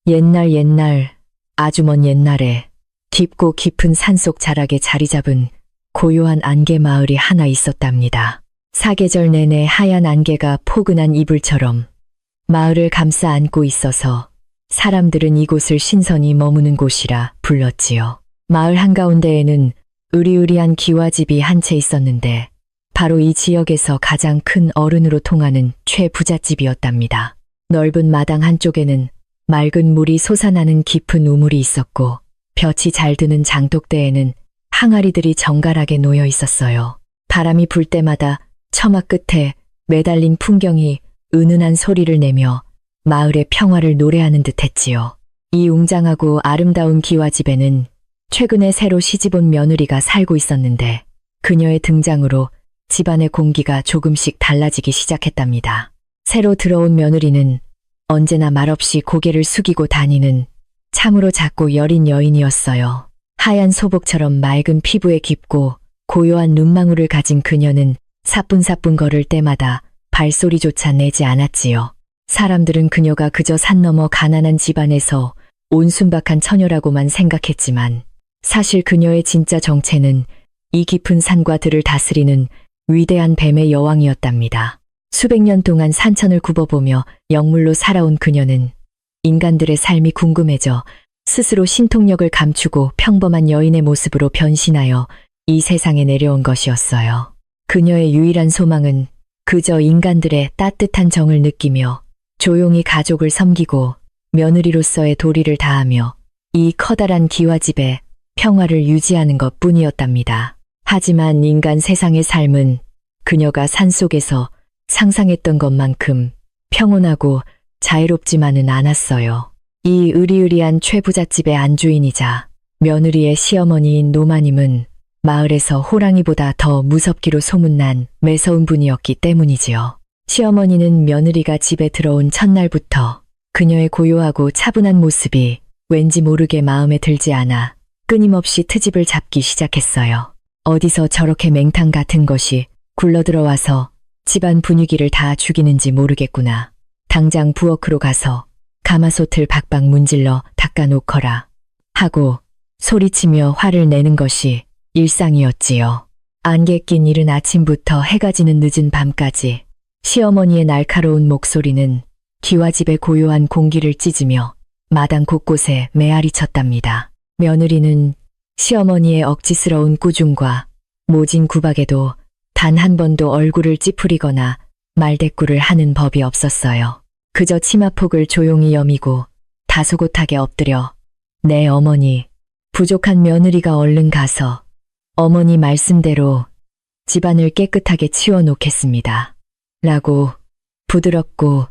옛날, 아주 먼 옛날에 깊고 깊은 산속 자락에 자리 잡은 고요한 안개 마을이 하나 있었답니다. 사계절 내내 하얀 안개가 포근한 이불처럼 마을을 감싸 안고 있어서 사람들은 이곳을 신선히 머무는 곳이라 불렀지요. 마을 한가운데에는 으리으리한 기와집이 한 채 있었는데 바로 이 지역에서 가장 큰 어른으로 통하는 최부잣집이었답니다. 넓은 마당 한쪽에는 맑은 물이 솟아나는 깊은 우물이 있었고 볕이 잘 드는 장독대에는 항아리들이 정갈하게 놓여 있었어요. 바람이 불 때마다 처마 끝에 매달린 풍경이 은은한 소리를 내며 마을의 평화를 노래하는 듯 했지요. 이 웅장하고 아름다운 기와집에는 최근에 새로 시집온 며느리가 살고 있었는데 그녀의 등장으로 집안의 공기가 조금씩 달라지기 시작했답니다. 새로 들어온 며느리는 언제나 말없이 고개를 숙이고 다니는 참으로 작고 여린 여인이었어요. 하얀 소복처럼 맑은 피부에 깊고 고요한 눈망울을 가진 그녀는 사뿐사뿐 걸을 때마다 발소리조차 내지 않았지요. 사람들은 그녀가 그저 산 너머 가난한 집안에서 온 순박한 처녀라고만 생각했지만 사실 그녀의 진짜 정체는 이 깊은 산과 들을 다스리는 위대한 뱀의 여왕이었답니다. 수백 년 동안 산천을 굽어보며 영물로 살아온 그녀는 인간들의 삶이 궁금해져 스스로 신통력을 감추고 평범한 여인의 모습으로 변신하여 이 세상에 내려온 것이었어요. 그녀의 유일한 소망은 그저 인간들의 따뜻한 정을 느끼며 조용히 가족을 섬기고 며느리로서의 도리를 다하며 이 커다란 기와집의 평화를 유지하는 것 뿐이었답니다. 하지만 인간 세상의 삶은 그녀가 산속에서 상상했던 것만큼 평온하고 자유롭지만은 않았어요. 이 으리으리한 최부잣집의 안주인이자 며느리의 시어머니인 노마님은 마을에서 호랑이보다 더 무섭기로 소문난 매서운 분이었기 때문이지요. 시어머니는 며느리가 집에 들어온 첫날부터 그녀의 고요하고 차분한 모습이 왠지 모르게 마음에 들지 않아 끊임없이 트집을 잡기 시작했어요. 어디서 저렇게 맹탕 같은 것이 굴러들어와서 집안 분위기를 다 죽이는지 모르겠구나. 당장 부엌으로 가서 가마솥을 박박 문질러 닦아놓거라 하고 소리치며 화를 내는 것이 일상이었지요. 안개 낀 이른 아침부터 해가 지는 늦은 밤까지 시어머니의 날카로운 목소리는 기와집의 고요한 공기를 찢으며 마당 곳곳에 메아리 쳤답니다. 며느리는 시어머니의 억지스러운 꾸중과 모진 구박에도 단 한 번도 얼굴을 찌푸리거나 말대꾸를 하는 법이 없었어요. 그저 치마폭을 조용히 여미고 다소곳하게 엎드려 내 어머니, 부족한 며느리가 얼른 가서 어머니 말씀대로 집안을 깨끗하게 치워놓겠습니다. 라고 부드럽고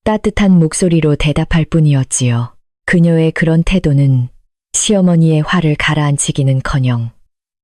따뜻한 목소리로 대답할 뿐이었지요. 그녀의 그런 태도는 시어머니의 화를 가라앉히기는커녕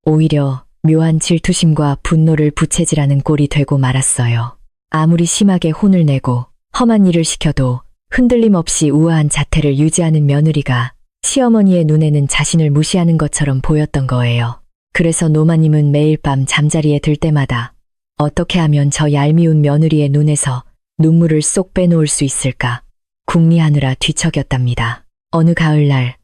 오히려 묘한 질투심과 분노를 부채질하는 꼴이 되고 말았어요. 아무리 심하게 혼을 내고 험한 일을 시켜도 흔들림 없이 우아한 자태를 유지하는 며느리가 시어머니의 눈에는 자신을 무시하는 것처럼 보였던 거예요. 그래서 노마님은 매일 밤 잠자리에 들 때마다 어떻게 하면 저 얄미운 며느리의 눈에서 눈물을 쏙 빼놓을 수 있을까 궁리하느라 뒤척였답니다. 어느 가을날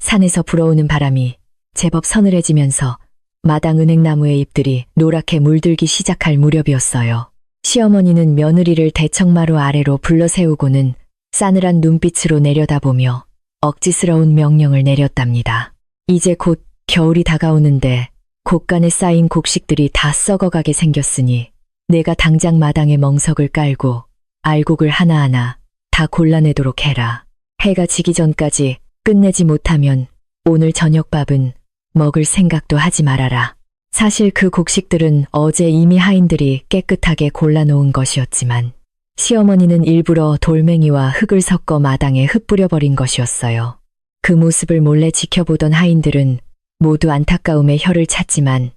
산에서 불어오는 바람이 제법 서늘해지면서 마당 은행나무의 잎들이 노랗게 물들기 시작할 무렵이었어요. 시어머니는 며느리를 대청마루 아래로 불러세우고는 싸늘한 눈빛으로 내려다보며 억지스러운 명령을 내렸답니다. 이제 곧 겨울이 다가오는데 곳간에 쌓인 곡식들이 다 썩어가게 생겼으니 내가 당장 마당에 멍석을 깔고 알곡을 하나하나 다 골라내도록 해라. 해가 지기 전까지 끝내지 못하면 오늘 저녁밥은 먹을 생각도 하지 말아라. 사실 그 곡식들은 어제 이미 하인들이 깨끗하게 골라놓은 것이었지만 시어머니는 일부러 돌멩이와 흙을 섞어 마당에 흩뿌려버린 것이었어요. 그 모습을 몰래 지켜보던 하인들은 모두 안타까움에 혀를 찼지만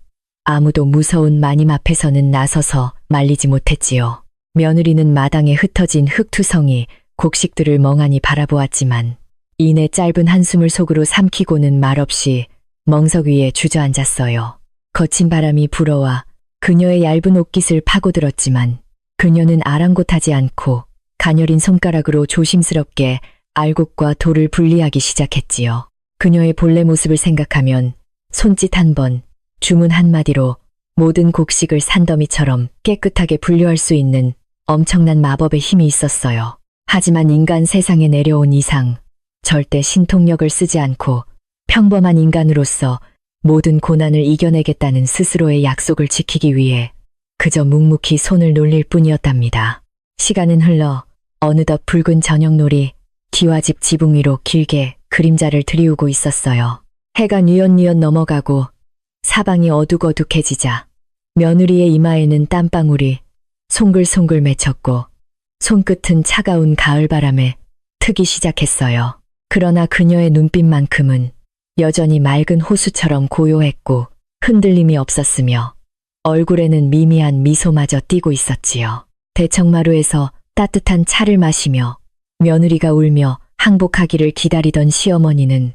아무도 무서운 마님 앞에서는 나서서 말리지 못했지요. 며느리는 마당에 흩어진 흙투성이 곡식들을 멍하니 바라보았지만 이내 짧은 한숨을 속으로 삼키고는 말없이 멍석 위에 주저앉았어요. 거친 바람이 불어와 그녀의 얇은 옷깃을 파고들었지만 그녀는 아랑곳하지 않고 가녀린 손가락으로 조심스럽게 알곡과 돌을 분리하기 시작했지요. 그녀의 본래 모습을 생각하면 손짓 한 번, 주문 한마디로 모든 곡식을 산더미처럼 깨끗하게 분류할 수 있는 엄청난 마법의 힘이 있었어요. 하지만 인간 세상에 내려온 이상 절대 신통력을 쓰지 않고 평범한 인간으로서 모든 고난을 이겨내겠다는 스스로의 약속을 지키기 위해 그저 묵묵히 손을 놀릴 뿐이었답니다. 시간은 흘러 어느덧 붉은 저녁놀이 기와집 지붕 위로 길게 그림자를 드리우고 있었어요. 해가 뉘엿뉘엿 넘어가고 사방이 어둑어둑해지자 며느리의 이마에는 땀방울이 송글송글 맺혔고 손끝은 차가운 가을바람에 트기 시작했어요. 그러나 그녀의 눈빛만큼은 여전히 맑은 호수처럼 고요했고 흔들림이 없었으며 얼굴에는 미미한 미소마저 띄고 있었지요. 대청마루에서 따뜻한 차를 마시며 며느리가 울며 항복하기를 기다리던 시어머니는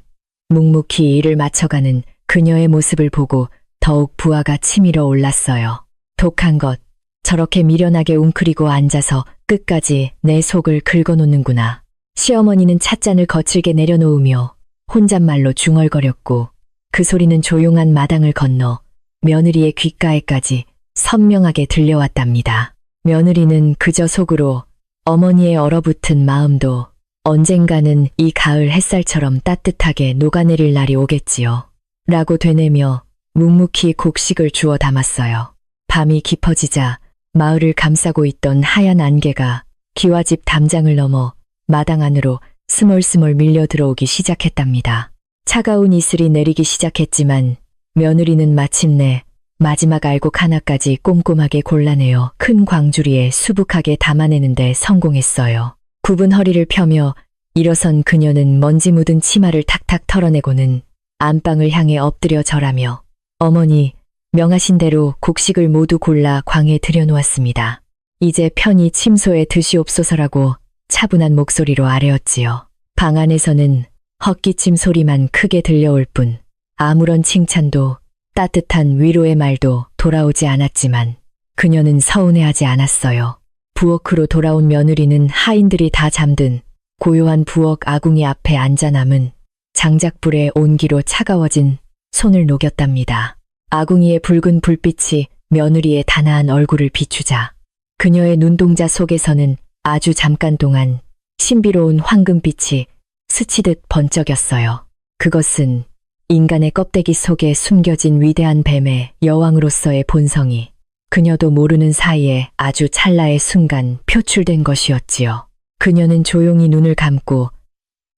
묵묵히 일을 마쳐가는 그녀의 모습을 보고 더욱 부하가 치밀어 올랐어요. 독한 것, 저렇게 미련하게 웅크리고 앉아서 끝까지 내 속을 긁어놓는구나. 시어머니는 찻잔을 거칠게 내려놓으며 혼잣말로 중얼거렸고 그 소리는 조용한 마당을 건너 며느리의 귓가에까지 선명하게 들려왔답니다. 며느리는 그저 속으로 어머니의 얼어붙은 마음도 언젠가는 이 가을 햇살처럼 따뜻하게 녹아내릴 날이 오겠지요. 라고 되뇌며 묵묵히 곡식을 주워 담았어요. 밤이 깊어지자 마을을 감싸고 있던 하얀 안개가 기와집 담장을 넘어 마당 안으로 스멀스멀 밀려 들어오기 시작했답니다. 차가운 이슬이 내리기 시작했지만 며느리는 마침내 마지막 알곡 하나까지 꼼꼼하게 골라내어 큰 광주리에 수북하게 담아내는데 성공했어요. 굽은 허리를 펴며 일어선 그녀는 먼지 묻은 치마를 탁탁 털어내고는 안방을 향해 엎드려 절하며 어머니, 명하신 대로 곡식을 모두 골라 광에 들여놓았습니다. 이제 편히 침소에 드시옵소서라고 차분한 목소리로 아뢰었지요. 방 안에서는 헛기침 소리만 크게 들려올 뿐 아무런 칭찬도 따뜻한 위로의 말도 돌아오지 않았지만 그녀는 서운해하지 않았어요. 부엌으로 돌아온 며느리는 하인들이 다 잠든 고요한 부엌 아궁이 앞에 앉아 남은 장작불의 온기로 차가워진 손을 녹였답니다. 아궁이의 붉은 불빛이 며느리의 단아한 얼굴을 비추자 그녀의 눈동자 속에서는 아주 잠깐 동안 신비로운 황금빛이 스치듯 번쩍였어요. 그것은 인간의 껍데기 속에 숨겨진 위대한 뱀의 여왕으로서의 본성이 그녀도 모르는 사이에 아주 찰나의 순간 표출된 것이었지요. 그녀는 조용히 눈을 감고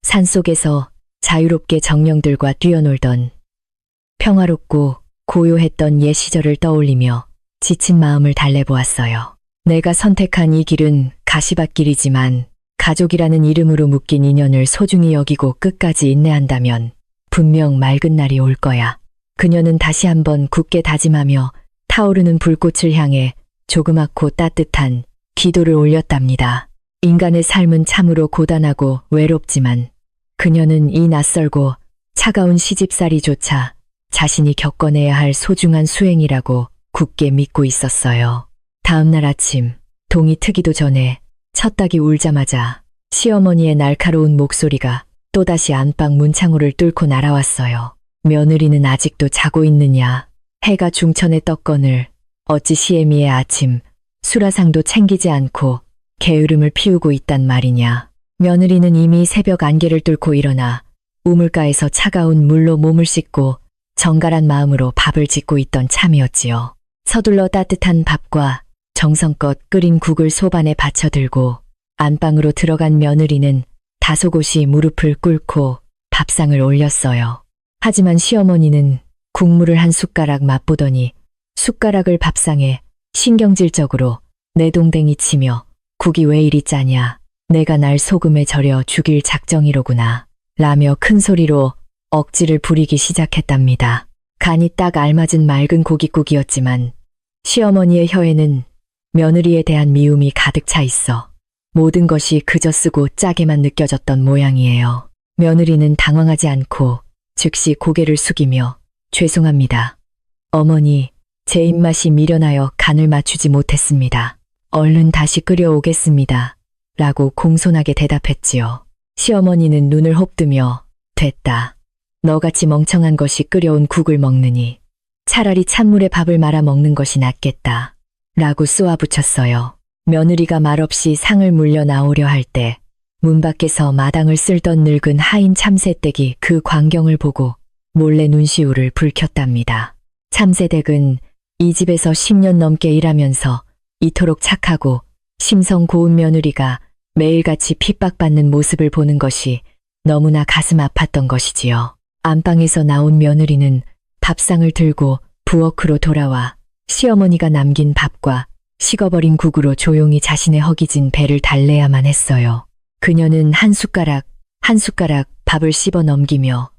산속에서 자유롭게 정령들과 뛰어놀던 평화롭고 고요했던 옛 시절을 떠올리며 지친 마음을 달래보았어요. 내가 선택한 이 길은 가시밭길이지만 가족이라는 이름으로 묶인 인연을 소중히 여기고 끝까지 인내한다면 분명 맑은 날이 올 거야. 그녀는 다시 한번 굳게 다짐하며 타오르는 불꽃을 향해 조그맣고 따뜻한 기도를 올렸답니다. 인간의 삶은 참으로 고단하고 외롭지만 그녀는 이 낯설고 차가운 시집살이조차 자신이 겪어내야 할 소중한 수행이라고 굳게 믿고 있었어요. 다음 날 아침, 동이 트기도 전에 첫 닭이 울자마자 시어머니의 날카로운 목소리가 또다시 안방 문창호를 뚫고 날아왔어요. 며느리는 아직도 자고 있느냐? 해가 중천에 떴거늘 어찌 시애미의 아침 수라상도 챙기지 않고 게으름을 피우고 있단 말이냐. 며느리는 이미 새벽 안개를 뚫고 일어나 우물가에서 차가운 물로 몸을 씻고 정갈한 마음으로 밥을 짓고 있던 참이었지요. 서둘러 따뜻한 밥과 정성껏 끓인 국을 소반에 받쳐들고 안방으로 들어간 며느리는 다소곳이 무릎을 꿇고 밥상을 올렸어요. 하지만 시어머니는 국물을 한 숟가락 맛보더니 숟가락을 밥상에 신경질적으로 내동댕이 치며 국이 왜 이리 짜냐. 내가 날 소금에 절여 죽일 작정이로구나. 라며 큰 소리로 억지를 부리기 시작했답니다. 간이 딱 알맞은 맑은 고깃국이었지만 시어머니의 혀에는 며느리에 대한 미움이 가득 차 있어 모든 것이 그저 쓰고 짜게만 느껴졌던 모양이에요. 며느리는 당황하지 않고 즉시 고개를 숙이며 죄송합니다. 어머니, 제 입맛이 미련하여 간을 맞추지 못했습니다. 얼른 다시 끓여오겠습니다. 라고 공손하게 대답했지요. 시어머니는 눈을 홉뜨며 됐다. 너같이 멍청한 것이 끓여온 국을 먹느니 차라리 찬물에 밥을 말아 먹는 것이 낫겠다. 라고 쏘아붙였어요. 며느리가 말없이 상을 물려 나오려 할 때 문 밖에서 마당을 쓸던 늙은 하인 참새댁이 그 광경을 보고 몰래 눈시울을 붉혔답니다. 참새댁은 이 집에서 10년 넘게 일하면서 이토록 착하고 심성 고운 며느리가 매일같이 핍박받는 모습을 보는 것이 너무나 가슴 아팠던 것이지요. 안방에서 나온 며느리는 밥상을 들고 부엌으로 돌아와 시어머니가 남긴 밥과 식어버린 국으로 조용히 자신의 허기진 배를 달래야만 했어요. 그녀는 한 숟가락 한 숟가락 밥을 씹어 넘기며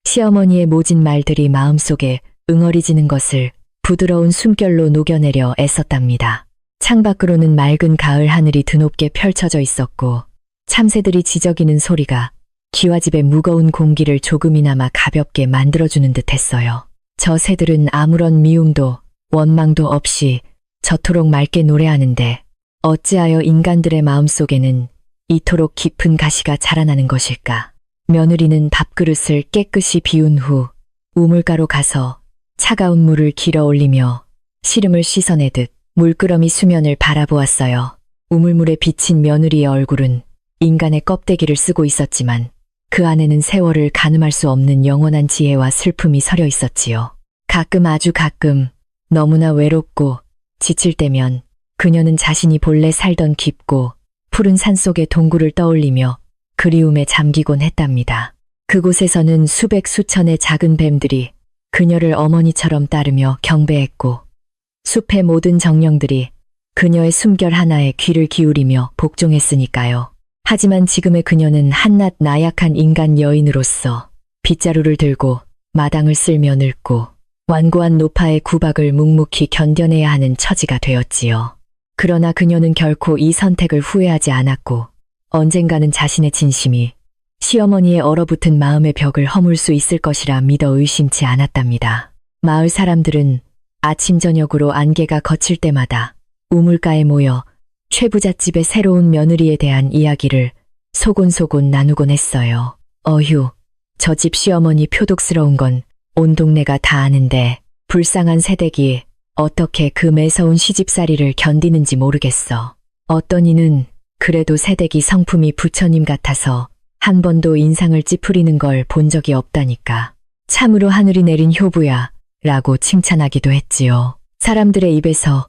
시어머니의 모진 말들이 마음속에 응어리지는 것을 부드러운 숨결로 녹여내려 애썼답니다. 창밖으로는 맑은 가을 하늘이 드높게 펼쳐져 있었고 참새들이 지저귀는 소리가 기와집의 무거운 공기를 조금이나마 가볍게 만들어주는 듯 했어요. 저 새들은 아무런 미움도 원망도 없이 저토록 맑게 노래하는데 어찌하여 인간들의 마음속에는 이토록 깊은 가시가 자라나는 것일까? 며느리는 밥그릇을 깨끗이 비운 후 우물가로 가서 차가운 물을 길어 올리며 시름을 씻어내듯 물끄러미 수면을 바라보았어요. 우물물에 비친 며느리의 얼굴은 인간의 껍데기를 쓰고 있었지만 그 안에는 세월을 가늠할 수 없는 영원한 지혜와 슬픔이 서려 있었지요. 가끔 아주 가끔 너무나 외롭고 지칠 때면 그녀는 자신이 본래 살던 깊고 푸른 산속의 동굴을 떠올리며 그리움에 잠기곤 했답니다. 그곳에서는 수백 수천의 작은 뱀들이 그녀를 어머니처럼 따르며 경배했고 숲의 모든 정령들이 그녀의 숨결 하나에 귀를 기울이며 복종했으니까요. 하지만 지금의 그녀는 한낱 나약한 인간 여인으로서 빗자루를 들고 마당을 쓸며 늙고 완고한 노파의 구박을 묵묵히 견뎌내야 하는 처지가 되었지요. 그러나 그녀는 결코 이 선택을 후회하지 않았고 언젠가는 자신의 진심이 시어머니의 얼어붙은 마음의 벽을 허물 수 있을 것이라 믿어 의심치 않았답니다. 마을 사람들은 아침 저녁으로 안개가 걷힐 때마다 우물가에 모여 최부잣집의 새로운 며느리에 대한 이야기를 소곤소곤 나누곤 했어요. 어휴, 저 집 시어머니 표독스러운 건 온 동네가 다 아는데 불쌍한 새댁이 어떻게 그 매서운 시집살이를 견디는지 모르겠어. 어떤 이는 그래도 새댁이 성품이 부처님 같아서 한 번도 인상을 찌푸리는 걸 본 적이 없다니까. 참으로 하늘이 내린 효부야 라고 칭찬하기도 했지요. 사람들의 입에서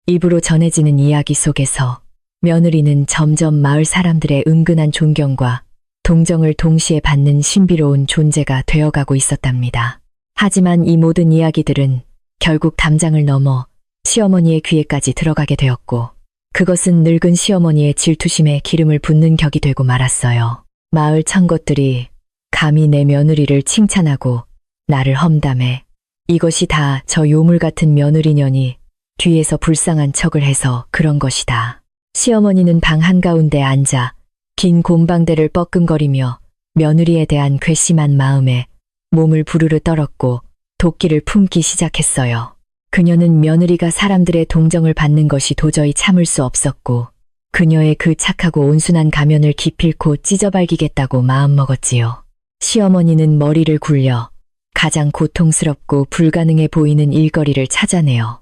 입으로 전해지는 이야기 속에서 며느리는 점점 마을 사람들의 은근한 존경과 동정을 동시에 받는 신비로운 존재가 되어가고 있었답니다. 하지만 이 모든 이야기들은 결국 담장을 넘어 시어머니의 귀에까지 들어가게 되었고 그것은 늙은 시어머니의 질투심에 기름을 붓는 격이 되고 말았어요. 마을 천것들이 감히 내 며느리를 칭찬하고 나를 험담해. 이것이 다 저 요물 같은 며느리년이 뒤에서 불쌍한 척을 해서 그런 것이다. 시어머니는 방 한가운데 앉아 긴 곰방대를 뻐끔거리며 며느리에 대한 괘씸한 마음에 몸을 부르르 떨었고 도끼를 품기 시작했어요. 그녀는 며느리가 사람들의 동정을 받는 것이 도저히 참을 수 없었고 그녀의 그 착하고 온순한 가면을 기필코 찢어발기겠다고 마음먹었지요. 시어머니는 머리를 굴려 가장 고통스럽고 불가능해 보이는 일거리를 찾아내어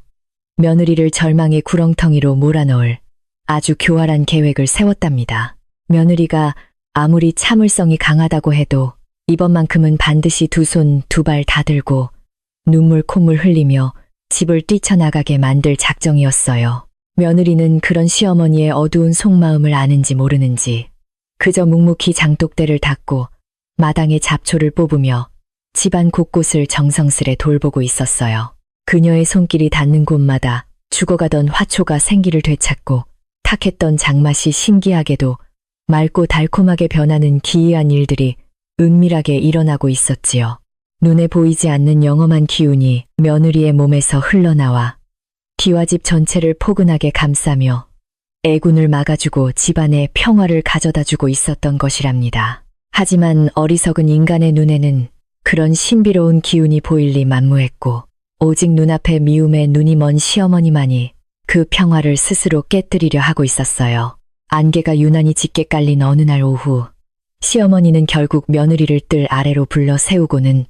며느리를 절망의 구렁텅이로 몰아넣을 아주 교활한 계획을 세웠답니다. 며느리가 아무리 참을성이 강하다고 해도 이번만큼은 반드시 두 손 두 발 다 들고 눈물 콧물 흘리며 집을 뛰쳐나가게 만들 작정이었어요. 며느리는 그런 시어머니의 어두운 속마음을 아는지 모르는지 그저 묵묵히 장독대를 닫고 마당에 잡초를 뽑으며 집안 곳곳을 정성스레 돌보고 있었어요. 그녀의 손길이 닿는 곳마다 죽어가던 화초가 생기를 되찾고 탁했던 장맛이 신기하게도 맑고 달콤하게 변하는 기이한 일들이 은밀하게 일어나고 있었지요. 눈에 보이지 않는 영험한 기운이 며느리의 몸에서 흘러나와 기와집 전체를 포근하게 감싸며 애군을 막아주고 집안에 평화를 가져다주고 있었던 것이랍니다. 하지만 어리석은 인간의 눈에는 그런 신비로운 기운이 보일 리 만무했고 오직 눈앞의 미움에 눈이 먼 시어머니만이 그 평화를 스스로 깨뜨리려 하고 있었어요. 안개가 유난히 짙게 깔린 어느 날 오후 시어머니는 결국 며느리를 뜰 아래로 불러 세우고는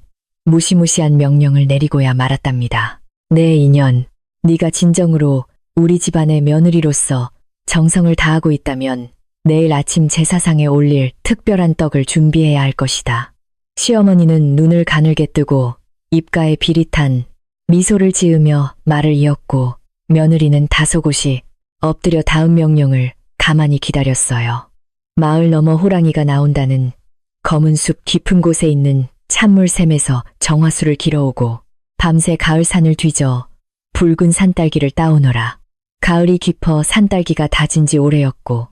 무시무시한 명령을 내리고야 말았답니다. 내 인연, 네가 진정으로 우리 집안의 며느리로서 정성을 다하고 있다면 내일 아침 제사상에 올릴 특별한 떡을 준비해야 할 것이다. 시어머니는 눈을 가늘게 뜨고 입가에 비릿한 미소를 지으며 말을 이었고 며느리는 다소곳이 엎드려 다음 명령을 가만히 기다렸어요. 마을 너머 호랑이가 나온다는 검은 숲 깊은 곳에 있는 찬물샘에서 정화수를 길어오고 밤새 가을산을 뒤져 붉은 산딸기를 따오너라. 가을이 깊어 산딸기가 다진 지 오래였고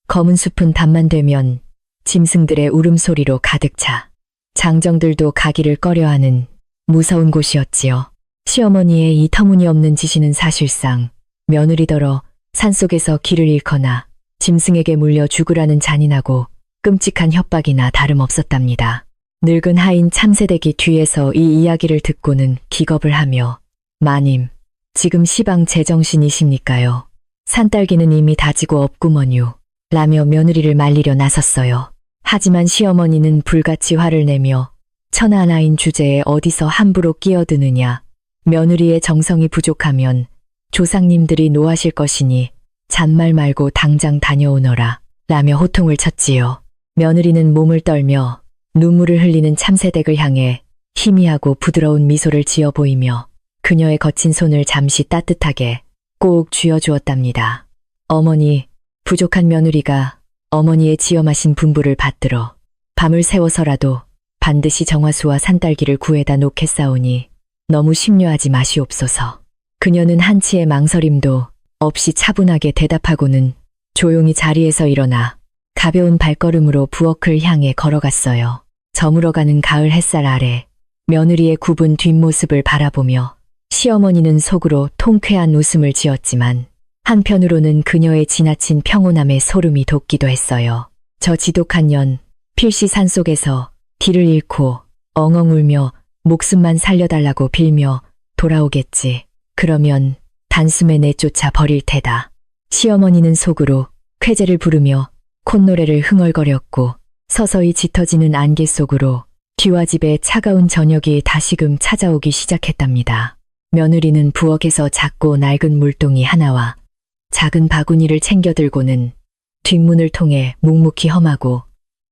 검은 숲은 밤만 되면 짐승들의 울음소리로 가득 차 장정들도 가기를 꺼려하는 무서운 곳이었지요. 시어머니의 이 터무니없는 지시는 사실상 며느리더러 산속에서 길을 잃거나 짐승에게 물려 죽으라는 잔인하고 끔찍한 협박이나 다름없었답니다. 늙은 하인 참새대기 뒤에서 이 이야기를 듣고는 기겁을 하며 마님, 지금 시방 제정신이십니까요? 산딸기는 이미 다지고 없구먼요. 라며 며느리를 말리려 나섰어요. 하지만 시어머니는 불같이 화를 내며 천하나인 주제에 어디서 함부로 끼어드느냐. 며느리의 정성이 부족하면 조상님들이 노하실 것이니 잔말 말고 당장 다녀오너라. 라며 호통을 쳤지요. 며느리는 몸을 떨며 눈물을 흘리는 참새댁을 향해 희미하고 부드러운 미소를 지어 보이며 그녀의 거친 손을 잠시 따뜻하게 꼭 쥐어주었답니다. 어머니, 부족한 며느리가 어머니의 지어 마신 분부를 받들어 밤을 새워서라도 반드시 정화수와 산딸기를 구해다 놓겠사오니 너무 심려하지 마시옵소서. 그녀는 한치의 망설임도 없이 차분하게 대답하고는 조용히 자리에서 일어나 가벼운 발걸음으로 부엌을 향해 걸어갔어요. 저물어가는 가을 햇살 아래 며느리의 굽은 뒷모습을 바라보며 시어머니는 속으로 통쾌한 웃음을 지었지만 한편으로는 그녀의 지나친 평온함에 소름이 돋기도 했어요. 저 지독한 년, 필시 산속에서 길을 잃고 엉엉 울며 목숨만 살려달라고 빌며 돌아오겠지. 그러면 단숨에 내쫓아 버릴 테다. 시어머니는 속으로 쾌재를 부르며 콧노래를 흥얼거렸고 서서히 짙어지는 안개 속으로 뒤와 집에 차가운 저녁이 다시금 찾아오기 시작했답니다. 며느리는 부엌에서 작고 낡은 물동이 하나와 작은 바구니를 챙겨 들고는 뒷문을 통해 묵묵히 험하고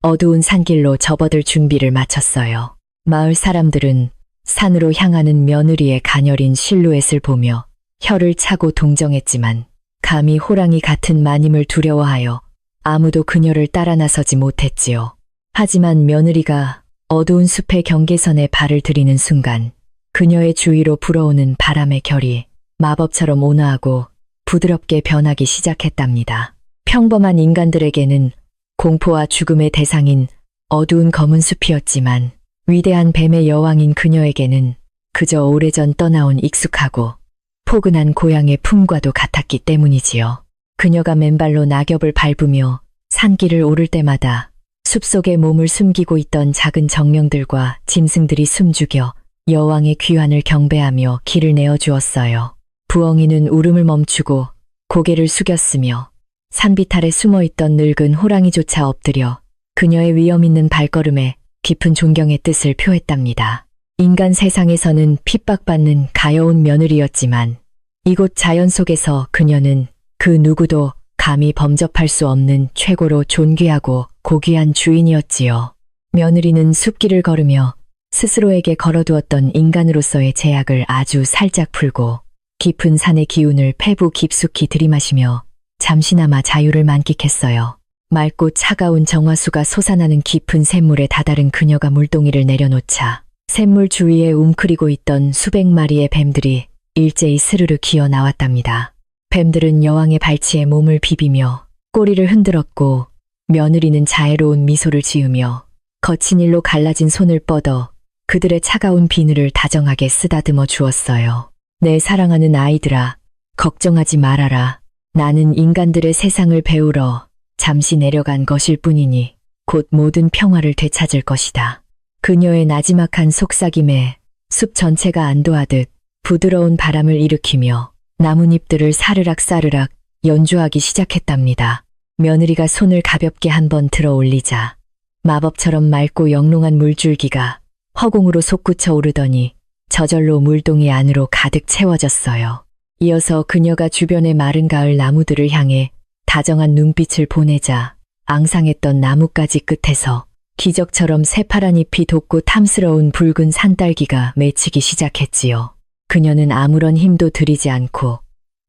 어두운 산길로 접어들 준비를 마쳤어요. 마을 사람들은 산으로 향하는 며느리의 가녀린 실루엣을 보며 혀를 차고 동정했지만 감히 호랑이 같은 마님을 두려워하여 아무도 그녀를 따라 나서지 못했지요. 하지만 며느리가 어두운 숲의 경계선에 발을 들이는 순간 그녀의 주위로 불어오는 바람의 결이 마법처럼 온화하고 부드럽게 변하기 시작했답니다. 평범한 인간들에게는 공포와 죽음의 대상인 어두운 검은 숲이었지만 위대한 뱀의 여왕인 그녀에게는 그저 오래전 떠나온 익숙하고 포근한 고향의 품과도 같았기 때문이지요. 그녀가 맨발로 낙엽을 밟으며 산길을 오를 때마다 숲속에 몸을 숨기고 있던 작은 정령들과 짐승들이 숨죽여 여왕의 귀환을 경배하며 길을 내어주었어요. 부엉이는 울음을 멈추고 고개를 숙였으며 산비탈에 숨어있던 늙은 호랑이조차 엎드려 그녀의 위험 있는 발걸음에 깊은 존경의 뜻을 표했답니다. 인간 세상에서는 핍박받는 가여운 며느리였지만 이곳 자연 속에서 그녀는 그 누구도 감히 범접할 수 없는 최고로 존귀하고 고귀한 주인이었지요. 며느리는 숲길을 걸으며 스스로에게 걸어두었던 인간으로서의 제약을 아주 살짝 풀고 깊은 산의 기운을 폐부 깊숙이 들이마시며 잠시나마 자유를 만끽했어요. 맑고 차가운 정화수가 솟아나는 깊은 샘물에 다다른 그녀가 물동이를 내려놓자 샘물 주위에 웅크리고 있던 수백 마리의 뱀들이 일제히 스르르 기어 나왔답니다. 뱀들은 여왕의 발치에 몸을 비비며 꼬리를 흔들었고 며느리는 자애로운 미소를 지으며 거친 일로 갈라진 손을 뻗어 그들의 차가운 비늘을 다정하게 쓰다듬어 주었어요. 내 사랑하는 아이들아, 걱정하지 말아라. 나는 인간들의 세상을 배우러 잠시 내려간 것일 뿐이니 곧 모든 평화를 되찾을 것이다. 그녀의 나지막한 속삭임에 숲 전체가 안도하듯 부드러운 바람을 일으키며 나뭇잎들을 사르락 사르락 연주하기 시작했답니다. 며느리가 손을 가볍게 한번 들어 올리자 마법처럼 맑고 영롱한 물줄기가 허공으로 솟구쳐 오르더니 저절로 물동이 안으로 가득 채워졌어요. 이어서 그녀가 주변의 마른 가을 나무들을 향해 다정한 눈빛을 보내자 앙상했던 나뭇가지 끝에서 기적처럼 새파란 잎이 돋고 탐스러운 붉은 산딸기가 맺히기 시작했지요. 그녀는 아무런 힘도 들이지 않고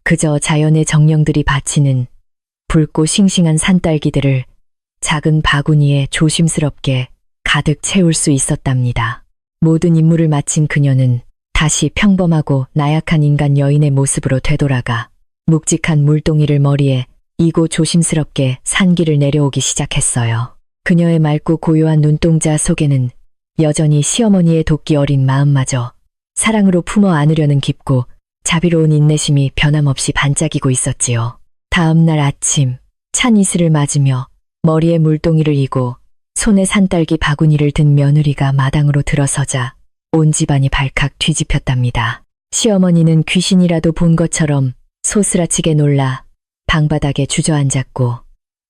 그저 자연의 정령들이 바치는 붉고 싱싱한 산딸기들을 작은 바구니에 조심스럽게 가득 채울 수 있었답니다. 모든 임무를 마친 그녀는 다시 평범하고 나약한 인간 여인의 모습으로 되돌아가 묵직한 물동이를 머리에 이고 조심스럽게 산길을 내려오기 시작했어요. 그녀의 맑고 고요한 눈동자 속에는 여전히 시어머니의 도끼 어린 마음마저 사랑으로 품어 안으려는 깊고 자비로운 인내심이 변함없이 반짝이고 있었지요. 다음 날 아침, 찬 이슬을 맞으며 머리에 물동이를 이고 손에 산딸기 바구니를 든 며느리가 마당으로 들어서자 온 집안이 발칵 뒤집혔답니다. 시어머니는 귀신이라도 본 것처럼 소스라치게 놀라 방바닥에 주저앉았고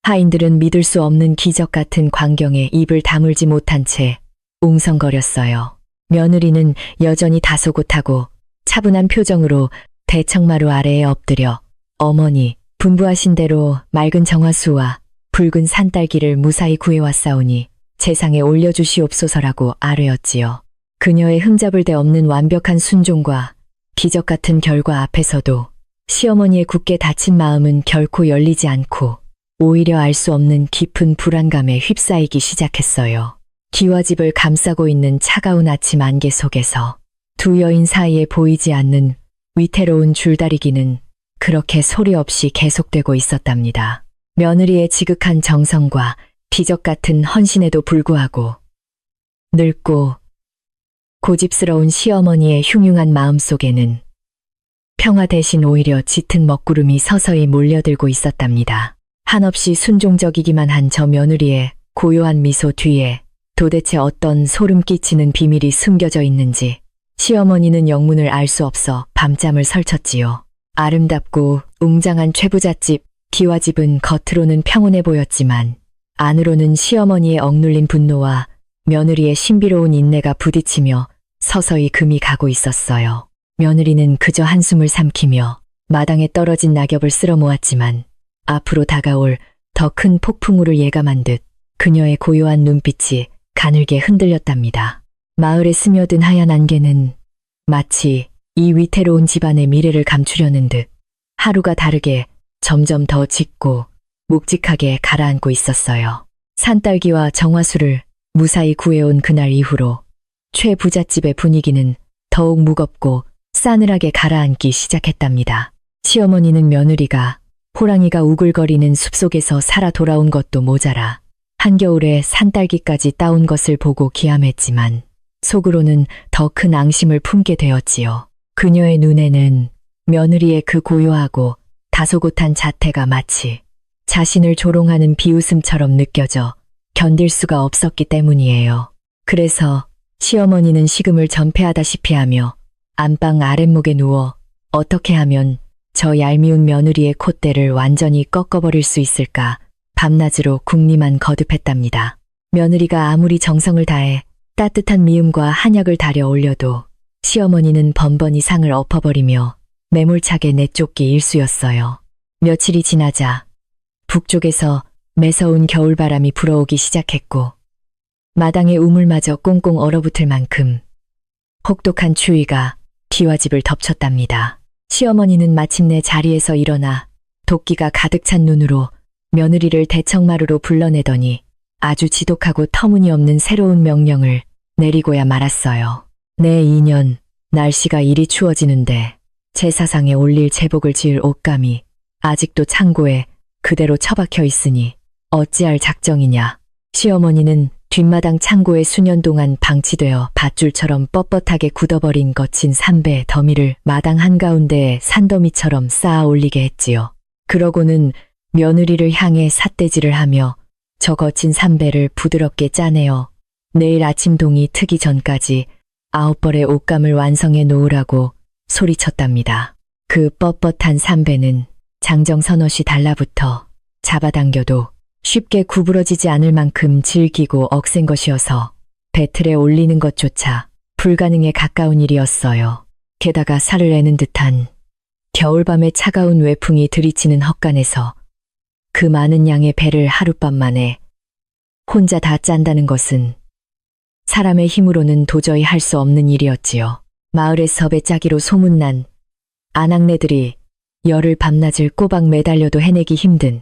하인들은 믿을 수 없는 기적 같은 광경에 입을 다물지 못한 채 웅성거렸어요. 며느리는 여전히 다소곳하고 차분한 표정으로 대청마루 아래에 엎드려 어머니, 분부하신 대로 맑은 정화수와 붉은 산딸기를 무사히 구해왔사오니 재상에 올려주시옵소서라고 아뢰었지요. 그녀의 흠잡을 데 없는 완벽한 순종과 기적 같은 결과 앞에서도 시어머니의 굳게 닫힌 마음은 결코 열리지 않고 오히려 알 수 없는 깊은 불안감에 휩싸이기 시작했어요. 기와집을 감싸고 있는 차가운 아침 안개 속에서 두 여인 사이에 보이지 않는 위태로운 줄다리기는 그렇게 소리 없이 계속되고 있었답니다. 며느리의 지극한 정성과 기적 같은 헌신에도 불구하고 늙고 고집스러운 시어머니의 흉흉한 마음 속에는 평화 대신 오히려 짙은 먹구름이 서서히 몰려들고 있었답니다. 한없이 순종적이기만 한 저 며느리의 고요한 미소 뒤에 도대체 어떤 소름 끼치는 비밀이 숨겨져 있는지 시어머니는 영문을 알 수 없어 밤잠을 설쳤지요. 아름답고 웅장한 최부잣집 기와집은 겉으로는 평온해 보였지만 안으로는 시어머니의 억눌린 분노와 며느리의 신비로운 인내가 부딪히며 서서히 금이 가고 있었어요. 며느리는 그저 한숨을 삼키며 마당에 떨어진 낙엽을 쓸어 모았지만 앞으로 다가올 더 큰 폭풍우를 예감한 듯 그녀의 고요한 눈빛이 가늘게 흔들렸답니다. 마을에 스며든 하얀 안개는 마치 이 위태로운 집안의 미래를 감추려는 듯 하루가 다르게 점점 더 짙고 묵직하게 가라앉고 있었어요. 산딸기와 정화수를 무사히 구해온 그날 이후로 최 부잣집의 분위기는 더욱 무겁고 싸늘하게 가라앉기 시작했답니다. 시어머니는 며느리가 호랑이가 우글거리는 숲속에서 살아 돌아온 것도 모자라 한겨울에 산딸기까지 따온 것을 보고 기함했지만 속으로는 더 큰 앙심을 품게 되었지요. 그녀의 눈에는 며느리의 그 고요하고 다소곳한 자태가 마치 자신을 조롱하는 비웃음처럼 느껴져 견딜 수가 없었기 때문이에요. 그래서 시어머니는 식음을 전폐하다시피 하며 안방 아랫목에 누워 어떻게 하면 저 얄미운 며느리의 콧대를 완전히 꺾어버릴 수 있을까 밤낮으로 궁리만 거듭했답니다. 며느리가 아무리 정성을 다해 따뜻한 미음과 한약을 달여 올려도 시어머니는 번번이 상을 엎어버리며 매몰차게 내쫓기 일쑤였어요. 며칠이 지나자 북쪽에서 매서운 겨울바람이 불어오기 시작했고 마당의 우물마저 꽁꽁 얼어붙을 만큼 혹독한 추위가 기와집을 덮쳤답니다. 시어머니는 마침내 자리에서 일어나 도끼가 가득 찬 눈으로 며느리를 대청마루로 불러내더니 아주 지독하고 터무니없는 새로운 명령을 내리고야 말았어요. 내 2년 날씨가 이리 추워지는데 제사상에 올릴 제복을 지을 옷감이 아직도 창고에 그대로 처박혀 있으니 어찌할 작정이냐. 시어머니는 뒷마당 창고에 수년 동안 방치되어 밧줄처럼 뻣뻣하게 굳어버린 거친 삼배 더미를 마당 한가운데에 산더미처럼 쌓아 올리게 했지요. 그러고는 며느리를 향해 삿대질을 하며 저 거친 삼배를 부드럽게 짜내어 내일 아침 동이 트기 전까지 9벌의 옷감을 완성해 놓으라고 소리쳤답니다. 그 뻣뻣한 삼배는 장정 서너시 달라붙어 잡아당겨도 쉽게 구부러지지 않을 만큼 질기고 억센 것이어서 배틀에 올리는 것조차 불가능에 가까운 일이었어요. 게다가 살을 내는 듯한 겨울밤의 차가운 외풍이 들이치는 헛간에서 그 많은 양의 배를 하룻밤 만에 혼자 다 짠다는 것은 사람의 힘으로는 도저히 할 수 없는 일이었지요. 마을에서 배짜기로 소문난 아낙네들이 열흘 밤낮을 꼬박 매달려도 해내기 힘든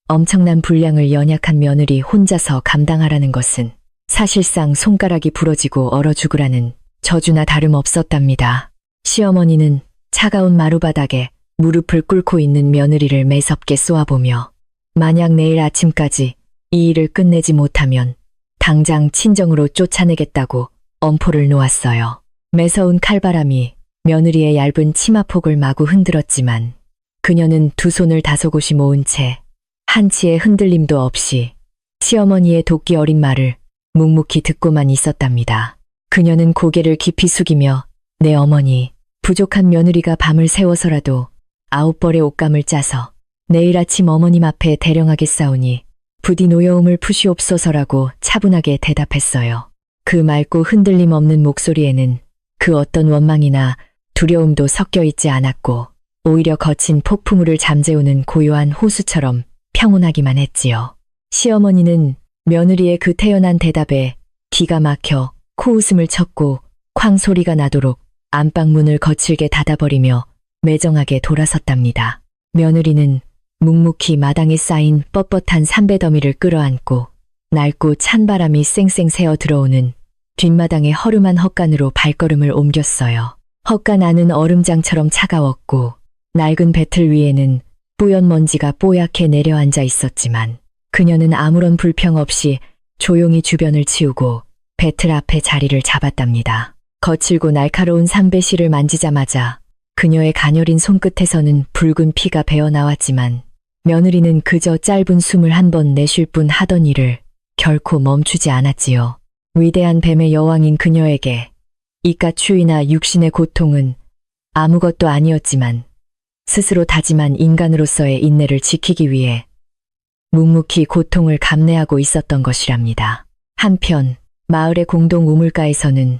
엄청난 분량을 연약한 며느리 혼자서 감당하라는 것은 사실상 손가락이 부러지고 얼어 죽으라는 저주나 다름없었답니다. 시어머니는 차가운 마루바닥에 무릎을 꿇고 있는 며느리를 매섭게 쏘아보며 만약 내일 아침까지 이 일을 끝내지 못하면 당장 친정으로 쫓아내겠다고 엄포를 놓았어요. 매서운 칼바람이 며느리의 얇은 치마폭을 마구 흔들었지만 그녀는 두 손을 다소곳이 모은 채 한치의 흔들림도 없이 시어머니의 도끼 어린 말을 묵묵히 듣고만 있었답니다. 그녀는 고개를 깊이 숙이며 내 어머니, 부족한 며느리가 밤을 새워서라도 9벌의 옷감을 짜서 내일 아침 어머님 앞에 대령하겠사오니 부디 노여움을 푸시옵소서라고 차분하게 대답했어요. 그 맑고 흔들림 없는 목소리에는 그 어떤 원망이나 두려움도 섞여 있지 않았고 오히려 거친 폭풍우를 잠재우는 고요한 호수처럼 평온하기만 했지요. 시어머니는 며느리의 그 태연한 대답에 기가 막혀 코웃음을 쳤고 쾅 소리가 나도록 안방 문을 거칠게 닫아버리며 매정하게 돌아섰답니다. 며느리는 묵묵히 마당에 쌓인 뻣뻣한 삼배더미를 끌어안고 낡고 찬 바람이 쌩쌩 새어 들어오는 뒷마당의 허름한 헛간으로 발걸음을 옮겼어요. 헛간 안은 얼음장처럼 차가웠고 낡은 배틀 위에는 뿌연 먼지가 뽀얗게 내려앉아 있었지만 그녀는 아무런 불평 없이 조용히 주변을 치우고 배틀 앞에 자리를 잡았답니다. 거칠고 날카로운 삼배실을 만지자마자 그녀의 가녀린 손끝에서는 붉은 피가 배어나왔지만 며느리는 그저 짧은 숨을 한 번 내쉴 뿐 하던 일을 결코 멈추지 않았지요. 위대한 뱀의 여왕인 그녀에게 이깟 추위나 육신의 고통은 아무것도 아니었지만 스스로 다짐한 인간으로서의 인내를 지키기 위해 묵묵히 고통을 감내하고 있었던 것이랍니다. 한편 마을의 공동 우물가에서는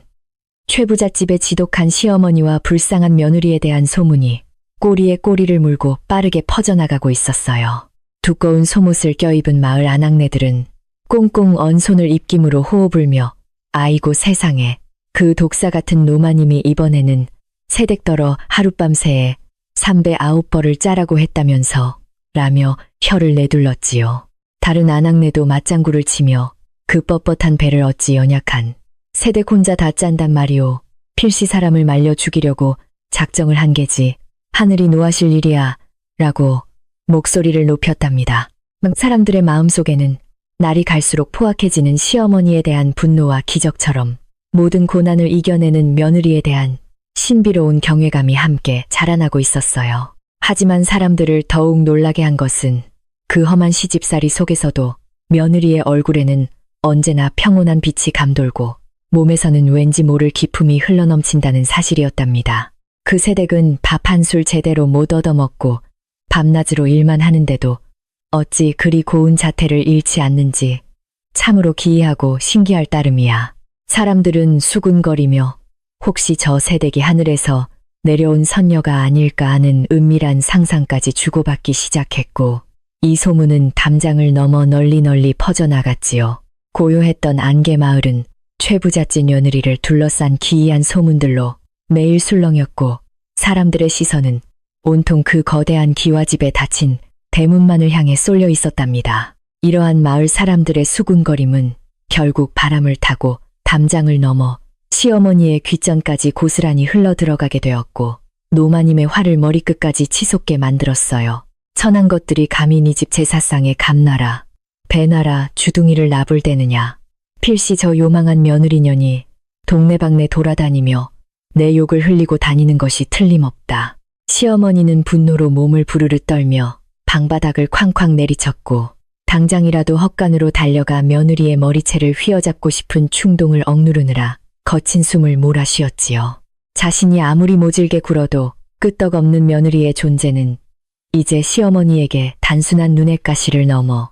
최부잣집의 지독한 시어머니와 불쌍한 며느리에 대한 소문이 꼬리에 꼬리를 물고 빠르게 퍼져나가고 있었어요. 두꺼운 속옷을 껴입은 마을 아낙네들은 꽁꽁 언 손을 입김으로 호흡을며 아이고 세상에 그 독사 같은 노마님이 이번에는 새댁더러 하룻밤 새에 309벌을 짜라고 했다면서 라며 혀를 내둘렀지요. 다른 아낙네도 맞장구를 치며 그 뻣뻣한 배를 어찌 연약한 새댁 혼자 다 짠단 말이오. 필시 사람을 말려 죽이려고 작정을 한 게지. 하늘이 노하실 일이야. 라고 목소리를 높였답니다. 사람들의 마음속에는 날이 갈수록 포악해지는 시어머니에 대한 분노와 기적처럼 모든 고난을 이겨내는 며느리에 대한 신비로운 경외감이 함께 자라나고 있었어요. 하지만 사람들을 더욱 놀라게 한 것은 그 험한 시집살이 속에서도 며느리의 얼굴에는 언제나 평온한 빛이 감돌고 몸에서는 왠지 모를 기품이 흘러넘친다는 사실이었답니다. 그 새댁은 밥 한 술 제대로 못 얻어먹고 밤낮으로 일만 하는데도 어찌 그리 고운 자태를 잃지 않는지 참으로 기이하고 신기할 따름이야. 사람들은 수군거리며 혹시 저 새댁이 하늘에서 내려온 선녀가 아닐까 하는 은밀한 상상까지 주고받기 시작했고 이 소문은 담장을 넘어 널리 퍼져나갔지요. 고요했던 안개마을은 최부잣집 며느리를 둘러싼 기이한 소문들로 매일 술렁였고 사람들의 시선은 온통 그 거대한 기와집에 닫힌 대문만을 향해 쏠려 있었답니다. 이러한 마을 사람들의 수군거림은 결국 바람을 타고 담장을 넘어 시어머니의 귓전까지 고스란히 흘러들어가게 되었고 노마님의 화를 머리끝까지 치솟게 만들었어요. 천한 것들이 감히 네 집 제사상에 감나라, 배나라, 주둥이를 나불대느냐. 필시 저 요망한 며느리년이 동네방네 돌아다니며 내 욕을 흘리고 다니는 것이 틀림없다. 시어머니는 분노로 몸을 부르르 떨며 방바닥을 쾅쾅 내리쳤고 당장이라도 헛간으로 달려가 며느리의 머리채를 휘어잡고 싶은 충동을 억누르느라 거친 숨을 몰아쉬었지요. 자신이 아무리 모질게 굴어도 끄떡없는 며느리의 존재는 이제 시어머니에게 단순한 눈엣가시를 넘어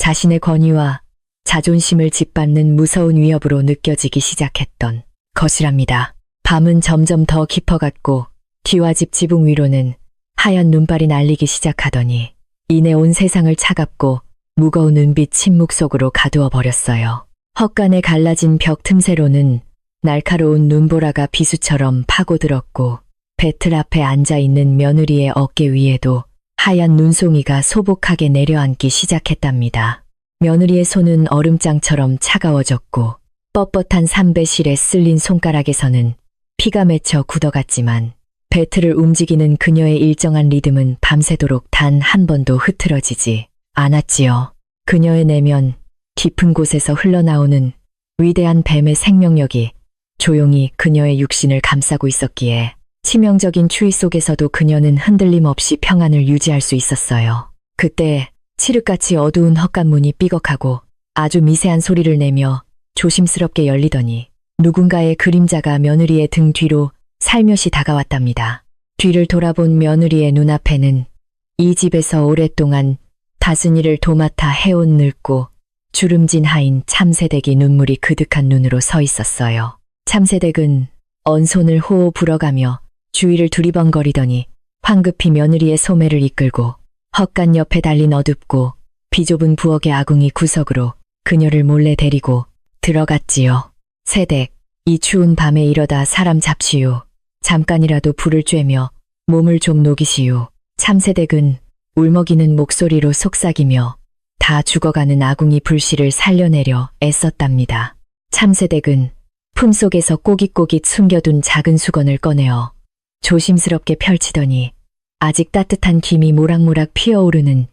자신의 권위와 자존심을 짓밟는 무서운 위협으로 느껴지기 시작했던 것이랍니다. 밤은 점점 더 깊어갔고 뒤와 집 지붕 위로는 하얀 눈발이 날리기 시작하더니 이내 온 세상을 차갑고 무거운 은빛 침묵 속으로 가두어 버렸어요. 헛간에 갈라진 벽 틈새로는 날카로운 눈보라가 비수처럼 파고들었고 배틀 앞에 앉아있는 며느리의 어깨 위에도 하얀 눈송이가 소복하게 내려앉기 시작했답니다. 며느리의 손은 얼음장처럼 차가워졌고 뻣뻣한 삼배실에 쓸린 손가락에서는 피가 맺혀 굳어갔지만 배틀을 움직이는 그녀의 일정한 리듬은 밤새도록 단 한 번도 흐트러지지 않았지요. 그녀의 내면 깊은 곳에서 흘러나오는 위대한 뱀의 생명력이 조용히 그녀의 육신을 감싸고 있었기에 치명적인 추위 속에서도 그녀는 흔들림 없이 평안을 유지할 수 있었어요. 그때 칠흑같이 어두운 헛간문이 삐걱하고 아주 미세한 소리를 내며 조심스럽게 열리더니 누군가의 그림자가 며느리의 등 뒤로 살며시 다가왔답니다. 뒤를 돌아본 며느리의 눈앞에는 이 집에서 오랫동안 다스니를 도맡아 해온 늙고 주름진 하인 참새댁이 눈물이 그득한 눈으로 서 있었어요. 참새댁은 언손을 호호 불어가며 주위를 두리번거리더니 황급히 며느리의 소매를 이끌고 헛간 옆에 달린 어둡고 비좁은 부엌의 아궁이 구석으로 그녀를 몰래 데리고 들어갔지요. 새댁, 이 추운 밤에 이러다 사람 잡시오. 잠깐이라도 불을 쬐며 몸을 좀 녹이시오. 참새댁은 울먹이는 목소리로 속삭이며 다 죽어가는 아궁이 불씨를 살려내려 애썼답니다. 참새댁은 품속에서 꼬깃꼬깃 숨겨둔 작은 수건을 꺼내어 조심스럽게 펼치더니 아직 따뜻한 김이 모락모락 피어오르는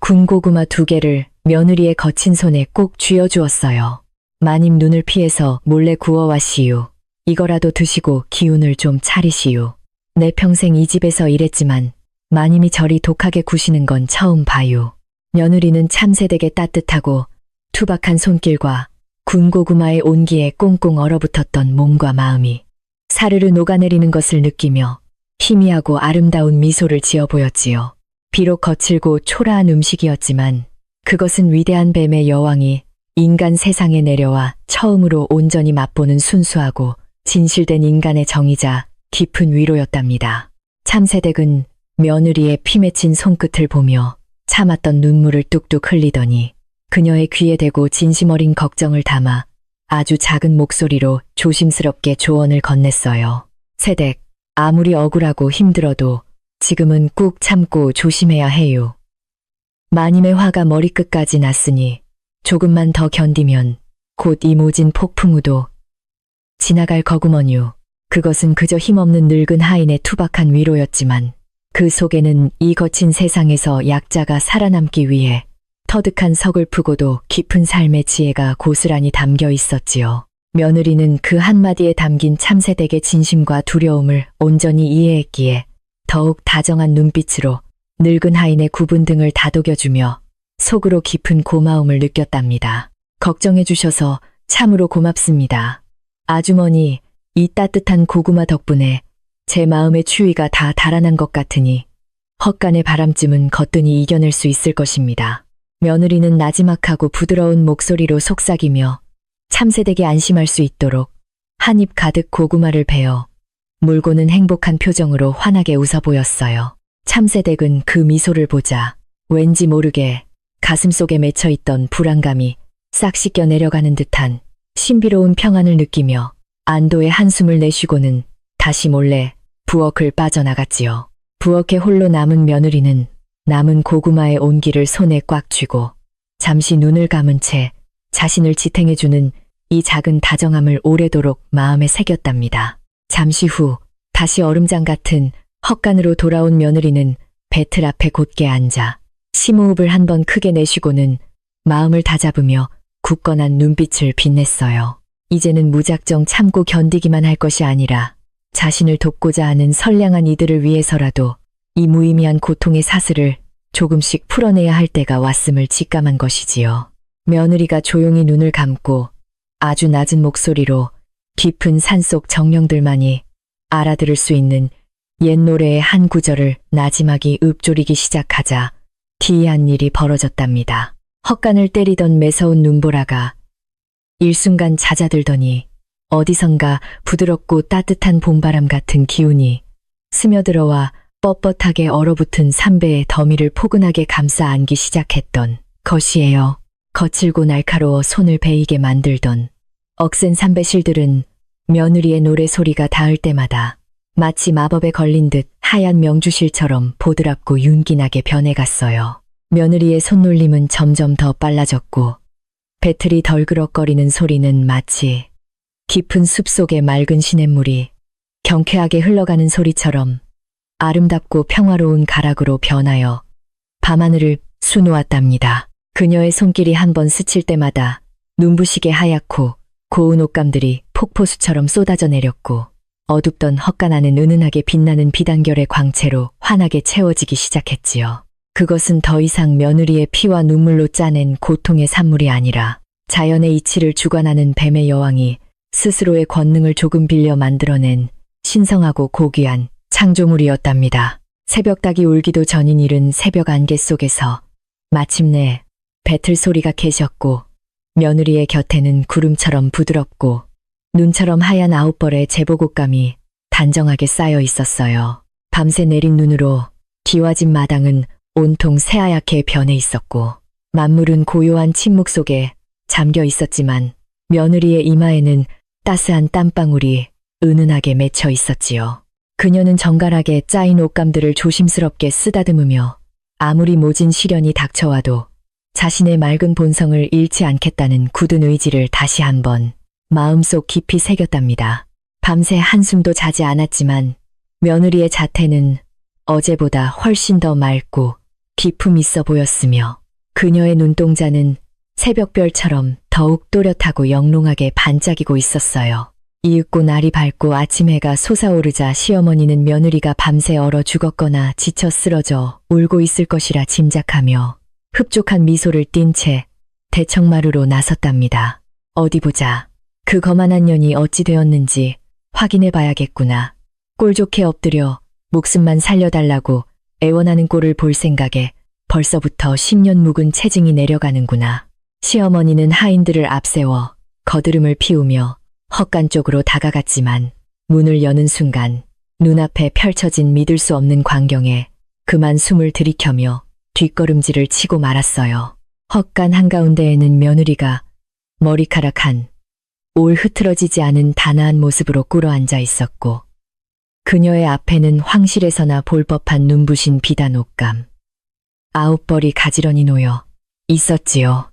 군고구마 2개를 며느리의 거친 손에 꼭 쥐어주었어요. 마님 눈을 피해서 몰래 구워왔시오. 이거라도 드시고 기운을 좀 차리시오. 내 평생 이 집에서 일했지만 마님이 저리 독하게 구시는 건 처음 봐요. 며느리는 참새댁의 따뜻하고 투박한 손길과 군고구마의 온기에 꽁꽁 얼어붙었던 몸과 마음이 사르르 녹아내리는 것을 느끼며 희미하고 아름다운 미소를 지어 보였지요. 비록 거칠고 초라한 음식이었지만 그것은 위대한 뱀의 여왕이 인간 세상에 내려와 처음으로 온전히 맛보는 순수하고 진실된 인간의 정이자 깊은 위로였답니다. 참새댁은 며느리의 피 맺힌 손끝을 보며 참았던 눈물을 뚝뚝 흘리더니 그녀의 귀에 대고 진심 어린 걱정을 담아 아주 작은 목소리로 조심스럽게 조언을 건넸어요. 새댁, 아무리 억울하고 힘들어도 지금은 꾹 참고 조심해야 해요. 마님의 화가 머리끝까지 났으니 조금만 더 견디면 곧 이 모진 폭풍우도 지나갈 거구먼요. 그것은 그저 힘없는 늙은 하인의 투박한 위로였지만 그 속에는 이 거친 세상에서 약자가 살아남기 위해 터득한 서글프고도 깊은 삶의 지혜가 고스란히 담겨 있었지요. 며느리는 그 한마디에 담긴 참새댁의 진심과 두려움을 온전히 이해했기에 더욱 다정한 눈빛으로 늙은 하인의 굽은 등을 다독여주며 속으로 깊은 고마움을 느꼈답니다. 걱정해 주셔서 참으로 고맙습니다. 아주머니, 이 따뜻한 고구마 덕분에 제 마음의 추위가 다 달아난 것 같으니 헛간의 바람쯤은 거뜬히 이겨낼 수 있을 것입니다. 며느리는 나지막하고 부드러운 목소리로 속삭이며 참새댁이 안심할 수 있도록 한 입 가득 고구마를 베어 물고는 행복한 표정으로 환하게 웃어 보였어요. 참새댁은 그 미소를 보자 왠지 모르게 가슴속에 맺혀있던 불안감이 싹 씻겨 내려가는 듯한 신비로운 평안을 느끼며 안도의 한숨을 내쉬고는 다시 몰래 부엌을 빠져나갔지요. 부엌에 홀로 남은 며느리는 남은 고구마의 온기를 손에 꽉 쥐고 잠시 눈을 감은 채 자신을 지탱해주는 이 작은 다정함을 오래도록 마음에 새겼답니다. 잠시 후 다시 얼음장 같은 헛간으로 돌아온 며느리는 배틀 앞에 곧게 앉아 심호흡을 한 번 크게 내쉬고는 마음을 다잡으며 굳건한 눈빛을 빛냈어요. 이제는 무작정 참고 견디기만 할 것이 아니라 자신을 돕고자 하는 선량한 이들을 위해서라도 이 무의미한 고통의 사슬을 조금씩 풀어내야 할 때가 왔음을 직감한 것이지요. 며느리가 조용히 눈을 감고 아주 낮은 목소리로 깊은 산속 정령들만이 알아들을 수 있는 옛 노래의 한 구절을 나지막이 읊조리기 시작하자 기이한 일이 벌어졌답니다. 헛간을 때리던 매서운 눈보라가 일순간 잦아들더니 어디선가 부드럽고 따뜻한 봄바람 같은 기운이 스며들어와 뻣뻣하게 얼어붙은 삼배의 더미를 포근하게 감싸 안기 시작했던 것이에요. 거칠고 날카로워 손을 베이게 만들던 억센 삼배실들은 며느리의 노래소리가 닿을 때마다 마치 마법에 걸린 듯 하얀 명주실처럼 보드랍고 윤기나게 변해갔어요. 며느리의 손놀림은 점점 더 빨라졌고 배틀이 덜그럭거리는 소리는 마치 깊은 숲속의 맑은 시냇물이 경쾌하게 흘러가는 소리처럼 아름답고 평화로운 가락으로 변하여 밤하늘을 수놓았답니다. 그녀의 손길이 한번 스칠 때마다 눈부시게 하얗고 고운 옷감들이 폭포수처럼 쏟아져 내렸고 어둡던 헛간 안은 은은하게 빛나는 비단결의 광채로 환하게 채워지기 시작했지요. 그것은 더 이상 며느리의 피와 눈물로 짜낸 고통의 산물이 아니라 자연의 이치를 주관하는 뱀의 여왕이 스스로의 권능을 조금 빌려 만들어낸 신성하고 고귀한 창조물이었답니다. 새벽닭이 울기도 전인 이른 새벽 안개 속에서 마침내 배틀 소리가 계셨고 며느리의 곁에는 구름처럼 부드럽고 눈처럼 하얀 9벌의 제복옷감이 단정하게 쌓여 있었어요. 밤새 내린 눈으로 기와진 마당은 온통 새하얗게 변해 있었고 만물은 고요한 침묵 속에 잠겨 있었지만 며느리의 이마에는 따스한 땀방울이 은은하게 맺혀 있었지요. 그녀는 정갈하게 짜인 옷감들을 조심스럽게 쓰다듬으며 아무리 모진 시련이 닥쳐와도 자신의 맑은 본성을 잃지 않겠다는 굳은 의지를 다시 한번 마음속 깊이 새겼답니다. 밤새 한숨도 자지 않았지만 며느리의 자태는 어제보다 훨씬 더 맑고 기품 있어 보였으며 그녀의 눈동자는 새벽별처럼 더욱 또렷하고 영롱하게 반짝이고 있었어요. 이윽고 날이 밝고 아침 해가 솟아오르자 시어머니는 며느리가 밤새 얼어 죽었거나 지쳐 쓰러져 울고 있을 것이라 짐작하며 흡족한 미소를 띤 채 대청마루로 나섰답니다. 어디 보자. 그 거만한 년이 어찌 되었는지 확인해 봐야겠구나. 꼴 좋게 엎드려 목숨만 살려달라고 애원하는 꼴을 볼 생각에 벌써부터 10년 묵은 체증이 내려가는구나. 시어머니는 하인들을 앞세워 거드름을 피우며 헛간 쪽으로 다가갔지만 문을 여는 순간 눈앞에 펼쳐진 믿을 수 없는 광경에 그만 숨을 들이켜며 뒷걸음질을 치고 말았어요. 헛간 한가운데에는 며느리가 머리카락 올 흐트러지지 않은 단아한 모습으로 꿇어앉아 있었고 그녀의 앞에는 황실에서나 볼 법한 눈부신 비단 옷감 9벌이 가지런히 놓여 있었지요.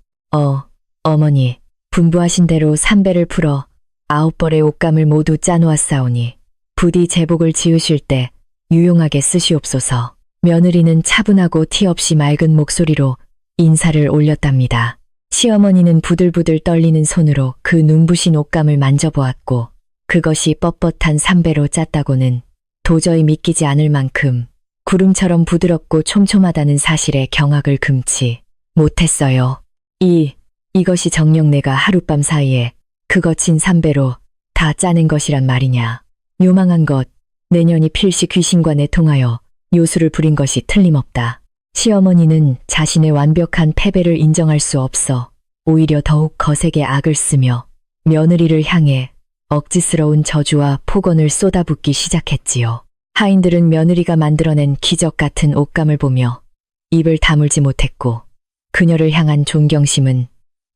어머니, 분부하신 대로 삼배를 풀어 9벌의 옷감을 모두 짜놓았사오니 부디 제복을 지으실 때 유용하게 쓰시옵소서. 며느리는 차분하고 티 없이 맑은 목소리로 인사를 올렸답니다. 시어머니는 부들부들 떨리는 손으로 그 눈부신 옷감을 만져보았고 그것이 뻣뻣한 삼배로 짰다고는 도저히 믿기지 않을 만큼 구름처럼 부드럽고 촘촘하다는 사실에 경악을 금치 못했어요. 이것이 정녕 내가 하룻밤 사이에 그 거친 삼배로 다 짜낸 것이란 말이냐. 요망한 것, 내년이 필시 귀신과 내통하여 요술을 부린 것이 틀림없다. 시어머니는 자신의 완벽한 패배를 인정할 수 없어 오히려 더욱 거세게 악을 쓰며 며느리를 향해 억지스러운 저주와 폭언을 쏟아붓기 시작했지요. 하인들은 며느리가 만들어낸 기적 같은 옷감을 보며 입을 다물지 못했고 그녀를 향한 존경심은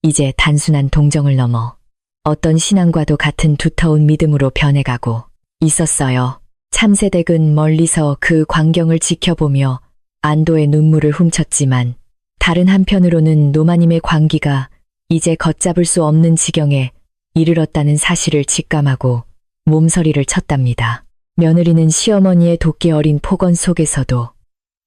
이제 단순한 동정을 넘어 어떤 신앙과도 같은 두터운 믿음으로 변해가고 있었어요. 참새댁은 멀리서 그 광경을 지켜보며 안도의 눈물을 훔쳤지만 다른 한편으로는 노마님의 광기가 이제 걷잡을 수 없는 지경에 이르렀다는 사실을 직감하고 몸서리를 쳤답니다. 며느리는 시어머니의 도끼 어린 폭언 속에서도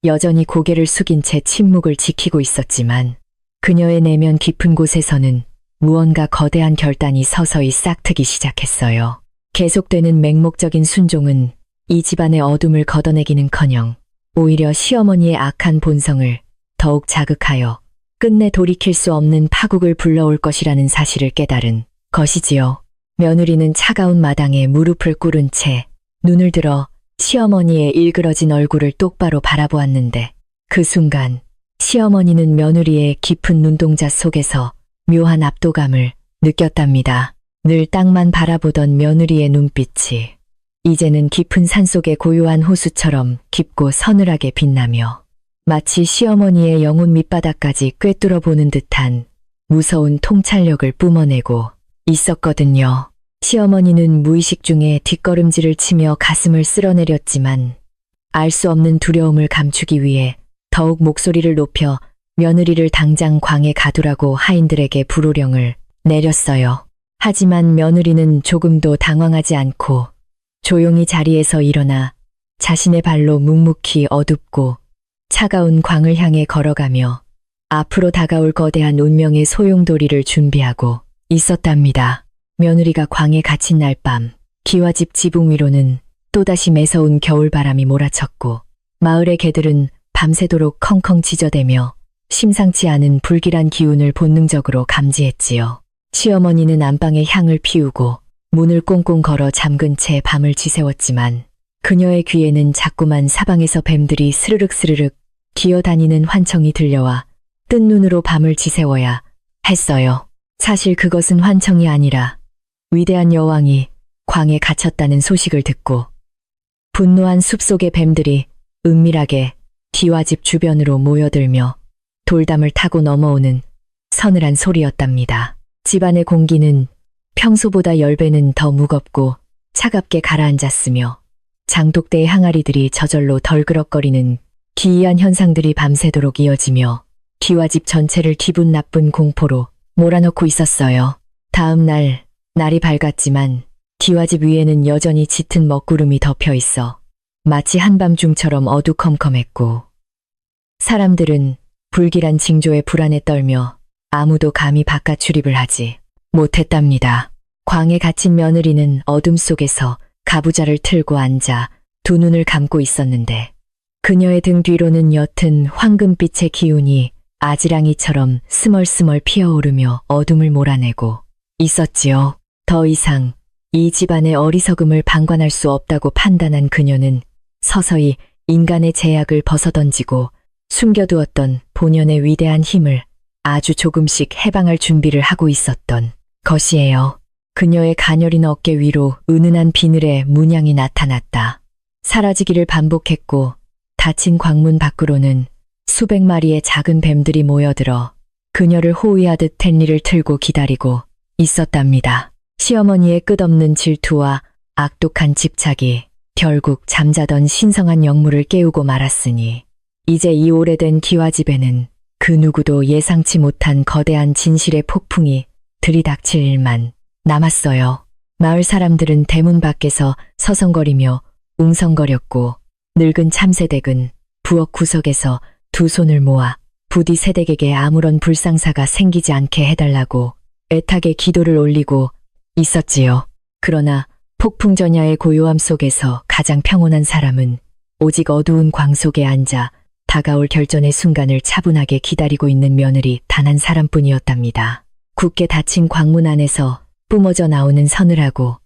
여전히 고개를 숙인 채 침묵을 지키고 있었지만 그녀의 내면 깊은 곳에서는 무언가 거대한 결단이 서서히 싹트기 시작했어요. 계속되는 맹목적인 순종은 이 집안의 어둠을 걷어내기는커녕 오히려 시어머니의 악한 본성을 더욱 자극하여 끝내 돌이킬 수 없는 파국을 불러올 것이라는 사실을 깨달은 것이지요. 며느리는 차가운 마당에 무릎을 꿇은 채 눈을 들어 시어머니의 일그러진 얼굴을 똑바로 바라보았는데 그 순간 시어머니는 며느리의 깊은 눈동자 속에서 묘한 압도감을 느꼈답니다. 늘 땅만 바라보던 며느리의 눈빛이 이제는 깊은 산속의 고요한 호수처럼 깊고 서늘하게 빛나며 마치 시어머니의 영혼 밑바닥까지 꿰뚫어 보는 듯한 무서운 통찰력을 뿜어내고 있었거든요. 시어머니는 무의식 중에 뒷걸음질을 치며 가슴을 쓸어내렸지만 알 수 없는 두려움을 감추기 위해 더욱 목소리를 높여 며느리를 당장 광에 가두라고 하인들에게 불호령을 내렸어요. 하지만 며느리는 조금도 당황하지 않고 조용히 자리에서 일어나 자신의 발로 묵묵히 어둡고 차가운 광을 향해 걸어가며 앞으로 다가올 거대한 운명의 소용돌이를 준비하고 있었답니다. 며느리가 광에 갇힌 날 밤, 기와집 지붕 위로는 또다시 매서운 겨울바람이 몰아쳤고 마을의 개들은 밤새도록 컹컹 짖어대며 심상치 않은 불길한 기운을 본능적으로 감지했지요. 시어머니는 안방에 향을 피우고 문을 꽁꽁 걸어 잠근 채 밤을 지새웠지만 그녀의 귀에는 자꾸만 사방에서 뱀들이 스르륵 스르륵 기어다니는 환청이 들려와 뜬 눈으로 밤을 지새워야 했어요. 사실 그것은 환청이 아니라 위대한 여왕이 광에 갇혔다는 소식을 듣고 분노한 숲속의 뱀들이 은밀하게 기와집 주변으로 모여들며 돌담을 타고 넘어오는 서늘한 소리였답니다. 집안의 공기는 평소보다 10배는 더 무겁고 차갑게 가라앉았으며 장독대의 항아리들이 저절로 덜그럭거리는 기이한 현상들이 밤새도록 이어지며 기와집 전체를 기분 나쁜 공포로 몰아넣고 있었어요. 다음 날, 날이 밝았지만 기와집 위에는 여전히 짙은 먹구름이 덮여 있어 마치 한밤중처럼 어두컴컴했고 사람들은 불길한 징조에 불안에 떨며 아무도 감히 바깥 출입을 하지 못했답니다. 광에 갇힌 며느리는 어둠 속에서 가부좌를 틀고 앉아 두 눈을 감고 있었는데 그녀의 등 뒤로는 옅은 황금빛의 기운이 아지랑이처럼 스멀스멀 피어오르며 어둠을 몰아내고 있었지요. 더 이상 이 집안의 어리석음을 방관할 수 없다고 판단한 그녀는 서서히 인간의 제약을 벗어던지고 숨겨두었던 본연의 위대한 힘을 아주 조금씩 해방할 준비를 하고 있었던 것이에요. 그녀의 가녀린 어깨 위로 은은한 비늘의 문양이 나타났다. 사라지기를 반복했고 닫힌 광문 밖으로는 수백 마리의 작은 뱀들이 모여들어 그녀를 호위하듯 탠리를 틀고 기다리고 있었답니다. 시어머니의 끝없는 질투와 악독한 집착이 결국 잠자던 신성한 영물을 깨우고 말았으니 이제 이 오래된 기와집에는 그 누구도 예상치 못한 거대한 진실의 폭풍이 들이닥칠 일만 남았어요. 마을 사람들은 대문 밖에서 서성거리며 웅성거렸고 늙은 참새댁은 부엌 구석에서 두 손을 모아 부디 새댁에게 아무런 불상사가 생기지 않게 해달라고 애타게 기도를 올리고 있었지요. 그러나 폭풍전야의 고요함 속에서 가장 평온한 사람은 오직 어두운 광 속에 앉아 다가올 결전의 순간을 차분하게 기다리고 있는 며느리 단 한 사람뿐이었답니다. 굳게 닫힌 광문 안에서 뿜어져 나오는 서늘하고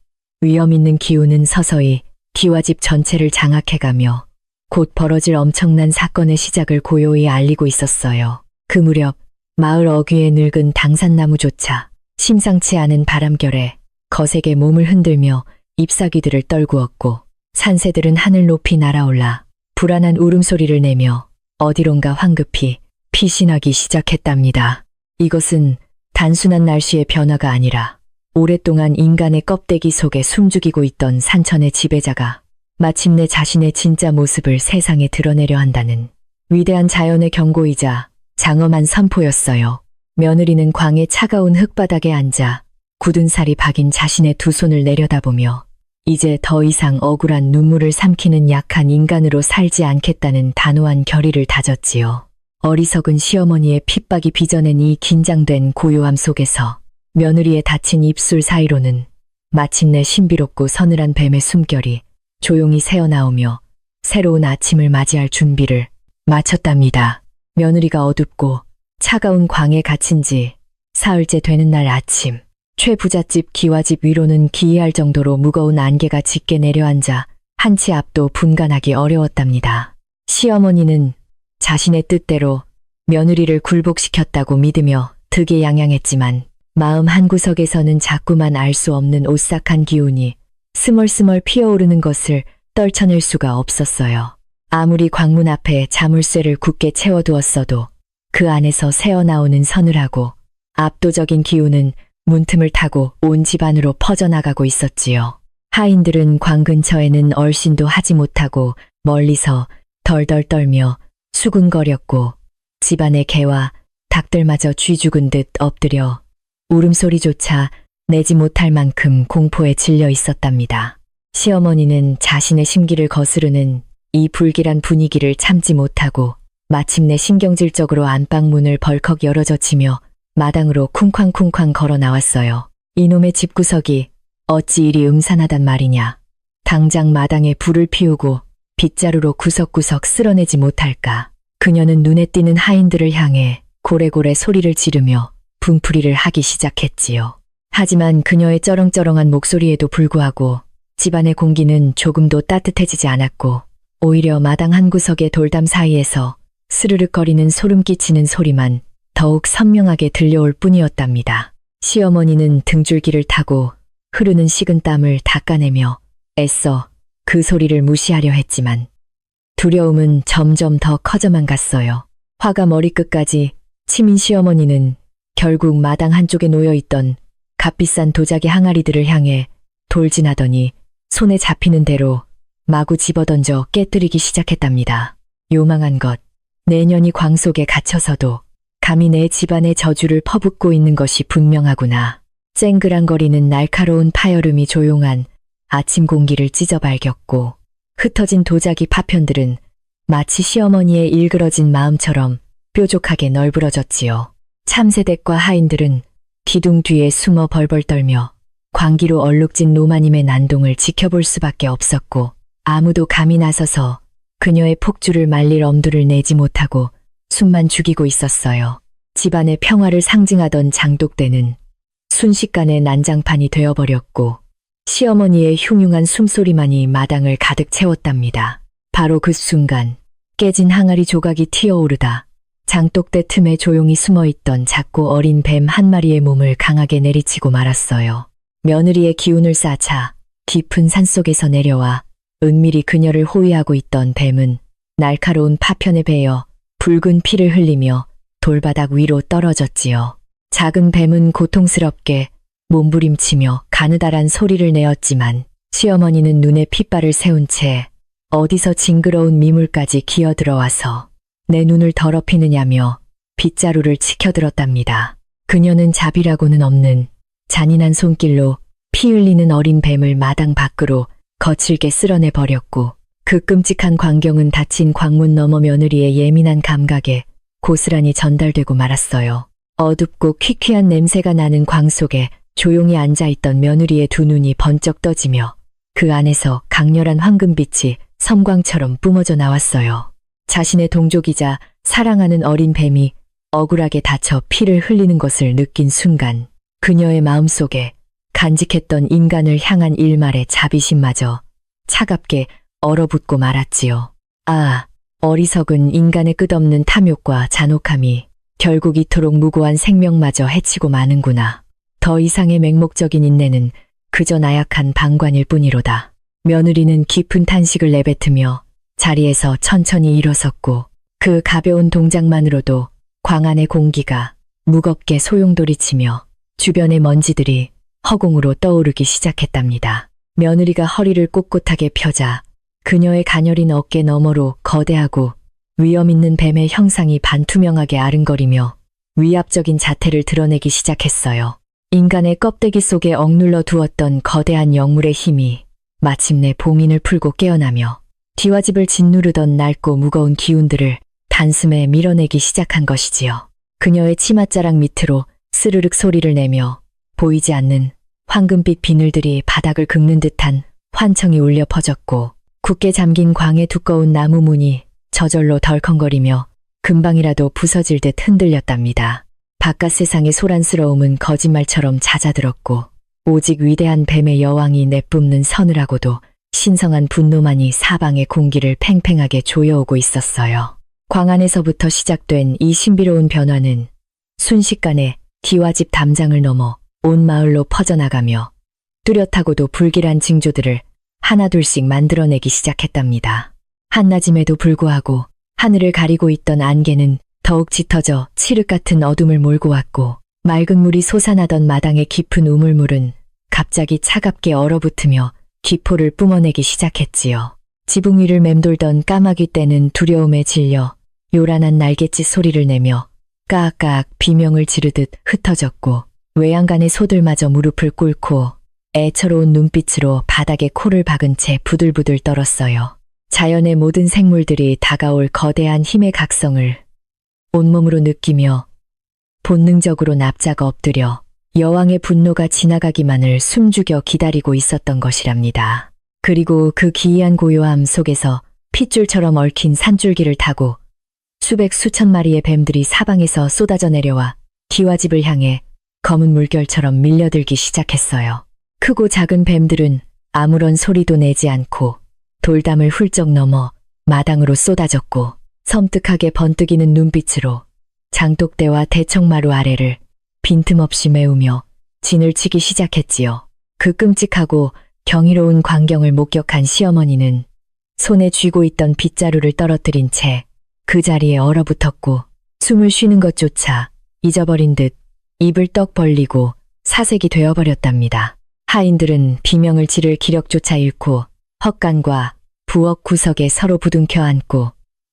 위험 있는 기운은 서서히 기와집 전체를 장악해가며 곧 벌어질 엄청난 사건의 시작을 고요히 알리고 있었어요. 그 무렵 마을 어귀의 늙은 당산나무조차 심상치 않은 바람결에 거세게 몸을 흔들며 잎사귀들을 떨구었고 산새들은 하늘 높이 날아올라 불안한 울음소리를 내며 어디론가 황급히 피신하기 시작했답니다. 이것은 단순한 날씨의 변화가 아니라 오랫동안 인간의 껍데기 속에 숨죽이고 있던 산천의 지배자가 마침내 자신의 진짜 모습을 세상에 드러내려 한다는 위대한 자연의 경고이자 장엄한 선포였어요. 며느리는 광의 차가운 흙바닥에 앉아 굳은 살이 박인 자신의 두 손을 내려다보며 이제 더 이상 억울한 눈물을 삼키는 약한 인간으로 살지 않겠다는 단호한 결의를 다졌지요. 어리석은 시어머니의 핏박이 빚어낸 이 긴장된 고요함 속에서 며느리의 닫힌 입술 사이로는 마침내 신비롭고 서늘한 뱀의 숨결이 조용히 새어나오며 새로운 아침을 맞이할 준비를 마쳤답니다. 며느리가 어둡고 차가운 광에 갇힌 지 사흘째 되는 날 아침, 최 부잣집 기와집 위로는 기이할 정도로 무거운 안개가 짙게 내려앉아 한치 앞도 분간하기 어려웠답니다. 시어머니는 자신의 뜻대로 며느리를 굴복시켰다고 믿으며 득의양양했지만 마음 한구석에서는 자꾸만 알 수 없는 오싹한 기운이 스멀스멀 피어오르는 것을 떨쳐낼 수가 없었어요. 아무리 광문 앞에 자물쇠를 굳게 채워두었어도 그 안에서 새어나오는 서늘하고 압도적인 기운은 문틈을 타고 온 집안으로 퍼져나가고 있었지요. 하인들은 광 근처에는 얼씬도 하지 못하고 멀리서 덜덜 떨며 수군거렸고 집안의 개와 닭들마저 쥐 죽은 듯 엎드려 울음소리조차 내지 못할 만큼 공포에 질려 있었답니다. 시어머니는 자신의 심기를 거스르는 이 불길한 분위기를 참지 못하고 마침내 신경질적으로 안방문을 벌컥 열어젖히며 마당으로 쿵쾅쿵쾅 걸어 나왔어요. 이놈의 집구석이 어찌 이리 음산하단 말이냐. 당장 마당에 불을 피우고 빗자루로 구석구석 쓸어내지 못할까. 그녀는 눈에 띄는 하인들을 향해 고래고래 소리를 지르며 분풀이를 하기 시작했지요. 하지만 그녀의 쩌렁쩌렁한 목소리에도 불구하고 집안의 공기는 조금도 따뜻해지지 않았고 오히려 마당 한 구석의 돌담 사이에서 스르륵거리는 소름 끼치는 소리만 더욱 선명하게 들려올 뿐이었답니다. 시어머니는 등줄기를 타고 흐르는 식은땀을 닦아내며 애써 그 소리를 무시하려 했지만 두려움은 점점 더 커져만 갔어요. 화가 머리끝까지 치민 시어머니는 결국 마당 한쪽에 놓여있던 값비싼 도자기 항아리들을 향해 돌진하더니 손에 잡히는 대로 마구 집어던져 깨뜨리기 시작했답니다. 요망한 것, 내년이 광 속에 갇혀서도 감히 내 집안의 저주를 퍼붓고 있는 것이 분명하구나. 쨍그랑거리는 날카로운 파여름이 조용한 아침 공기를 찢어발겼고 흩어진 도자기 파편들은 마치 시어머니의 일그러진 마음처럼 뾰족하게 널브러졌지요. 참새댁과 하인들은 기둥 뒤에 숨어 벌벌 떨며 광기로 얼룩진 노마님의 난동을 지켜볼 수밖에 없었고 아무도 감히 나서서 그녀의 폭주를 말릴 엄두를 내지 못하고 숨만 죽이고 있었어요. 집안의 평화를 상징하던 장독대는 순식간에 난장판이 되어버렸고 시어머니의 흉흉한 숨소리만이 마당을 가득 채웠답니다. 바로 그 순간 깨진 항아리 조각이 튀어오르다 장독대 틈에 조용히 숨어있던 작고 어린 뱀 한 마리의 몸을 강하게 내리치고 말았어요. 며느리의 기운을 쌓자 깊은 산속에서 내려와 은밀히 그녀를 호위하고 있던 뱀은 날카로운 파편에 베어 붉은 피를 흘리며 돌바닥 위로 떨어졌지요. 작은 뱀은 고통스럽게 몸부림치며 가느다란 소리를 내었지만 시어머니는 눈에 핏발을 세운 채 어디서 징그러운 미물까지 기어들어와서 내 눈을 더럽히느냐며 빗자루를 치켜들었답니다. 그녀는 자비라고는 없는 잔인한 손길로 피 흘리는 어린 뱀을 마당 밖으로 거칠게 쓸어내 버렸고 그 끔찍한 광경은 닫힌 광문 너머 며느리의 예민한 감각에 고스란히 전달되고 말았어요. 어둡고 퀴퀴한 냄새가 나는 광 속에 조용히 앉아있던 며느리의 두 눈이 번쩍 떠지며 그 안에서 강렬한 황금빛이 섬광처럼 뿜어져 나왔어요. 자신의 동족이자 사랑하는 어린 뱀이 억울하게 다쳐 피를 흘리는 것을 느낀 순간 그녀의 마음속에 간직했던 인간을 향한 일말의 자비심마저 차갑게 얼어붙고 말았지요. 아, 어리석은 인간의 끝없는 탐욕과 잔혹함이 결국 이토록 무고한 생명마저 해치고 마는구나. 더 이상의 맹목적인 인내는 그저 나약한 방관일 뿐이로다. 며느리는 깊은 탄식을 내뱉으며 자리에서 천천히 일어섰고 그 가벼운 동작만으로도 광 안의 공기가 무겁게 소용돌이치며 주변의 먼지들이 허공으로 떠오르기 시작했답니다. 며느리가 허리를 꼿꼿하게 펴자 그녀의 가녀린 어깨 너머로 거대하고 위험 있는 뱀의 형상이 반투명하게 아른거리며 위압적인 자태를 드러내기 시작했어요. 인간의 껍데기 속에 억눌러 두었던 거대한 영물의 힘이 마침내 봉인을 풀고 깨어나며 뒤와집을 짓누르던 낡고 무거운 기운들을 단숨에 밀어내기 시작한 것이지요. 그녀의 치맛자락 밑으로 스르륵 소리를 내며 보이지 않는 황금빛 비늘들이 바닥을 긁는 듯한 환청이 울려 퍼졌고 굳게 잠긴 광의 두꺼운 나무 문이 저절로 덜컹거리며 금방이라도 부서질 듯 흔들렸답니다. 바깥 세상의 소란스러움은 거짓말처럼 잦아들었고 오직 위대한 뱀의 여왕이 내뿜는 서늘하고도 신성한 분노만이 사방의 공기를 팽팽하게 조여오고 있었어요. 광안에서부터 시작된 이 신비로운 변화는 순식간에 기와집 담장을 넘어 온 마을로 퍼져나가며 뚜렷하고도 불길한 징조들을 하나둘씩 만들어내기 시작했답니다. 한낮임에도 불구하고 하늘을 가리고 있던 안개는 더욱 짙어져 칠흑 같은 어둠을 몰고 왔고, 맑은 물이 솟아나던 마당의 깊은 우물물은 갑자기 차갑게 얼어붙으며 기포를 뿜어내기 시작했지요. 지붕 위를 맴돌던 까마귀 떼는 두려움에 질려 요란한 날갯짓 소리를 내며 까악까악 비명을 지르듯 흩어졌고, 외양간의 소들마저 무릎을 꿇고 애처로운 눈빛으로 바닥에 코를 박은 채 부들부들 떨었어요. 자연의 모든 생물들이 다가올 거대한 힘의 각성을 온몸으로 느끼며 본능적으로 납작 엎드려 여왕의 분노가 지나가기만을 숨죽여 기다리고 있었던 것이랍니다. 그리고 그 기이한 고요함 속에서 핏줄처럼 얽힌 산줄기를 타고 수백 수천 마리의 뱀들이 사방에서 쏟아져 내려와 기와집을 향해 검은 물결처럼 밀려들기 시작했어요. 크고 작은 뱀들은 아무런 소리도 내지 않고 돌담을 훌쩍 넘어 마당으로 쏟아졌고, 섬뜩하게 번뜩이는 눈빛으로 장독대와 대청마루 아래를 빈틈없이 메우며 진을 치기 시작했지요. 그 끔찍하고 경이로운 광경을 목격한 시어머니는 손에 쥐고 있던 빗자루를 떨어뜨린 채 그 자리에 얼어붙었고, 숨을 쉬는 것조차 잊어버린 듯 입을 떡 벌리고 사색이 되어버렸답니다. 하인들은 비명을 지를 기력조차 잃고 헛간과 부엌 구석에 서로 부둥켜 앉고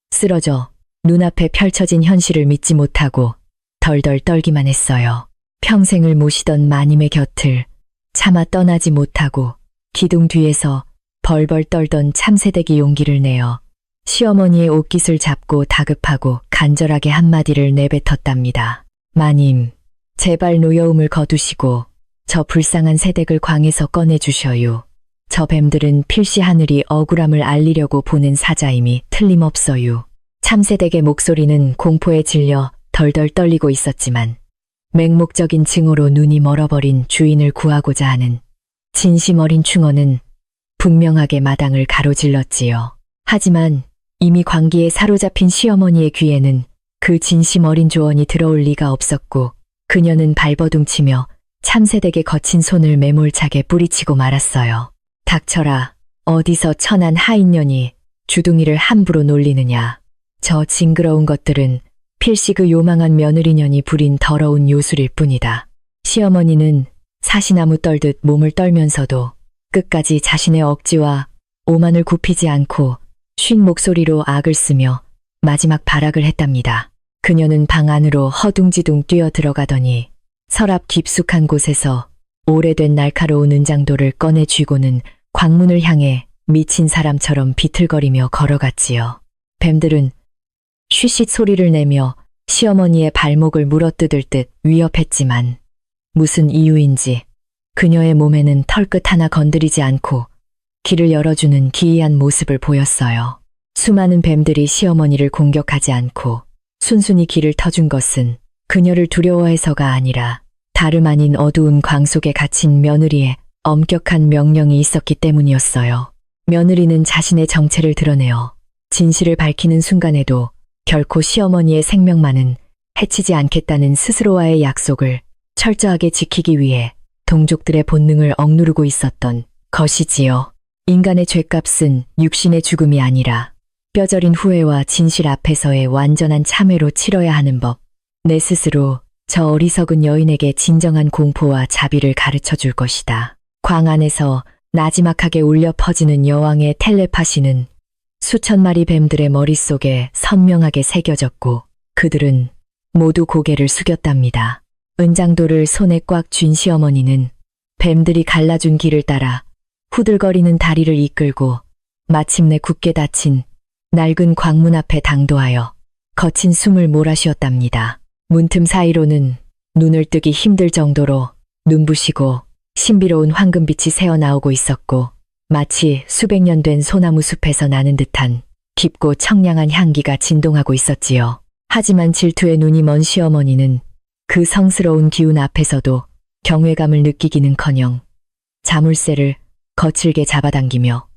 쓰러져 눈앞에 펼쳐진 현실을 믿지 못하고 덜덜 떨기만 했어요. 평생을 모시던 마님의 곁을 차마 떠나지 못하고 기둥 뒤에서 벌벌 떨던 참새댁이 용기를 내어 시어머니의 옷깃을 잡고 다급하고 간절하게 한마디를 내뱉었답니다. 마님, 제발 노여움을 거두시고 저 불쌍한 새댁을 광에서 꺼내주셔요. 저 뱀들은 필시 하늘이 억울함을 알리려고 보낸 사자임이 틀림없어요. 참새댁의 목소리는 공포에 질려 덜덜 떨리고 있었지만 맹목적인 징후로 눈이 멀어버린 주인을 구하고자 하는 진심 어린 충언은 분명하게 마당을 가로질렀지요. 하지만 이미 광기에 사로잡힌 시어머니의 귀에는 그 진심 어린 조언이 들어올 리가 없었고, 그녀는 발버둥치며 참새댁의 거친 손을 매몰차게 뿌리치고 말았어요. 닥쳐라. 어디서 천한 하인년이 주둥이를 함부로 놀리느냐. 저 징그러운 것들은 필시 그 요망한 며느리년이 부린 더러운 요술일 뿐이다. 시어머니는 사시나무 떨듯 몸을 떨면서도 끝까지 자신의 억지와 오만을 굽히지 않고 쉰 목소리로 악을 쓰며 마지막 발악을 했답니다. 그녀는 방 안으로 허둥지둥 뛰어 들어가더니 서랍 깊숙한 곳에서 오래된 날카로운 은장도를 꺼내 쥐고는 광문을 향해 미친 사람처럼 비틀거리며 걸어갔지요. 뱀들은 쉬쉿 소리를 내며 시어머니의 발목을 물어뜯을 듯 위협했지만 무슨 이유인지 그녀의 몸에는 털끝 하나 건드리지 않고 길을 열어주는 기이한 모습을 보였어요. 수많은 뱀들이 시어머니를 공격하지 않고 순순히 길을 터준 것은 그녀를 두려워해서가 아니라 다름 아닌 어두운 광 속에 갇힌 며느리의 엄격한 명령이 있었기 때문이었어요. 며느리는 자신의 정체를 드러내어 진실을 밝히는 순간에도 결코 시어머니의 생명만은 해치지 않겠다는 스스로와의 약속을 철저하게 지키기 위해 동족들의 본능을 억누르고 있었던 것이지요. 인간의 죄값은 육신의 죽음이 아니라 뼈저린 후회와 진실 앞에서의 완전한 참회로 치러야 하는 법. 내 스스로 저 어리석은 여인에게 진정한 공포와 자비를 가르쳐 줄 것이다. 광 안에서 나지막하게 울려 퍼지는 여왕의 텔레파시는 수천 마리 뱀들의 머릿속에 선명하게 새겨졌고 그들은 모두 고개를 숙였답니다. 은장도를 손에 꽉 쥔 시어머니는 뱀들이 갈라준 길을 따라 후들거리는 다리를 이끌고 마침내 굳게 닫힌 낡은 광문 앞에 당도하여 거친 숨을 몰아쉬었답니다. 문틈 사이로는 눈을 뜨기 힘들 정도로 눈부시고 신비로운 황금빛이 새어나오고 있었고 마치 수백 년 된 소나무 숲에서 나는 듯한 깊고 청량한 향기가 진동하고 있었지요. 하지만 질투에 눈이 먼 시어머니는 그 성스러운 기운 앞에서도 경외감을 느끼기는커녕 자물쇠를 거칠게 잡아당기며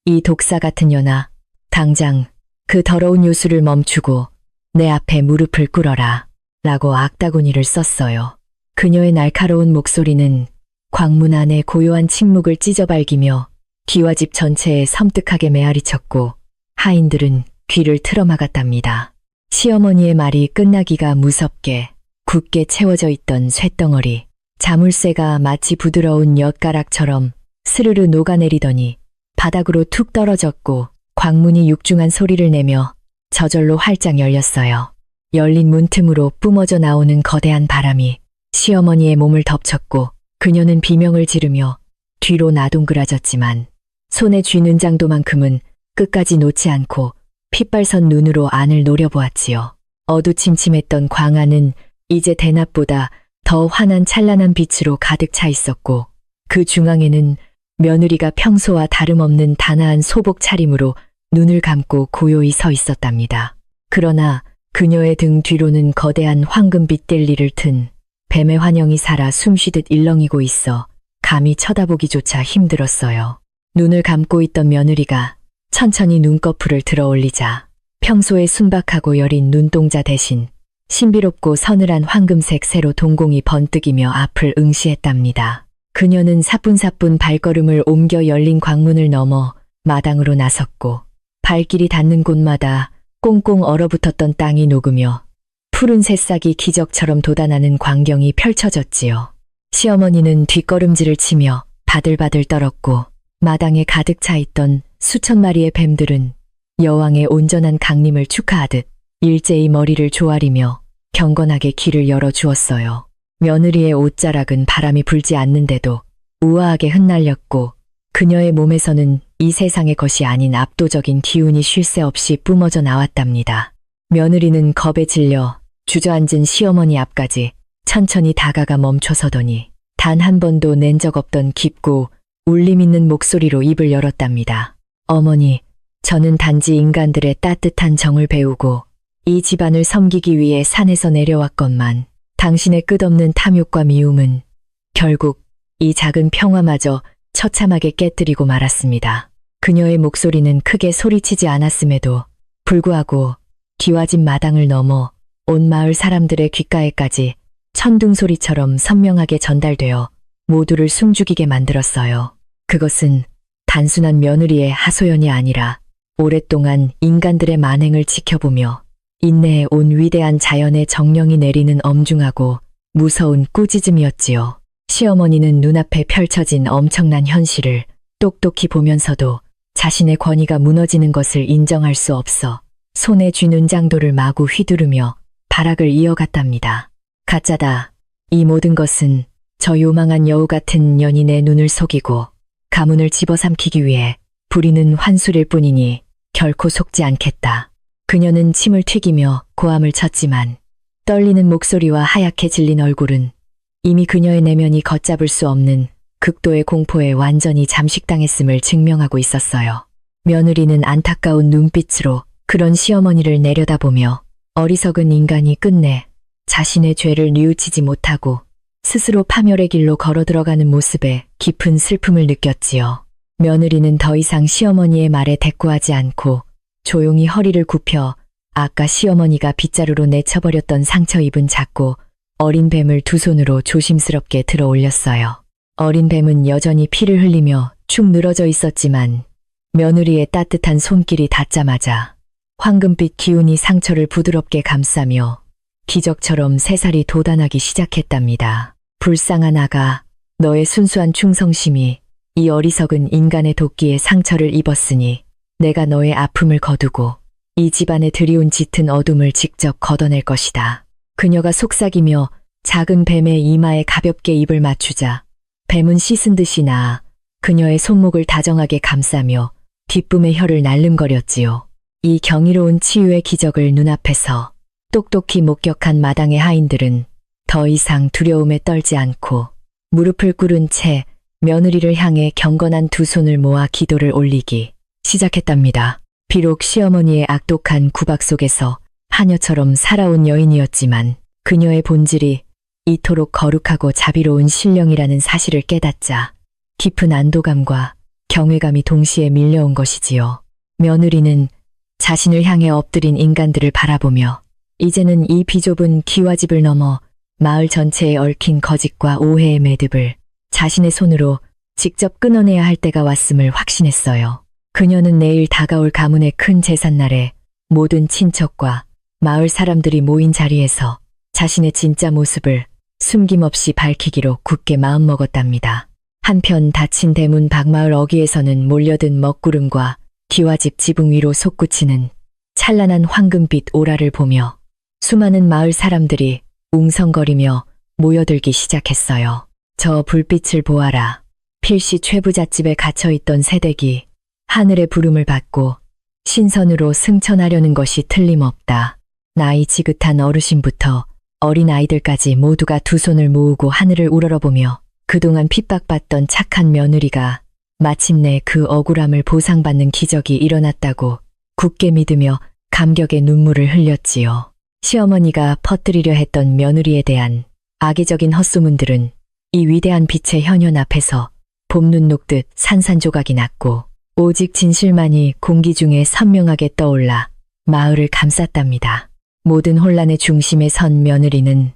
이 독사 같은 년아, 당장 그 더러운 요술을 멈추고 내 앞에 무릎을 꿇어라. 라고 악다구니를 썼어요. 그녀의 날카로운 목소리는 광문 안의 고요한 침묵을 찢어발기며 기와집 전체에 섬뜩하게 메아리쳤고 하인들은 귀를 틀어막았답니다. 시어머니의 말이 끝나기가 무섭게 굳게 채워져 있던 쇳덩어리, 자물쇠가 마치 부드러운 엿가락처럼 스르르 녹아내리더니 바닥으로 툭 떨어졌고 광문이 육중한 소리를 내며 저절로 활짝 열렸어요. 열린 문틈으로 뿜어져 나오는 거대한 바람이 시어머니의 몸을 덮쳤고 그녀는 비명을 지르며 뒤로 나동그라졌지만 손에 쥐는 장도만큼은 끝까지 놓지 않고 핏발선 눈으로 안을 노려보았지요. 어두침침했던 광안은 이제 대낮보다 더 환한 찬란한 빛으로 가득 차 있었고 그 중앙에는 며느리가 평소와 다름없는 단아한 소복 차림으로 눈을 감고 고요히 서 있었답니다. 그러나 그녀의 등 뒤로는 거대한 황금빛 뗄리를 튼 뱀의 환영이 살아 숨쉬듯 일렁이고 있어 감히 쳐다보기조차 힘들었어요. 눈을 감고 있던 며느리가 천천히 눈꺼풀을 들어 올리자 평소에 순박하고 여린 눈동자 대신 신비롭고 서늘한 황금색 새로 동공이 번뜩이며 앞을 응시했답니다. 그녀는 사뿐사뿐 발걸음을 옮겨 열린 광문을 넘어 마당으로 나섰고 발길이 닿는 곳마다 꽁꽁 얼어붙었던 땅이 녹으며 푸른 새싹이 기적처럼 돋아나는 광경이 펼쳐졌지요. 시어머니는 뒷걸음질을 치며 바들바들 떨었고 마당에 가득 차 있던 수천 마리의 뱀들은 여왕의 온전한 강림을 축하하듯 일제히 머리를 조아리며 경건하게 길을 열어주었어요. 며느리의 옷자락은 바람이 불지 않는데도 우아하게 흩날렸고 그녀의 몸에서는 이 세상의 것이 아닌 압도적인 기운이 쉴 새 없이 뿜어져 나왔답니다. 며느리는 겁에 질려 주저앉은 시어머니 앞까지 천천히 다가가 멈춰서더니 단 한 번도 낸 적 없던 깊고 울림 있는 목소리로 입을 열었답니다. 어머니, 저는 단지 인간들의 따뜻한 정을 배우고 이 집안을 섬기기 위해 산에서 내려왔건만 당신의 끝없는 탐욕과 미움은 결국 이 작은 평화마저 처참하게 깨뜨리고 말았습니다. 그녀의 목소리는 크게 소리치지 않았음에도 불구하고 기와집 마당을 넘어 온 마을 사람들의 귓가에까지 천둥 소리처럼 선명하게 전달되어 모두를 숨죽이게 만들었어요. 그것은 단순한 며느리의 하소연이 아니라 오랫동안 인간들의 만행을 지켜보며 인내해 온 위대한 자연의 정령이 내리는 엄중하고 무서운 꾸짖음이었지요. 시어머니는 눈앞에 펼쳐진 엄청난 현실을 똑똑히 보면서도 자신의 권위가 무너지는 것을 인정할 수 없어 손에 쥐는 장도를 마구 휘두르며 발악을 이어갔답니다. 가짜다. 이 모든 것은 저 요망한 여우 같은 연인의 눈을 속이고 가문을 집어삼키기 위해 부리는 환술일 뿐이니 결코 속지 않겠다. 그녀는 침을 튀기며 고함을 쳤지만 떨리는 목소리와 하얗게 질린 얼굴은 이미 그녀의 내면이 걷잡을 수 없는 극도의 공포에 완전히 잠식당했음을 증명하고 있었어요. 며느리는 안타까운 눈빛으로 그런 시어머니를 내려다보며 어리석은 인간이 끝내 자신의 죄를 뉘우치지 못하고 스스로 파멸의 길로 걸어 들어가는 모습에 깊은 슬픔을 느꼈지요. 며느리는 더 이상 시어머니의 말에 대꾸하지 않고 조용히 허리를 굽혀 아까 시어머니가 빗자루로 내쳐버렸던 상처 입은 작고 어린 뱀을 두 손으로 조심스럽게 들어 올렸어요. 어린 뱀은 여전히 피를 흘리며 축 늘어져 있었지만 며느리의 따뜻한 손길이 닿자마자 황금빛 기운이 상처를 부드럽게 감싸며 기적처럼 새살이 돋아나기 시작했답니다. 불쌍한 아가, 너의 순수한 충성심이 이 어리석은 인간의 도끼에 상처를 입었으니 내가 너의 아픔을 거두고 이 집안에 들이온 짙은 어둠을 직접 걷어낼 것이다. 그녀가 속삭이며 작은 뱀의 이마에 가볍게 입을 맞추자 뱀은 씻은 듯이 나아 그녀의 손목을 다정하게 감싸며 뒷붐의 혀를 날름거렸지요. 이 경이로운 치유의 기적을 눈앞에서 똑똑히 목격한 마당의 하인들은 더 이상 두려움에 떨지 않고 무릎을 꿇은 채 며느리를 향해 경건한 두 손을 모아 기도를 올리기 시작했답니다. 비록 시어머니의 악독한 구박 속에서 하녀처럼 살아온 여인이었지만 그녀의 본질이 이토록 거룩하고 자비로운 신령이라는 사실을 깨닫자 깊은 안도감과 경외감이 동시에 밀려온 것이지요. 며느리는 자신을 향해 엎드린 인간들을 바라보며 이제는 이 비좁은 기와집을 넘어 마을 전체에 얽힌 거짓과 오해의 매듭을 자신의 손으로 직접 끊어내야 할 때가 왔음을 확신했어요. 그녀는 내일 다가올 가문의 큰 제삿날에 모든 친척과 마을 사람들이 모인 자리에서 자신의 진짜 모습을 숨김없이 밝히기로 굳게 마음먹었답니다. 한편 닫힌 대문 밖마을 어귀에서는 몰려든 먹구름과 기와집 지붕 위로 솟구치는 찬란한 황금빛 오라를 보며 수많은 마을 사람들이 웅성거리며 모여들기 시작했어요. 저 불빛을 보아라. 필시 최부잣집에 갇혀있던 새댁이 하늘의 부름을 받고 신선으로 승천하려는 것이 틀림없다. 나이 지긋한 어르신부터 어린아이들까지 모두가 두 손을 모으고 하늘을 우러러보며 그동안 핍박받던 착한 며느리가 마침내 그 억울함을 보상받는 기적이 일어났다고 굳게 믿으며 감격의 눈물을 흘렸지요. 시어머니가 퍼뜨리려 했던 며느리에 대한 악의적인 헛소문들은 이 위대한 빛의 현현 앞에서 봄눈 녹듯 산산조각이 났고 오직 진실만이 공기 중에 선명하게 떠올라 마을을 감쌌답니다. 모든 혼란의 중심에 선 며느리는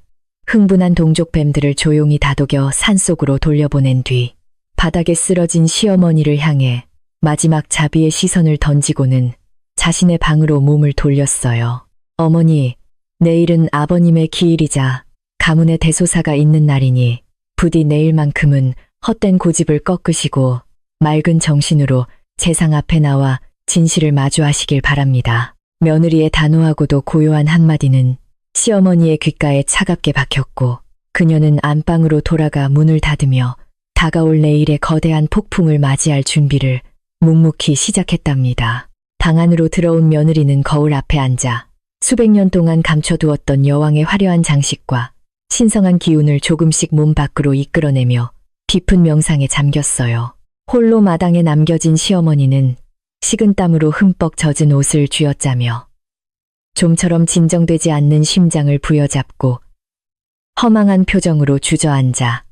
흥분한 동족뱀들을 조용히 다독여 산속으로 돌려보낸 뒤 바닥에 쓰러진 시어머니를 향해 마지막 자비의 시선을 던지고는 자신의 방으로 몸을 돌렸어요. 어머니, 내일은 아버님의 기일이자 가문의 대소사가 있는 날이니 부디 내일만큼은 헛된 고집을 꺾으시고 맑은 정신으로 재상 앞에 나와 진실을 마주하시길 바랍니다. 며느리의 단호하고도 고요한 한마디는 시어머니의 귓가에 차갑게 박혔고 그녀는 안방으로 돌아가 문을 닫으며 다가올 내일의 거대한 폭풍을 맞이할 준비를 묵묵히 시작했답니다. 방 안으로 들어온 며느리는 거울 앞에 앉아 수백 년 동안 감춰두었던 여왕의 화려한 장식과 신성한 기운을 조금씩 몸 밖으로 이끌어내며 깊은 명상에 잠겼어요. 홀로 마당에 남겨진 시어머니는 식은땀으로 흠뻑 젖은 옷을 쥐어짜며 좀처럼 진정되지 않는 심장을 부여잡고 허망한 표정으로 주저앉아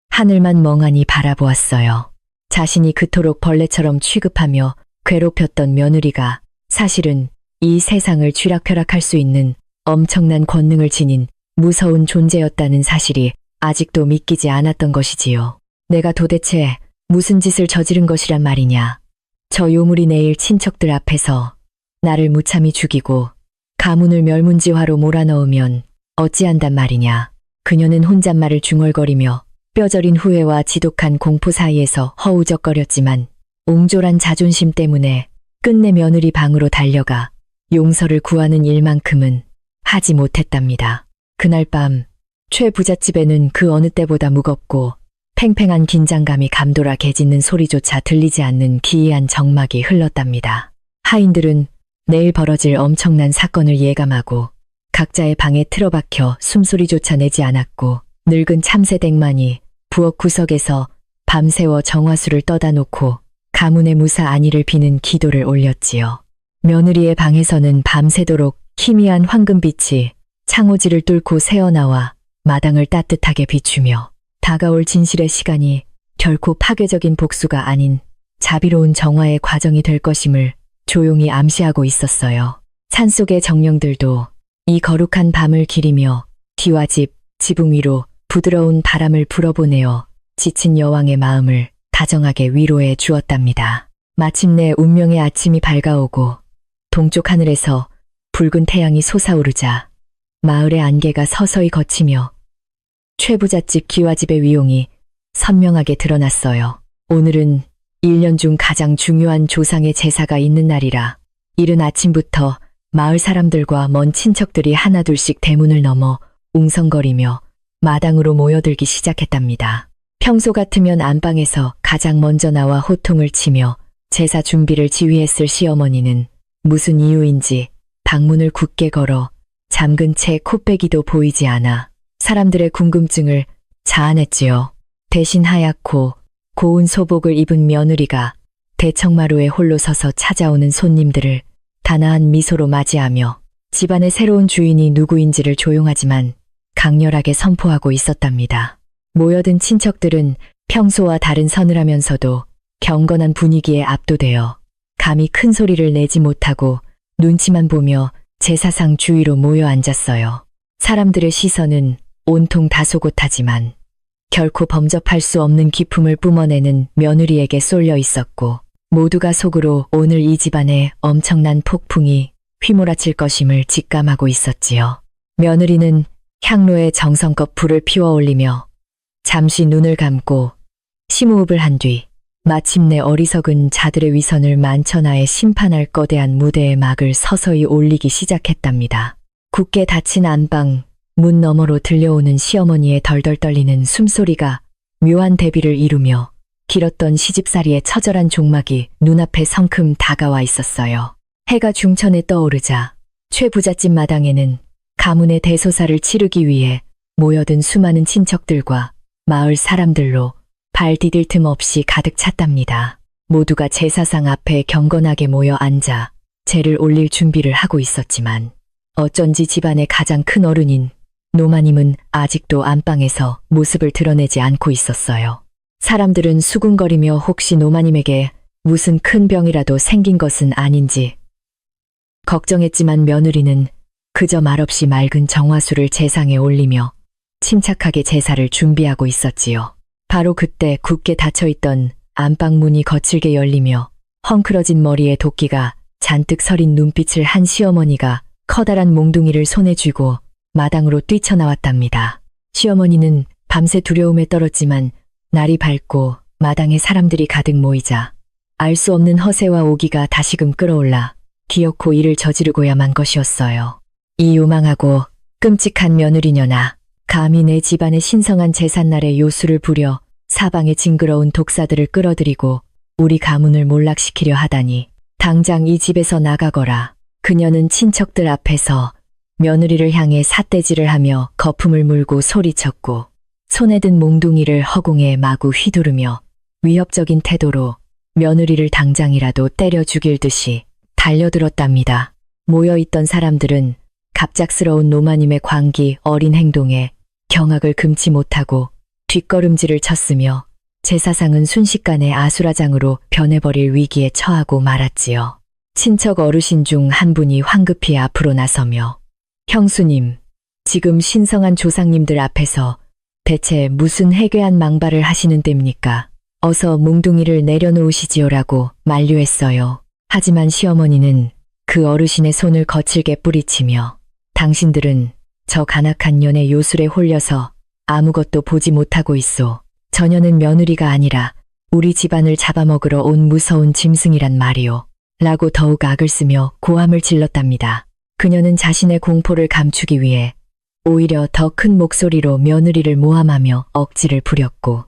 하늘만 멍하니 바라보았어요. 자신이 그토록 벌레처럼 취급하며 괴롭혔던 며느리가 사실은 이 세상을 쥐락펴락할 수 있는 엄청난 권능을 지닌 무서운 존재였다는 사실이 아직도 믿기지 않았던 것이지요. 내가 도대체 무슨 짓을 저지른 것이란 말이냐. 저 요물이 내일 친척들 앞에서 나를 무참히 죽이고 가문을 멸문지화로 몰아넣으면 어찌한단 말이냐. 그녀는 혼잣말을 중얼거리며 뼈저린 후회와 지독한 공포 사이에서 허우적거렸지만 옹졸한 자존심 때문에 끝내 며느리 방으로 달려가 용서를 구하는 일만큼은 하지 못했답니다. 그날 밤 최 부잣집에는 그 어느 때보다 무겁고 팽팽한 긴장감이 감돌아 개짖는 소리조차 들리지 않는 기이한 정막이 흘렀답니다. 하인들은 내일 벌어질 엄청난 사건을 예감하고 각자의 방에 틀어박혀 숨소리조차 내지 않았고 늙은 참새댁만이 부엌 구석에서 밤새워 정화수를 떠다 놓고 가문의 무사 안위를 비는 기도를 올렸지요. 며느리의 방에서는 밤새도록 희미한 황금빛이 창호지를 뚫고 새어나와 마당을 따뜻하게 비추며 다가올 진실의 시간이 결코 파괴적인 복수가 아닌 자비로운 정화의 과정이 될 것임을 조용히 암시하고 있었어요. 산속의 정령들도 이 거룩한 밤을 기리며 기와집, 지붕 위로 부드러운 바람을 불어보내어 지친 여왕의 마음을 다정하게 위로해 주었답니다. 마침내 운명의 아침이 밝아오고 동쪽 하늘에서 붉은 태양이 솟아오르자 마을의 안개가 서서히 걷히며 최부잣집 기와집의 위용이 선명하게 드러났어요. 오늘은 1년 중 가장 중요한 조상의 제사가 있는 날이라 이른 아침부터 마을 사람들과 먼 친척들이 하나둘씩 대문을 넘어 웅성거리며 마당으로 모여들기 시작했답니다. 평소 같으면 안방에서 가장 먼저 나와 호통을 치며 제사 준비를 지휘했을 시어머니는 무슨 이유인지 방문을 굳게 걸어 잠근 채 코빼기도 보이지 않아 사람들의 궁금증을 자아냈지요. 대신 하얗고 고운 소복을 입은 며느리가 대청마루에 홀로 서서 찾아오는 손님들을 단아한 미소로 맞이하며 집안의 새로운 주인이 누구인지를 조용하지만 강렬하게 선포하고 있었답니다. 모여든 친척들은 평소와 다른 서늘하면서도 경건한 분위기에 압도되어 감히 큰 소리를 내지 못하고 눈치만 보며 제사상 주위로 모여 앉았어요. 사람들의 시선은 온통 다소곳하지만 결코 범접할 수 없는 기품을 뿜어내는 며느리에게 쏠려 있었고, 모두가 속으로 오늘 이 집안에 엄청난 폭풍이 휘몰아칠 것임을 직감하고 있었지요. 며느리는 향로에 정성껏 불을 피워 올리며 잠시 눈을 감고 심호흡을 한 뒤 마침내 어리석은 자들의 위선을 만천하에 심판할 거대한 무대의 막을 서서히 올리기 시작했답니다. 굳게 닫힌 안방 문 너머로 들려오는 시어머니의 덜덜 떨리는 숨소리가 묘한 대비를 이루며 길었던 시집살이의 처절한 종막이 눈앞에 성큼 다가와 있었어요. 해가 중천에 떠오르자 최 부잣집 마당에는 가문의 대소사를 치르기 위해 모여든 수많은 친척들과 마을 사람들로 발 디딜 틈 없이 가득 찼답니다. 모두가 제사상 앞에 경건하게 모여 앉아 제를 올릴 준비를 하고 있었지만 어쩐지 집안의 가장 큰 어른인 노마님은 아직도 안방에서 모습을 드러내지 않고 있었어요. 사람들은 수군거리며 혹시 노마님에게 무슨 큰 병이라도 생긴 것은 아닌지 걱정했지만 며느리는 그저 말없이 맑은 정화수를 제상에 올리며 침착하게 제사를 준비하고 있었지요. 바로 그때 굳게 닫혀있던 안방 문이 거칠게 열리며 헝클어진 머리에 도끼가 잔뜩 서린 눈빛을 한 시어머니가 커다란 몽둥이를 손에 쥐고 마당으로 뛰쳐나왔답니다. 시어머니는 밤새 두려움에 떨었지만 날이 밝고 마당에 사람들이 가득 모이자 알 수 없는 허세와 오기가 다시금 끌어올라 기어코 이를 저지르고야만 것이었어요. 이 요망하고 끔찍한 며느리녀나 감히 내 집안의 신성한 제삿날에 요술을 부려 사방에 징그러운 독사들을 끌어들이고 우리 가문을 몰락시키려 하다니 당장 이 집에서 나가거라. 그녀는 친척들 앞에서 며느리를 향해 삿대질을 하며 거품을 물고 소리쳤고 손에 든 몽둥이를 허공에 마구 휘두르며 위협적인 태도로 며느리를 당장이라도 때려 죽일 듯이 달려들었답니다. 모여있던 사람들은 갑작스러운 노마님의 광기 어린 행동에 경악을 금치 못하고 뒷걸음질을 쳤으며 제사상은 순식간에 아수라장으로 변해버릴 위기에 처하고 말았지요. 친척 어르신 중 한 분이 황급히 앞으로 나서며 형수님, 지금 신성한 조상님들 앞에서 대체 무슨 해괴한 망발을 하시는 때입니까? 어서 몽둥이를 내려놓으시지요라고 만류했어요. 하지만 시어머니는 그 어르신의 손을 거칠게 뿌리치며 당신들은 저 간악한 년의 요술에 홀려서 아무것도 보지 못하고 있소. 저녀는 며느리가 아니라 우리 집안을 잡아먹으러 온 무서운 짐승이란 말이오. 라고 더욱 악을 쓰며 고함을 질렀답니다. 그녀는 자신의 공포를 감추기 위해 오히려 더 큰 목소리로 며느리를 모함하며 억지를 부렸고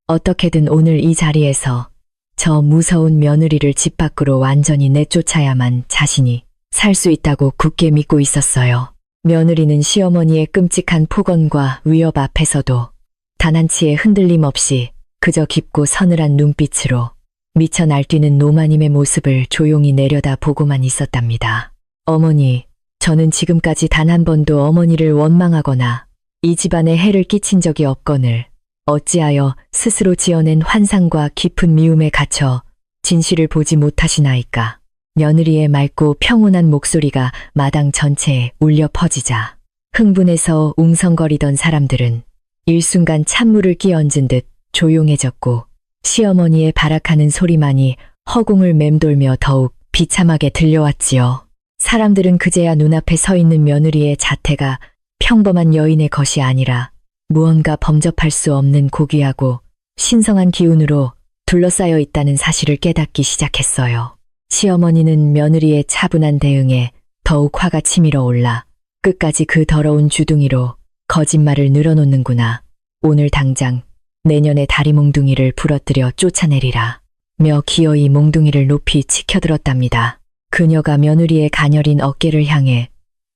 어떻게든 오늘 이 자리에서 저 무서운 며느리를 집 밖으로 완전히 내쫓아야만 자신이 살 수 있다고 굳게 믿고 있었어요. 며느리는 시어머니의 끔찍한 폭언과 위협 앞에서도 단 한치의 흔들림 없이 그저 깊고 서늘한 눈빛으로 미쳐 날뛰는 노마님의 모습을 조용히 내려다 보고만 있었답니다. 어머니, 저는 지금까지 단 한 번도 어머니를 원망하거나 이 집안에 해를 끼친 적이 없거늘 어찌하여 스스로 지어낸 환상과 깊은 미움에 갇혀 진실을 보지 못하시나이까. 며느리의 맑고 평온한 목소리가 마당 전체에 울려 퍼지자 흥분해서 웅성거리던 사람들은 일순간 찬물을 끼얹은 듯 조용해졌고 시어머니의 발악하는 소리만이 허공을 맴돌며 더욱 비참하게 들려왔지요. 사람들은 그제야 눈앞에 서 있는 며느리의 자태가 평범한 여인의 것이 아니라 무언가 범접할 수 없는 고귀하고 신성한 기운으로 둘러싸여 있다는 사실을 깨닫기 시작했어요. 시어머니는 며느리의 차분한 대응에 더욱 화가 치밀어 올라 끝까지 그 더러운 주둥이로 거짓말을 늘어놓는구나. 오늘 당장 내년에 다리 몽둥이를 부러뜨려 쫓아내리라. 며 기어이 몽둥이를 높이 치켜들었답니다. 그녀가 며느리의 가녀린 어깨를 향해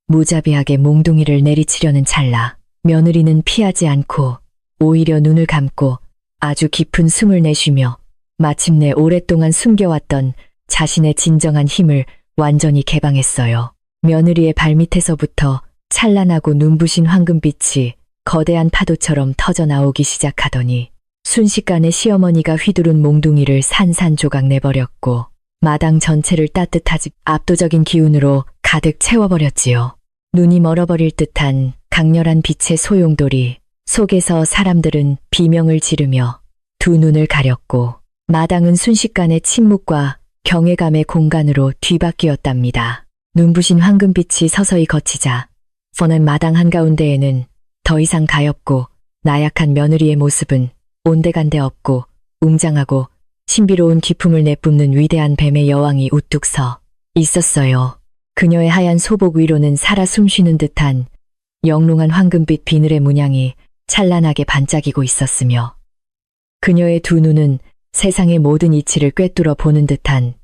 무자비하게 몽둥이를 내리치려는 찰나 며느리는 피하지 않고 오히려 눈을 감고 아주 깊은 숨을 내쉬며 마침내 오랫동안 숨겨왔던 자신의 진정한 힘을 완전히 개방했어요. 며느리의 발밑에서부터 찬란하고 눈부신 황금빛이 거대한 파도처럼 터져나오기 시작하더니 순식간에 시어머니가 휘두른 몽둥이를 산산조각 내버렸고 마당 전체를 따뜻하지 압도적인 기운으로 가득 채워버렸지요. 눈이 멀어버릴 듯한 강렬한 빛의 소용돌이 속에서 사람들은 비명을 지르며 두 눈을 가렸고 마당은 순식간에 침묵과 경외감의 공간으로 뒤바뀌었답니다. 눈부신 황금빛이 서서히 걷히자 뻔한 마당 한가운데에는 더 이상 가엾고 나약한 며느리의 모습은 온데간데 없고 웅장하고 신비로운 기품을 내뿜는 위대한 뱀의 여왕이 우뚝 서 있었어요. 그녀의 하얀 소복 위로는 살아 숨쉬는 듯한 영롱한 황금빛 비늘의 문양이 찬란하게 반짝이고 있었으며 그녀의 두 눈은 세상의 모든 이치를 꿰뚫어 보는 듯한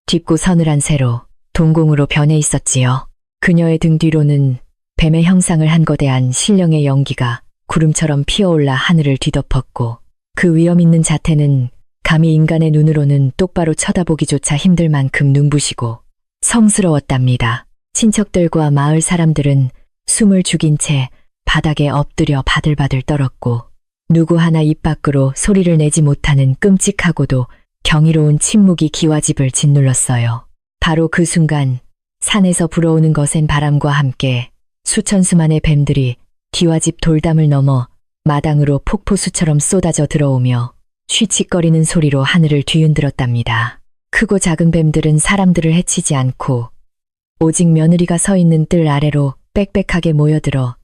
깊고 서늘한 새로 동공으로 변해 있었지요. 그녀의 등 뒤로는 뱀의 형상을 한 거대한 신령의 연기가 구름처럼 피어올라 하늘을 뒤덮었고 그 위험 있는 자태는 감히 인간의 눈으로는 똑바로 쳐다보기조차 힘들 만큼 눈부시고 성스러웠답니다. 친척들과 마을 사람들은 숨을 죽인 채 바닥에 엎드려 바들바들 떨었고 누구 하나 입 밖으로 소리를 내지 못하는 끔찍하고도 경이로운 침묵이 기와집을 짓눌렀어요. 바로 그 순간 산에서 불어오는 거센 바람과 함께 수천 수만의 뱀들이 기와집 돌담을 넘어 마당으로 폭포수처럼 쏟아져 들어오며 쉬칫거리는 소리로 하늘을 뒤흔들었답니다. 크고 작은 뱀들은 사람들을 해치지 않고 오직 며느리가 서 있는 뜰 아래로 빽빽하게 모여들어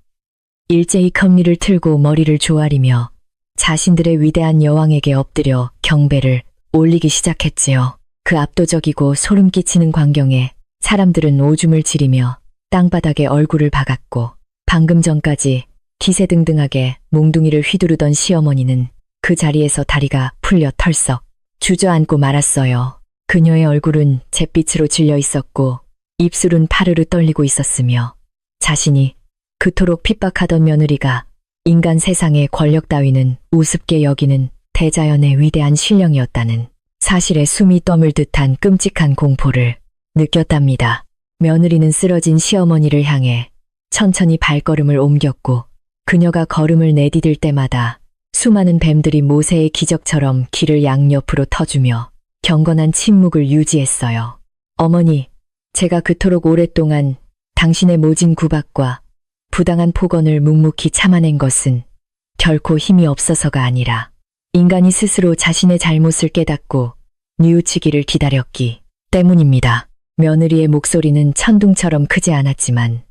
일제히 컴리를 틀고 머리를 조아리며 자신들의 위대한 여왕에게 엎드려 경배를 올리기 시작했지요. 그 압도적이고 소름 끼치는 광경에 사람들은 오줌을 지리며 땅바닥에 얼굴을 박았고 방금 전까지 기세등등하게 몽둥이를 휘두르던 시어머니는 그 자리에서 다리가 풀려 털썩 주저앉고 말았어요. 그녀의 얼굴은 잿빛으로 질려 있었고 입술은 파르르 떨리고 있었으며 자신이 그토록 핍박하던 며느리가 인간 세상의 권력 따위는 우습게 여기는 대자연의 위대한 신령이었다는 사실에 숨이 떠물 듯한 끔찍한 공포를 느꼈답니다. 며느리는 쓰러진 시어머니를 향해 천천히 발걸음을 옮겼고 그녀가 걸음을 내디딜 때마다 수많은 뱀들이 모세의 기적처럼 길을 양옆으로 터주며 경건한 침묵을 유지했어요. 어머니, 제가 그토록 오랫동안 당신의 모진 구박과 부당한 폭언을 묵묵히 참아낸 것은 결코 힘이 없어서가 아니라 인간이 스스로 자신의 잘못을 깨닫고 뉘우치기를 기다렸기 때문입니다. 며느리의 목소리는 천둥처럼 크지 않았지만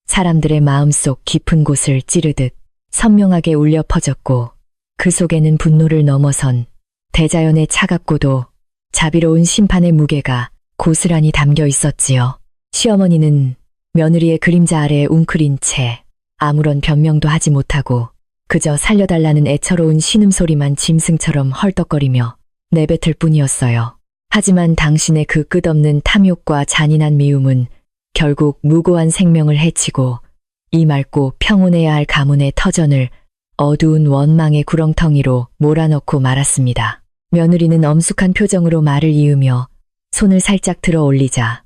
사람들의 마음속 깊은 곳을 찌르듯 선명하게 울려 퍼졌고 그 속에는 분노를 넘어선 대자연의 차갑고도 자비로운 심판의 무게가 고스란히 담겨 있었지요. 시어머니는 며느리의 그림자 아래에 웅크린 채 아무런 변명도 하지 못하고 그저 살려달라는 애처로운 신음소리만 짐승처럼 헐떡거리며 내뱉을 뿐이었어요. 하지만 당신의 그 끝없는 탐욕과 잔인한 미움은 결국 무고한 생명을 해치고 이 맑고 평온해야 할 가문의 터전을 어두운 원망의 구렁텅이로 몰아넣고 말았습니다. 며느리는 엄숙한 표정으로 말을 이으며 손을 살짝 들어 올리자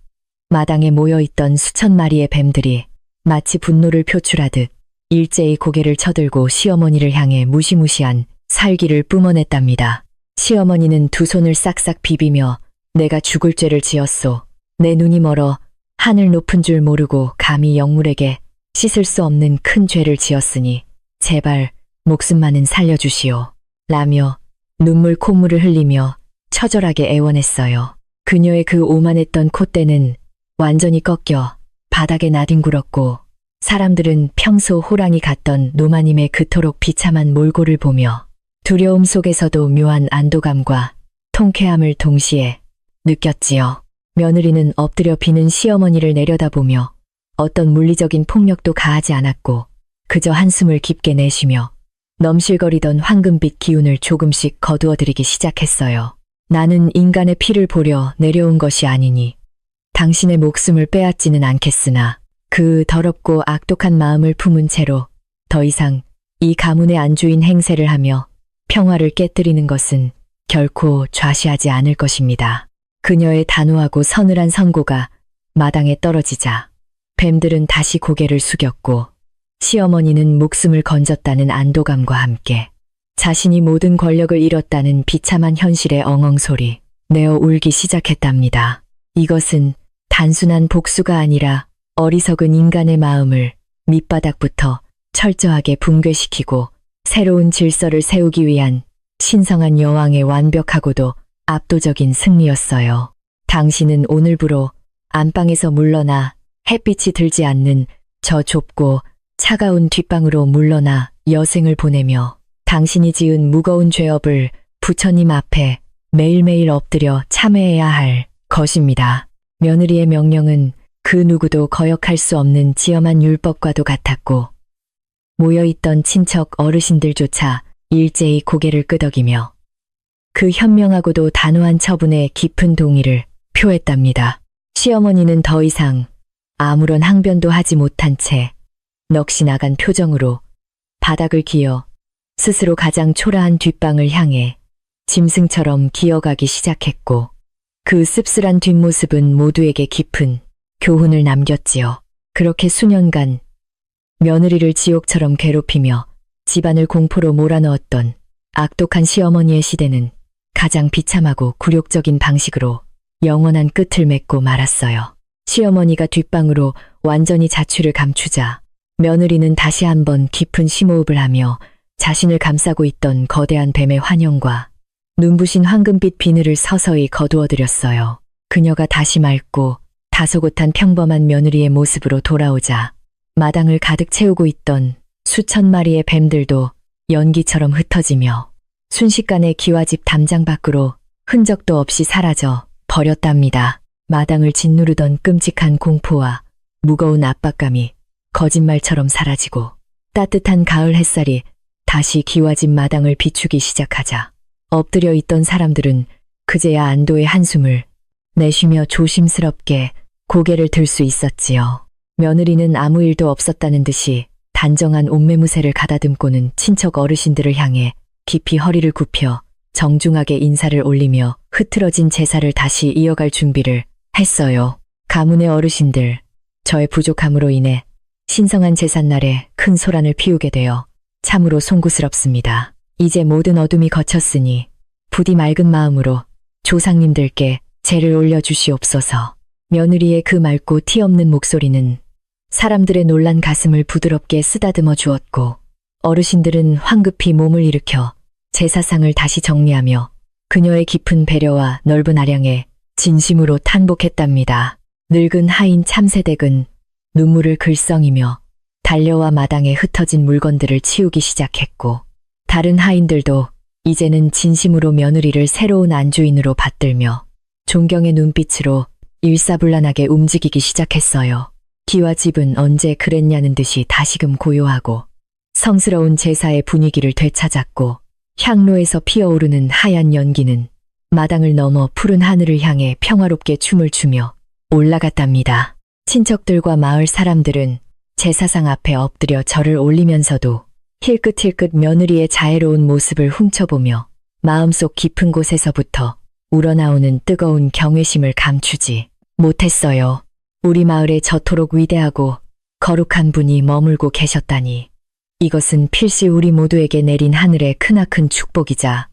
마당에 모여있던 수천 마리의 뱀들이 마치 분노를 표출하듯 일제히 고개를 쳐들고 시어머니를 향해 무시무시한 살기를 뿜어냈답니다. 시어머니는 두 손을 싹싹 비비며 내가 죽을 죄를 지었소. 내 눈이 멀어 하늘 높은 줄 모르고 감히 영물에게 씻을 수 없는 큰 죄를 지었으니 제발 목숨만은 살려주시오. 라며 눈물 콧물을 흘리며 처절하게 애원했어요. 그녀의 그 오만했던 콧대는 완전히 꺾여 바닥에 나뒹굴었고 사람들은 평소 호랑이 같던 노마님의 그토록 비참한 몰골을 보며 두려움 속에서도 묘한 안도감과 통쾌함을 동시에 느꼈지요. 며느리는 엎드려 비는 시어머니를 내려다보며 어떤 물리적인 폭력도 가하지 않았고 그저 한숨을 깊게 내쉬며 넘실거리던 황금빛 기운을 조금씩 거두어들이기 시작했어요. 나는 인간의 피를 보려 내려온 것이 아니니 당신의 목숨을 빼앗지는 않겠으나 그 더럽고 악독한 마음을 품은 채로 더 이상 이 가문의 안주인 행세를 하며 평화를 깨뜨리는 것은 결코 좌시하지 않을 것입니다. 그녀의 단호하고 서늘한 선고가 마당에 떨어지자 뱀들은 다시 고개를 숙였고 시어머니는 목숨을 건졌다는 안도감과 함께 자신이 모든 권력을 잃었다는 비참한 현실의 엉엉소리 내어 울기 시작했답니다. 이것은 단순한 복수가 아니라 어리석은 인간의 마음을 밑바닥부터 철저하게 붕괴시키고 새로운 질서를 세우기 위한 신성한 여왕의 완벽하고도 압도적인 승리였어요. 당신은 오늘부로 안방에서 물러나 햇빛이 들지 않는 저 좁고 차가운 뒷방으로 물러나 여생을 보내며 당신이 지은 무거운 죄업을 부처님 앞에 매일매일 엎드려 참회해야 할 것입니다. 며느리의 명령은 그 누구도 거역할 수 없는 지엄한 율법과도 같았고 모여있던 친척 어르신들조차 일제히 고개를 끄덕이며 그 현명하고도 단호한 처분에 깊은 동의를 표했답니다. 시어머니는 더 이상 아무런 항변도 하지 못한 채 넋이 나간 표정으로 바닥을 기어 스스로 가장 초라한 뒷방을 향해 짐승처럼 기어가기 시작했고 그 씁쓸한 뒷모습은 모두에게 깊은 교훈을 남겼지요. 그렇게 수년간 며느리를 지옥처럼 괴롭히며 집안을 공포로 몰아넣었던 악독한 시어머니의 시대는 가장 비참하고 굴욕적인 방식으로 영원한 끝을 맺고 말았어요. 시어머니가 뒷방으로 완전히 자취를 감추자 며느리는 다시 한번 깊은 심호흡을 하며 자신을 감싸고 있던 거대한 뱀의 환영과 눈부신 황금빛 비늘을 서서히 거두어들였어요. 그녀가 다시 맑고 다소곳한 평범한 며느리의 모습으로 돌아오자 마당을 가득 채우고 있던 수천 마리의 뱀들도 연기처럼 흩어지며 순식간에 기와집 담장 밖으로 흔적도 없이 사라져 버렸답니다. 마당을 짓누르던 끔찍한 공포와 무거운 압박감이 거짓말처럼 사라지고 따뜻한 가을 햇살이 다시 기와집 마당을 비추기 시작하자 엎드려 있던 사람들은 그제야 안도의 한숨을 내쉬며 조심스럽게 고개를 들 수 있었지요. 며느리는 아무 일도 없었다는 듯이 단정한 옷매무새를 가다듬고는 친척 어르신들을 향해 깊이 허리를 굽혀 정중하게 인사를 올리며 흐트러진 제사를 다시 이어갈 준비를 했어요. 가문의 어르신들, 저의 부족함으로 인해 신성한 제삿날에 큰 소란을 피우게 되어 참으로 송구스럽습니다. 이제 모든 어둠이 거쳤으니 부디 맑은 마음으로 조상님들께 제를 올려주시옵소서. 며느리의 그 맑고 티 없는 목소리는 사람들의 놀란 가슴을 부드럽게 쓰다듬어 주었고 어르신들은 황급히 몸을 일으켜 제사상을 다시 정리하며 그녀의 깊은 배려와 넓은 아량에 진심으로 탄복했답니다. 늙은 하인 참새댁은 눈물을 글썽이며 달려와 마당에 흩어진 물건들을 치우기 시작했고 다른 하인들도 이제는 진심으로 며느리를 새로운 안주인으로 받들며 존경의 눈빛으로 일사불란하게 움직이기 시작했어요. 기와집은 언제 그랬냐는 듯이 다시금 고요하고 성스러운 제사의 분위기를 되찾았고 향로에서 피어오르는 하얀 연기는 마당을 넘어 푸른 하늘을 향해 평화롭게 춤을 추며 올라갔답니다. 친척들과 마을 사람들은 제사상 앞에 엎드려 절을 올리면서도 힐끗힐끗 며느리의 자애로운 모습을 훔쳐보며 마음속 깊은 곳에서부터 우러나오는 뜨거운 경외심을 감추지 못했어요. 우리 마을에 저토록 위대하고 거룩한 분이 머물고 계셨다니 이것은 필시 우리 모두에게 내린 하늘의 크나큰 축복이자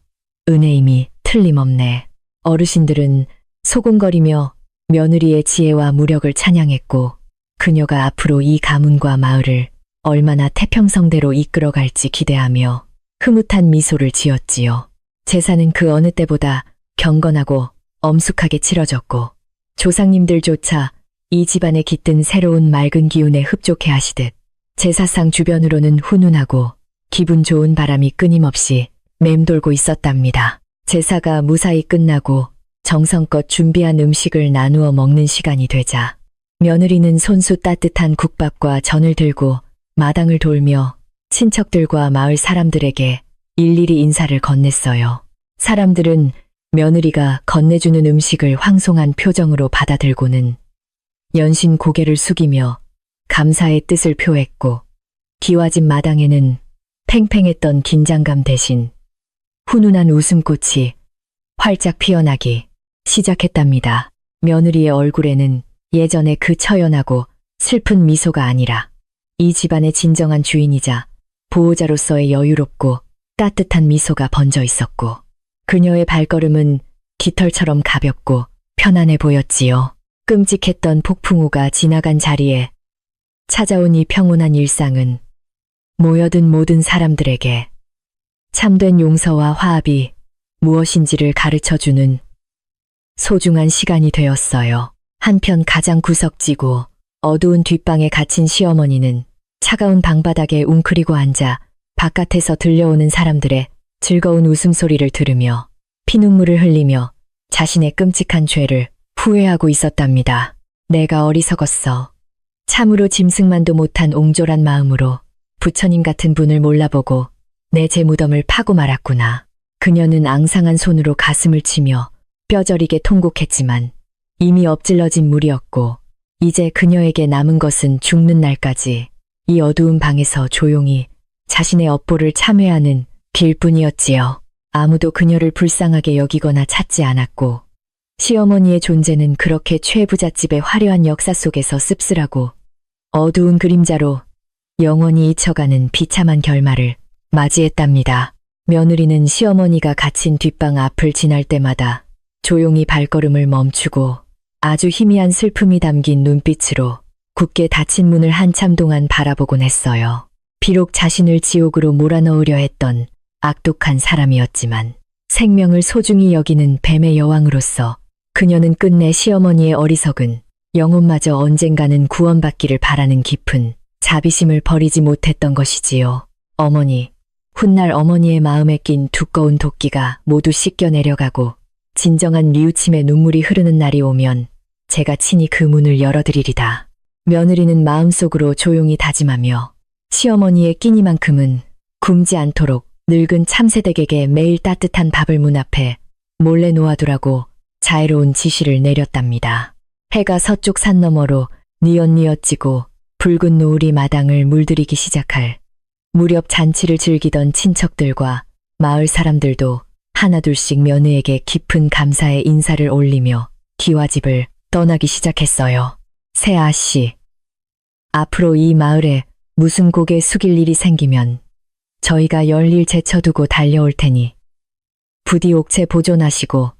은혜임이 틀림없네. 어르신들은 소곤거리며 며느리의 지혜와 무력을 찬양했고 그녀가 앞으로 이 가문과 마을을 얼마나 태평성대로 이끌어갈지 기대하며 흐뭇한 미소를 지었지요. 제사는 그 어느 때보다 경건하고 엄숙하게 치러졌고 조상님들조차 이 집안에 깃든 새로운 맑은 기운에 흡족해 하시듯 제사상 주변으로는 훈훈하고 기분 좋은 바람이 끊임없이 맴돌고 있었답니다. 제사가 무사히 끝나고 정성껏 준비한 음식을 나누어 먹는 시간이 되자 며느리는 손수 따뜻한 국밥과 전을 들고 마당을 돌며 친척들과 마을 사람들에게 일일이 인사를 건넸어요. 사람들은 며느리가 건네주는 음식을 황송한 표정으로 받아들고는 연신 고개를 숙이며 감사의 뜻을 표했고 기와집 마당에는 팽팽했던 긴장감 대신 훈훈한 웃음꽃이 활짝 피어나기 시작했답니다. 며느리의 얼굴에는 예전의 그 처연하고 슬픈 미소가 아니라 이 집안의 진정한 주인이자 보호자로서의 여유롭고 따뜻한 미소가 번져 있었고 그녀의 발걸음은 깃털처럼 가볍고 편안해 보였지요. 끔찍했던 폭풍우가 지나간 자리에 찾아온 이 평온한 일상은 모여든 모든 사람들에게 참된 용서와 화합이 무엇인지를 가르쳐주는 소중한 시간이 되었어요. 한편 가장 구석지고 어두운 뒷방에 갇힌 시어머니는 차가운 방바닥에 웅크리고 앉아 바깥에서 들려오는 사람들의 즐거운 웃음소리를 들으며 피눈물을 흘리며 자신의 끔찍한 죄를 후회하고 있었답니다. 내가 어리석었어. 참으로 짐승만도 못한 옹졸한 마음으로 부처님 같은 분을 몰라보고 내 제무덤을 파고 말았구나. 그녀는 앙상한 손으로 가슴을 치며 뼈저리게 통곡했지만 이미 엎질러진 물이었고 이제 그녀에게 남은 것은 죽는 날까지 이 어두운 방에서 조용히 자신의 업보를 참회하는 길뿐이었지요. 아무도 그녀를 불쌍하게 여기거나 찾지 않았고 시어머니의 존재는 그렇게 최부잣집의 화려한 역사 속에서 씁쓸하고 어두운 그림자로 영원히 잊혀가는 비참한 결말을 맞이했답니다. 며느리는 시어머니가 갇힌 뒷방 앞을 지날 때마다 조용히 발걸음을 멈추고 아주 희미한 슬픔이 담긴 눈빛으로 굳게 닫힌 문을 한참 동안 바라보곤 했어요. 비록 자신을 지옥으로 몰아넣으려 했던 악독한 사람이었지만 생명을 소중히 여기는 뱀의 여왕으로서 그녀는 끝내 시어머니의 어리석은 영혼마저 언젠가는 구원받기를 바라는 깊은 자비심을 버리지 못했던 것이지요. 어머니, 훗날 어머니의 마음에 낀 두꺼운 도끼가 모두 씻겨 내려가고 진정한 뉘우침의 눈물이 흐르는 날이 오면 제가 친히 그 문을 열어드리리다. 며느리는 마음속으로 조용히 다짐하며 시어머니의 끼니만큼은 굶지 않도록 늙은 참새댁에게 매일 따뜻한 밥을 문 앞에 몰래 놓아두라고 자애로운 지시를 내렸답니다. 해가 서쪽 산 너머로 뉘엿뉘엿 지고 붉은 노을이 마당을 물들이기 시작할 무렵 잔치를 즐기던 친척들과 마을 사람들도 하나둘씩 며느에게 깊은 감사의 인사를 올리며 기와집을 떠나기 시작했어요. 새아씨, 앞으로 이 마을에 무슨 고개 숙일 일이 생기면 저희가 열일 제쳐두고 달려올 테니 부디 옥체 보존하시고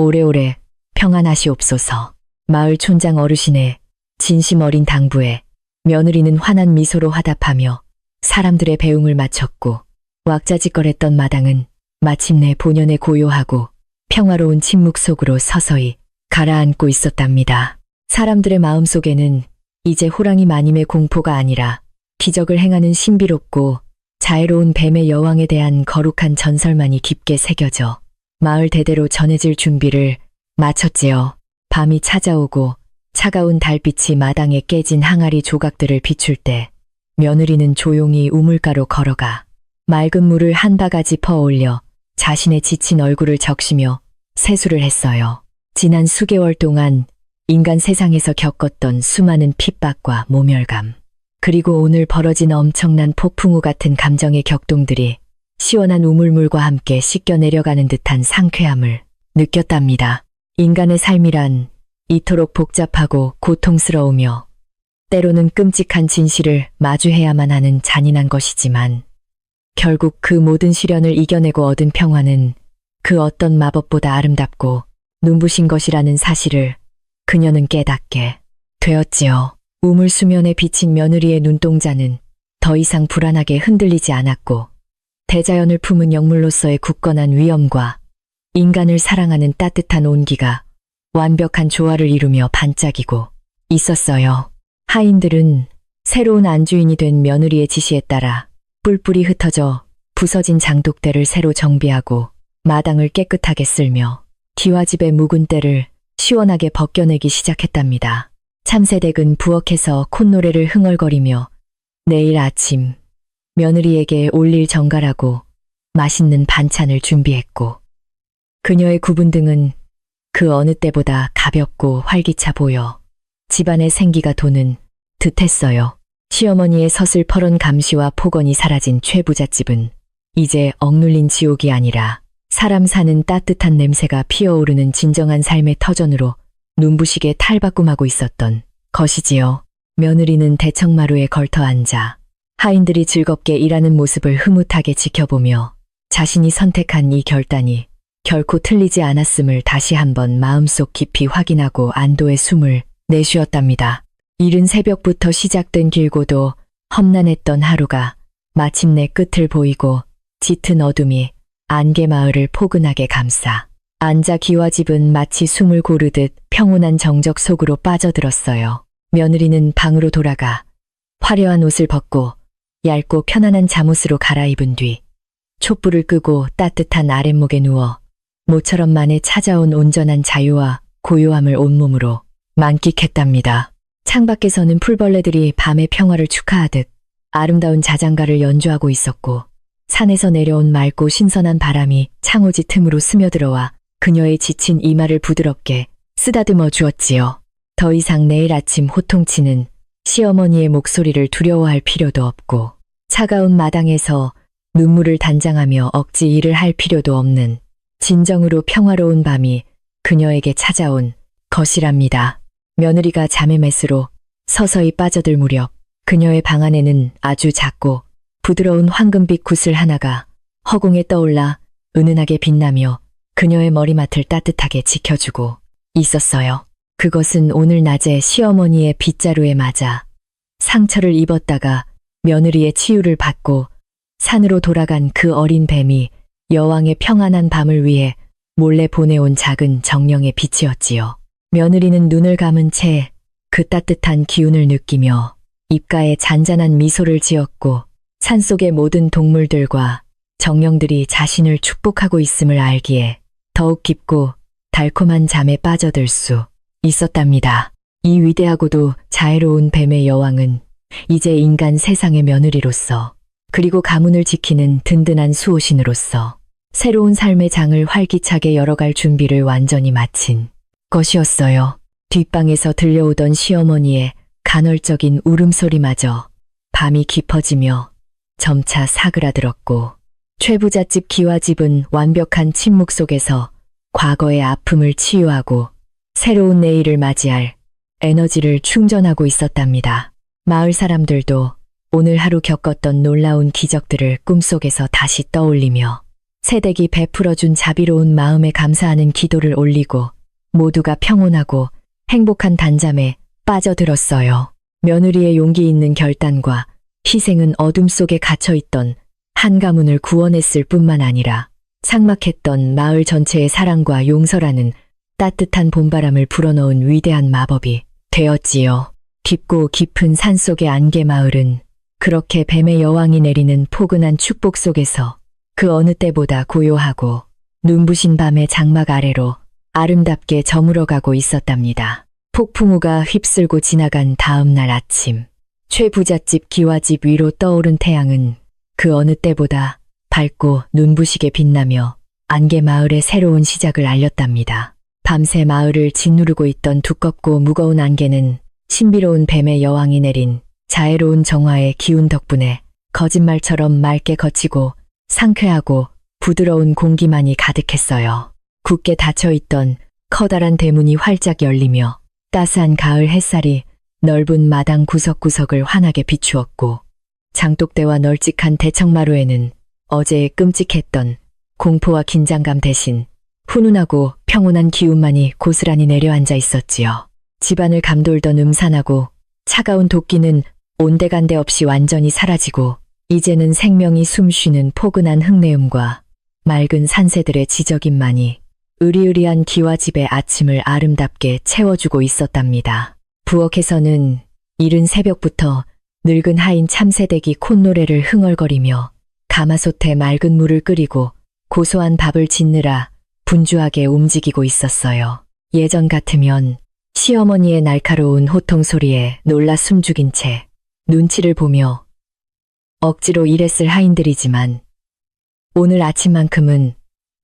오래오래 평안하시옵소서. 마을 촌장 어르신의 진심 어린 당부에 며느리는 환한 미소로 화답하며 사람들의 배웅을 마쳤고 왁자지껄했던 마당은 마침내 본연의 고요하고 평화로운 침묵 속으로 서서히 가라앉고 있었답니다. 사람들의 마음속에는 이제 호랑이 마님의 공포가 아니라 기적을 행하는 신비롭고 자애로운 뱀의 여왕에 대한 거룩한 전설만이 깊게 새겨져 마을 대대로 전해질 준비를 마쳤지요. 밤이 찾아오고 차가운 달빛이 마당에 깨진 항아리 조각들을 비출 때 며느리는 조용히 우물가로 걸어가 맑은 물을 한 바가지 퍼올려 자신의 지친 얼굴을 적시며 세수를 했어요. 지난 수개월 동안 인간 세상에서 겪었던 수많은 핍박과 모멸감, 그리고 오늘 벌어진 엄청난 폭풍우 같은 감정의 격동들이 시원한 우물물과 함께 씻겨 내려가는 듯한 상쾌함을 느꼈답니다. 인간의 삶이란 이토록 복잡하고 고통스러우며 때로는 끔찍한 진실을 마주해야만 하는 잔인한 것이지만 결국 그 모든 시련을 이겨내고 얻은 평화는 그 어떤 마법보다 아름답고 눈부신 것이라는 사실을 그녀는 깨닫게 되었지요. 우물 수면에 비친 며느리의 눈동자는 더 이상 불안하게 흔들리지 않았고 대자연을 품은 영물로서의 굳건한 위엄과 인간을 사랑하는 따뜻한 온기가 완벽한 조화를 이루며 반짝이고 있었어요. 하인들은 새로운 안주인이 된 며느리의 지시에 따라 뿔뿔이 흩어져 부서진 장독대를 새로 정비하고 마당을 깨끗하게 쓸며 기와집의 묵은 때를 시원하게 벗겨내기 시작했답니다. 참새댁은 부엌에서 콧노래를 흥얼거리며 내일 아침 며느리에게 올릴 정갈하고 맛있는 반찬을 준비했고 그녀의 구분 등은 그 어느 때보다 가볍고 활기차 보여 집안의 생기가 도는 듯했어요. 시어머니의 서슬퍼런 감시와 폭언이 사라진 최부잣집은 이제 억눌린 지옥이 아니라 사람 사는 따뜻한 냄새가 피어오르는 진정한 삶의 터전으로 눈부시게 탈바꿈하고 있었던 것이지요. 며느리는 대청마루에 걸터 앉아 하인들이 즐겁게 일하는 모습을 흐뭇하게 지켜보며 자신이 선택한 이 결단이 결코 틀리지 않았음을 다시 한번 마음속 깊이 확인하고 안도의 숨을 내쉬었답니다. 이른 새벽부터 시작된 길고도 험난했던 하루가 마침내 끝을 보이고 짙은 어둠이 안개마을을 포근하게 감싸 안자 기와집은 마치 숨을 고르듯 평온한 정적 속으로 빠져들었어요. 며느리는 방으로 돌아가 화려한 옷을 벗고 얇고 편안한 잠옷으로 갈아입은 뒤 촛불을 끄고 따뜻한 아랫목에 누워 모처럼 만에 찾아온 온전한 자유와 고요함을 온몸으로 만끽했답니다. 창밖에서는 풀벌레들이 밤의 평화를 축하하듯 아름다운 자장가를 연주하고 있었고 산에서 내려온 맑고 신선한 바람이 창호지 틈으로 스며들어와 그녀의 지친 이마를 부드럽게 쓰다듬어 주었지요. 더 이상 내일 아침 호통치는 시어머니의 목소리를 두려워할 필요도 없고 차가운 마당에서 눈물을 단장하며 억지 일을 할 필요도 없는 진정으로 평화로운 밤이 그녀에게 찾아온 것이랍니다. 며느리가 잠의 메스로 서서히 빠져들 무렵 그녀의 방 안에는 아주 작고 부드러운 황금빛 구슬 하나가 허공에 떠올라 은은하게 빛나며 그녀의 머리맡을 따뜻하게 지켜주고 있었어요. 그것은 오늘 낮에 시어머니의 빗자루에 맞아 상처를 입었다가 며느리의 치유를 받고 산으로 돌아간 그 어린 뱀이 여왕의 평안한 밤을 위해 몰래 보내온 작은 정령의 빛이었지요. 며느리는 눈을 감은 채 그 따뜻한 기운을 느끼며 입가에 잔잔한 미소를 지었고 산속의 모든 동물들과 정령들이 자신을 축복하고 있음을 알기에 더욱 깊고 달콤한 잠에 빠져들 수 있었답니다. 이 위대하고도 자애로운 뱀의 여왕은 이제 인간 세상의 며느리로서 그리고 가문을 지키는 든든한 수호신으로서 새로운 삶의 장을 활기차게 열어갈 준비를 완전히 마친 것이었어요. 뒷방에서 들려오던 시어머니의 간헐적인 울음소리마저 밤이 깊어지며 점차 사그라들었고 최부잣집 기와집은 완벽한 침묵 속에서 과거의 아픔을 치유하고 새로운 내일을 맞이할 에너지를 충전하고 있었답니다. 마을 사람들도 오늘 하루 겪었던 놀라운 기적들을 꿈속에서 다시 떠올리며 새댁이 베풀어준 자비로운 마음에 감사하는 기도를 올리고 모두가 평온하고 행복한 단잠에 빠져들었어요. 며느리의 용기 있는 결단과 희생은 어둠 속에 갇혀있던 한 가문을 구원했을 뿐만 아니라 삭막했던 마을 전체의 사랑과 용서라는 따뜻한 봄바람을 불어넣은 위대한 마법이 되었지요. 깊고 깊은 산속의 안개마을은 그렇게 뱀의 여왕이 내리는 포근한 축복 속에서 그 어느 때보다 고요하고 눈부신 밤의 장막 아래로 아름답게 저물어가고 있었답니다. 폭풍우가 휩쓸고 지나간 다음 날 아침, 최부잣집 기와집 위로 떠오른 태양은 그 어느 때보다 밝고 눈부시게 빛나며 안개마을의 새로운 시작을 알렸답니다. 밤새 마을을 짓누르고 있던 두껍고 무거운 안개는 신비로운 뱀의 여왕이 내린 자애로운 정화의 기운 덕분에 거짓말처럼 맑게 거치고 상쾌하고 부드러운 공기만이 가득했어요. 굳게 닫혀있던 커다란 대문이 활짝 열리며 따스한 가을 햇살이 넓은 마당 구석구석을 환하게 비추었고 장독대와 널찍한 대청마루에는 어제의 끔찍했던 공포와 긴장감 대신 훈훈하고 평온한 기운만이 고스란히 내려앉아 있었지요. 집안을 감돌던 음산하고 차가운 도끼는 온데간데 없이 완전히 사라지고 이제는 생명이 숨쉬는 포근한 흙내음과 맑은 산새들의 지저김만이 으리으리한 기와집의 아침을 아름답게 채워주고 있었답니다. 부엌에서는 이른 새벽부터 늙은 하인 참새댁이 콧노래를 흥얼거리며 가마솥에 맑은 물을 끓이고 고소한 밥을 짓느라 분주하게 움직이고 있었어요. 예전 같으면 시어머니의 날카로운 호통 소리에 놀라 숨죽인 채 눈치를 보며 억지로 일했을 하인들이지만 오늘 아침만큼은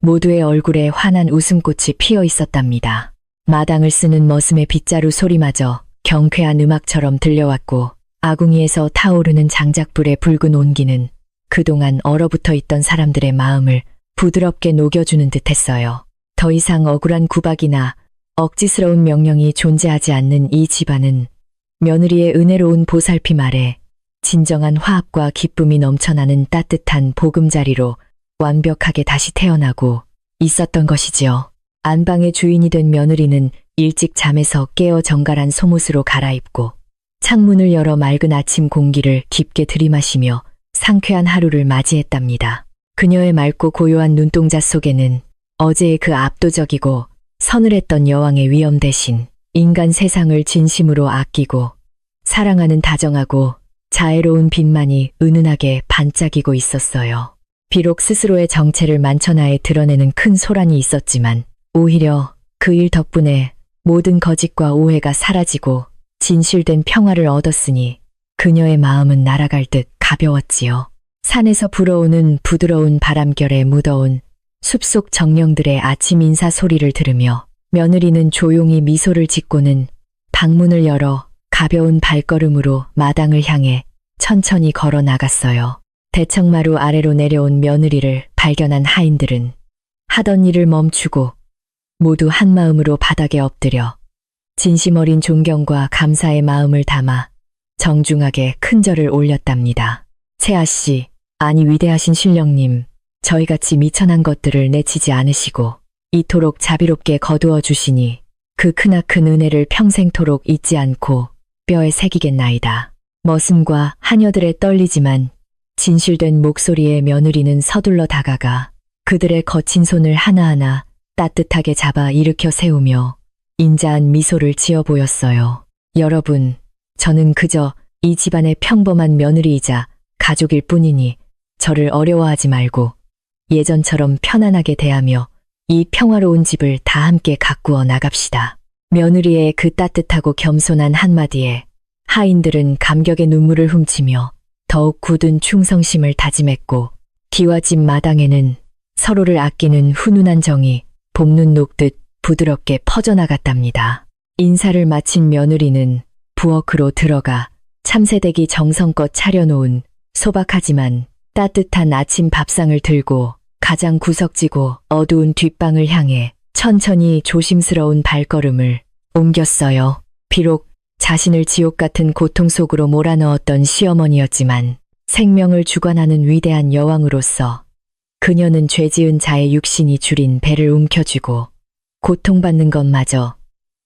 모두의 얼굴에 환한 웃음꽃이 피어 있었답니다. 마당을 쓰는 머슴의 빗자루 소리마저 경쾌한 음악처럼 들려왔고 아궁이에서 타오르는 장작불의 붉은 온기는 그동안 얼어붙어 있던 사람들의 마음을 부드럽게 녹여주는 듯했어요. 더 이상 억울한 구박이나 억지스러운 명령이 존재하지 않는 이 집안은 며느리의 은혜로운 보살핌 아래 진정한 화합과 기쁨이 넘쳐나는 따뜻한 보금자리로 완벽하게 다시 태어나고 있었던 것이지요. 안방의 주인이 된 며느리는 일찍 잠에서 깨어 정갈한 속옷으로 갈아입고 창문을 열어 맑은 아침 공기를 깊게 들이마시며 상쾌한 하루를 맞이했답니다. 그녀의 맑고 고요한 눈동자 속에는 어제의 그 압도적이고 서늘했던 여왕의 위엄 대신 인간 세상을 진심으로 아끼고 사랑하는 다정하고 자애로운 빛만이 은은하게 반짝이고 있었어요. 비록 스스로의 정체를 만천하에 드러내는 큰 소란이 있었지만 오히려 그 일 덕분에 모든 거짓과 오해가 사라지고 진실된 평화를 얻었으니 그녀의 마음은 날아갈 듯 가벼웠지요. 산에서 불어오는 부드러운 바람결에 묻어온 숲속 정령들의 아침 인사 소리를 들으며 며느리는 조용히 미소를 짓고는 방문을 열어 가벼운 발걸음으로 마당을 향해 천천히 걸어 나갔어요. 대청마루 아래로 내려온 며느리를 발견한 하인들은 하던 일을 멈추고 모두 한마음으로 바닥에 엎드려 진심 어린 존경과 감사의 마음을 담아 정중하게 큰 절을 올렸답니다. 채아 씨, 아니 위대하신 신령님, 저희같이 미천한 것들을 내치지 않으시고 이토록 자비롭게 거두어 주시니 그 크나큰 은혜를 평생토록 잊지 않고 뼈에 새기겠나이다. 머슴과 하녀들의 떨리지만 진실된 목소리의 며느리는 서둘러 다가가 그들의 거친 손을 하나하나 따뜻하게 잡아 일으켜 세우며 인자한 미소를 지어 보였어요. 여러분, 저는 그저 이 집안의 평범한 며느리이자 가족일 뿐이니 저를 어려워하지 말고 예전처럼 편안하게 대하며 이 평화로운 집을 다 함께 가꾸어 나갑시다. 며느리의 그 따뜻하고 겸손한 한마디에 하인들은 감격의 눈물을 훔치며 더욱 굳은 충성심을 다짐했고 기와 집 마당에는 서로를 아끼는 훈훈한 정이 봄눈 녹듯 부드럽게 퍼져나갔답니다. 인사를 마친 며느리는 부엌으로 들어가 참새댁이 정성껏 차려놓은 소박하지만 따뜻한 아침 밥상을 들고 가장 구석지고 어두운 뒷방을 향해 천천히 조심스러운 발걸음을 옮겼어요. 비록 자신을 지옥 같은 고통 속으로 몰아넣었던 시어머니였지만 생명을 주관하는 위대한 여왕으로서 그녀는 죄지은 자의 육신이 줄인 배를 움켜쥐고 고통받는 것마저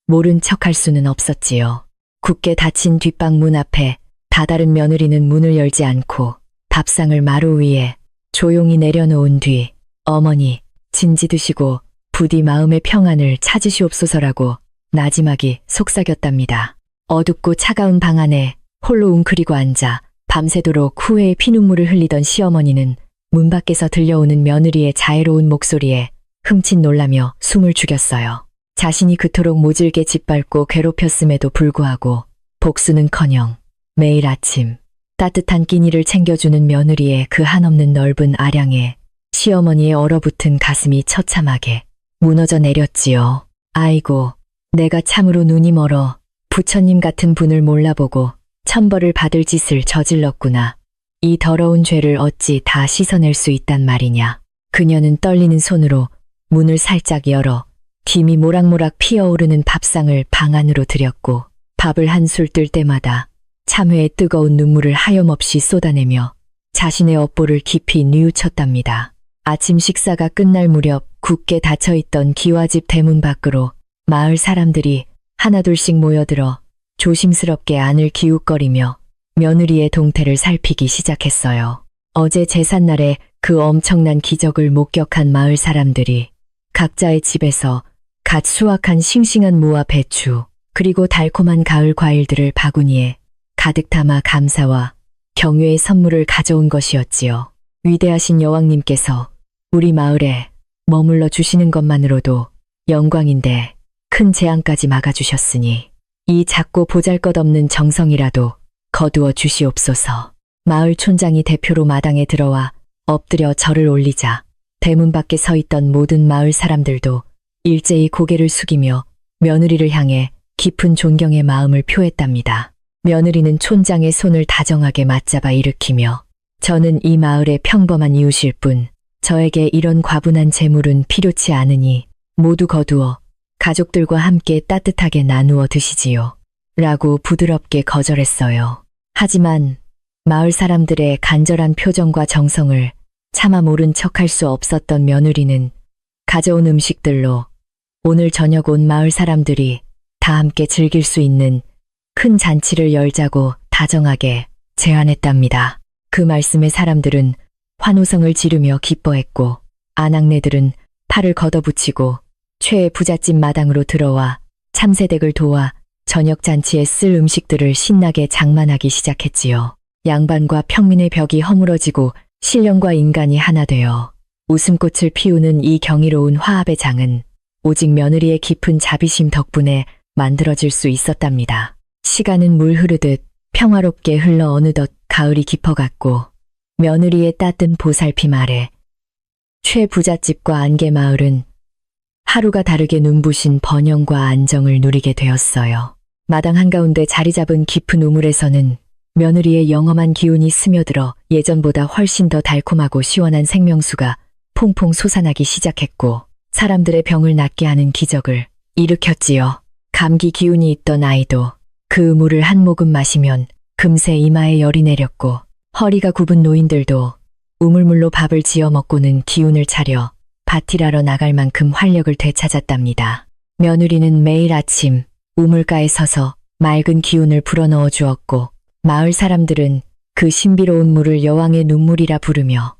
모른 척할 수는 없었지요. 굳게 닫힌 뒷방 문 앞에 다다른 며느리는 문을 열지 않고 밥상을 마루 위에 조용히 내려놓은 뒤 어머니, 진지 드시고 부디 마음의 평안을 찾으시옵소서라고 나지막이 속삭였답니다. 어둡고 차가운 방 안에 홀로 웅크리고 앉아 밤새도록 후회의 피눈물을 흘리던 시어머니는 문 밖에서 들려오는 며느리의 자애로운 목소리에 흠칫 놀라며 숨을 죽였어요. 자신이 그토록 모질게 짓밟고 괴롭혔음에도 불구하고 복수는커녕 매일 아침 따뜻한 끼니를 챙겨주는 며느리의 그 한없는 넓은 아량에 시어머니의 얼어붙은 가슴이 처참하게 무너져 내렸지요. 아이고, 내가 참으로 눈이 멀어 부처님 같은 분을 몰라보고 천벌을 받을 짓을 저질렀구나. 이 더러운 죄를 어찌 다 씻어낼 수 있단 말이냐. 그녀는 떨리는 손으로 문을 살짝 열어 김이 모락모락 피어오르는 밥상을 방 안으로 들였고 밥을 한술 뜰 때마다 참회의 뜨거운 눈물을 하염없이 쏟아내며 자신의 업보를 깊이 뉘우쳤답니다. 아침 식사가 끝날 무렵 굳게 닫혀있던 기와집 대문 밖으로 마을 사람들이 하나둘씩 모여들어 조심스럽게 안을 기웃거리며 며느리의 동태를 살피기 시작했어요. 어제 제삿날에 그 엄청난 기적을 목격한 마을 사람들이 각자의 집에서 갓 수확한 싱싱한 무와 배추 그리고 달콤한 가을 과일들을 바구니에 가득 담아 감사와 경외의 선물을 가져온 것이었지요. 위대하신 여왕님께서 우리 마을에 머물러 주시는 것만으로도 영광인데 큰 재앙까지 막아주셨으니 이 작고 보잘것없는 정성이라도 거두어 주시옵소서. 마을 촌장이 대표로 마당에 들어와 엎드려 절을 올리자 대문 밖에 서 있던 모든 마을 사람들도 일제히 고개를 숙이며 며느리를 향해 깊은 존경의 마음을 표했답니다. 며느리는 촌장의 손을 다정하게 맞잡아 일으키며 저는 이 마을의 평범한 이웃일 뿐 저에게 이런 과분한 재물은 필요치 않으니 모두 거두어 가족들과 함께 따뜻하게 나누어 드시지요. 라고 부드럽게 거절했어요. 하지만 마을 사람들의 간절한 표정과 정성을 차마 모른 척할 수 없었던 며느리는 가져온 음식들로 오늘 저녁 온 마을 사람들이 다 함께 즐길 수 있는 큰 잔치를 열자고 다정하게 제안했답니다. 그 말씀에 사람들은 환호성을 지르며 기뻐했고 아낙네들은 팔을 걷어붙이고 최애 부잣집 마당으로 들어와 참새댁을 도와 저녁 잔치에 쓸 음식들을 신나게 장만하기 시작했지요. 양반과 평민의 벽이 허물어지고 신령과 인간이 하나 되어 웃음꽃을 피우는 이 경이로운 화합의 장은 오직 며느리의 깊은 자비심 덕분에 만들어질 수 있었답니다. 시간은 물 흐르듯 평화롭게 흘러 어느덧 가을이 깊어갔고 며느리의 따뜻한 보살핌 아래 최부잣집과 안개마을은 하루가 다르게 눈부신 번영과 안정을 누리게 되었어요. 마당 한가운데 자리 잡은 깊은 우물에서는 며느리의 영험한 기운이 스며들어 예전보다 훨씬 더 달콤하고 시원한 생명수가 퐁퐁 솟아나기 시작했고 사람들의 병을 낫게 하는 기적을 일으켰지요. 감기 기운이 있던 아이도 그 물을 한 모금 마시면 금세 이마에 열이 내렸고 허리가 굽은 노인들도 우물물로 밥을 지어 먹고는 기운을 차려 밭일하러 나갈 만큼 활력을 되찾았답니다. 며느리는 매일 아침 우물가에 서서 맑은 기운을 불어넣어 주었고 마을 사람들은 그 신비로운 물을 여왕의 눈물이라 부르며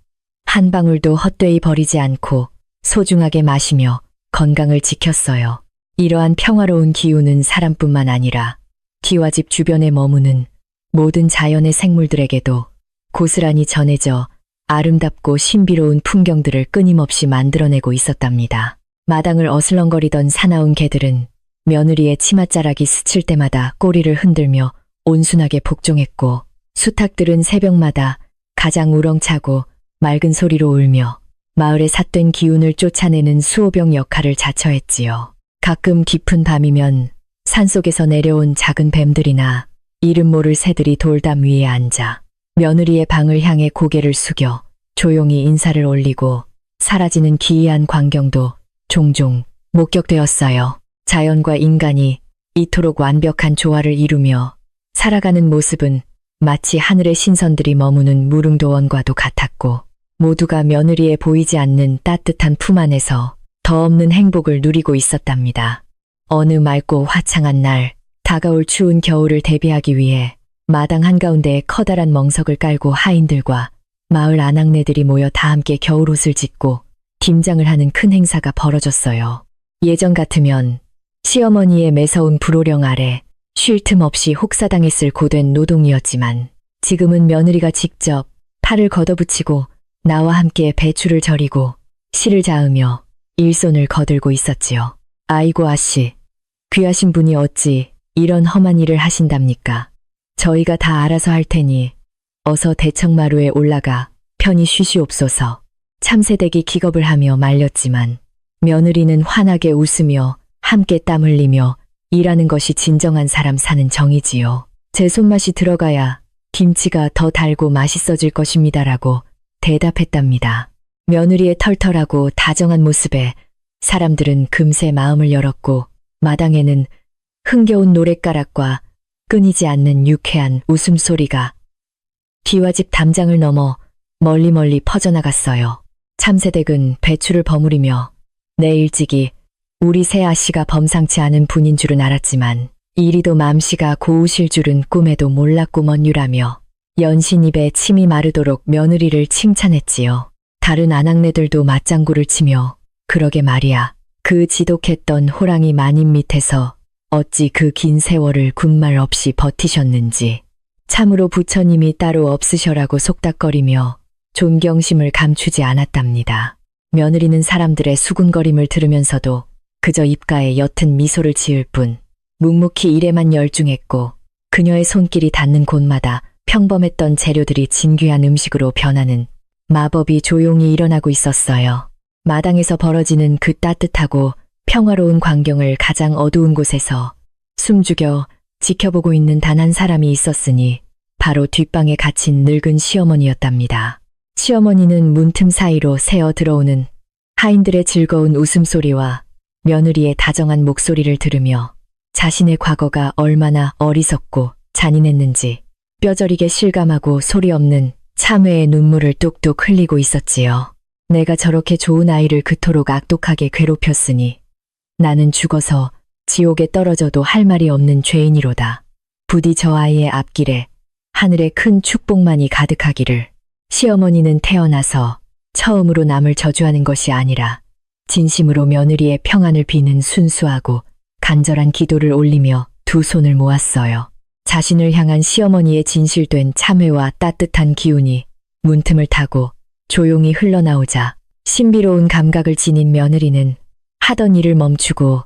한 방울도 헛되이 버리지 않고 소중하게 마시며 건강을 지켰어요. 이러한 평화로운 기운은 사람뿐만 아니라 기와집 주변에 머무는 모든 자연의 생물들에게도 고스란히 전해져 아름답고 신비로운 풍경들을 끊임없이 만들어내고 있었답니다. 마당을 어슬렁거리던 사나운 개들은 며느리의 치맛자락이 스칠 때마다 꼬리를 흔들며 온순하게 복종했고 수탉들은 새벽마다 가장 우렁차고 맑은 소리로 울며 마을의 삿된 기운을 쫓아내는 수호병 역할을 자처했지요. 가끔 깊은 밤이면 산속에서 내려온 작은 뱀들이나 이름 모를 새들이 돌담 위에 앉아 며느리의 방을 향해 고개를 숙여 조용히 인사를 올리고 사라지는 기이한 광경도 종종 목격되었어요. 자연과 인간이 이토록 완벽한 조화를 이루며 살아가는 모습은 마치 하늘의 신선들이 머무는 무릉도원과도 같았고 모두가 며느리의 보이지 않는 따뜻한 품 안에서 더 없는 행복을 누리고 있었답니다. 어느 맑고 화창한 날 다가올 추운 겨울을 대비하기 위해 마당 한가운데에 커다란 멍석을 깔고 하인들과 마을 아낙네들이 모여 다 함께 겨울옷을 짓고 김장을 하는 큰 행사가 벌어졌어요. 예전 같으면 시어머니의 매서운 불호령 아래 쉴 틈 없이 혹사당했을 고된 노동이었지만 지금은 며느리가 직접 팔을 걷어붙이고 나와 함께 배추를 절이고 씨를 자으며 일손을 거들고 있었지요. 아이고 아씨, 귀하신 분이 어찌 이런 험한 일을 하신답니까? 저희가 다 알아서 할 테니 어서 대청마루에 올라가 편히 쉬시옵소서. 참새댁이 기겁을 하며 말렸지만 며느리는 환하게 웃으며 함께 땀 흘리며 일하는 것이 진정한 사람 사는 정이지요. 제 손맛이 들어가야 김치가 더 달고 맛있어질 것입니다라고 대답했답니다. 며느리의 털털하고 다정한 모습에 사람들은 금세 마음을 열었고 마당에는 흥겨운 노랫가락과 끊이지 않는 유쾌한 웃음소리가 기와집 담장을 넘어 멀리 퍼져나갔어요. 참새댁은 배추를 버무리며 내 일찍이 우리 새아씨가 범상치 않은 분인 줄은 알았지만 이리도 맘씨가 고우실 줄은 꿈에도 몰랐구먼유라며 연신 입에 침이 마르도록 며느리를 칭찬했지요. 다른 아낙네들도 맞장구를 치며 그러게 말이야. 그 지독했던 호랑이 마님 밑에서 어찌 그 긴 세월을 군말 없이 버티셨는지 참으로 부처님이 따로 없으셔라고 속닥거리며 존경심을 감추지 않았답니다. 며느리는 사람들의 수군거림을 들으면서도 그저 입가에 옅은 미소를 지을 뿐 묵묵히 일에만 열중했고 그녀의 손길이 닿는 곳마다 평범했던 재료들이 진귀한 음식으로 변하는 마법이 조용히 일어나고 있었어요. 마당에서 벌어지는 그 따뜻하고 평화로운 광경을 가장 어두운 곳에서 숨죽여 지켜보고 있는 단 한 사람이 있었으니 바로 뒷방에 갇힌 늙은 시어머니였답니다. 시어머니는 문틈 사이로 새어 들어오는 하인들의 즐거운 웃음소리와 며느리의 다정한 목소리를 들으며 자신의 과거가 얼마나 어리석고 잔인했는지 뼈저리게 실감하고 소리 없는 참회의 눈물을 뚝뚝 흘리고 있었지요. 내가 저렇게 좋은 아이를 그토록 악독하게 괴롭혔으니 나는 죽어서 지옥에 떨어져도 할 말이 없는 죄인이로다. 부디 저 아이의 앞길에 하늘의 큰 축복만이 가득하기를. 시어머니는 태어나서 처음으로 남을 저주하는 것이 아니라 진심으로 며느리의 평안을 비는 순수하고 간절한 기도를 올리며 두 손을 모았어요. 자신을 향한 시어머니의 진실된 참회와 따뜻한 기운이 문틈을 타고 조용히 흘러나오자 신비로운 감각을 지닌 며느리는 하던 일을 멈추고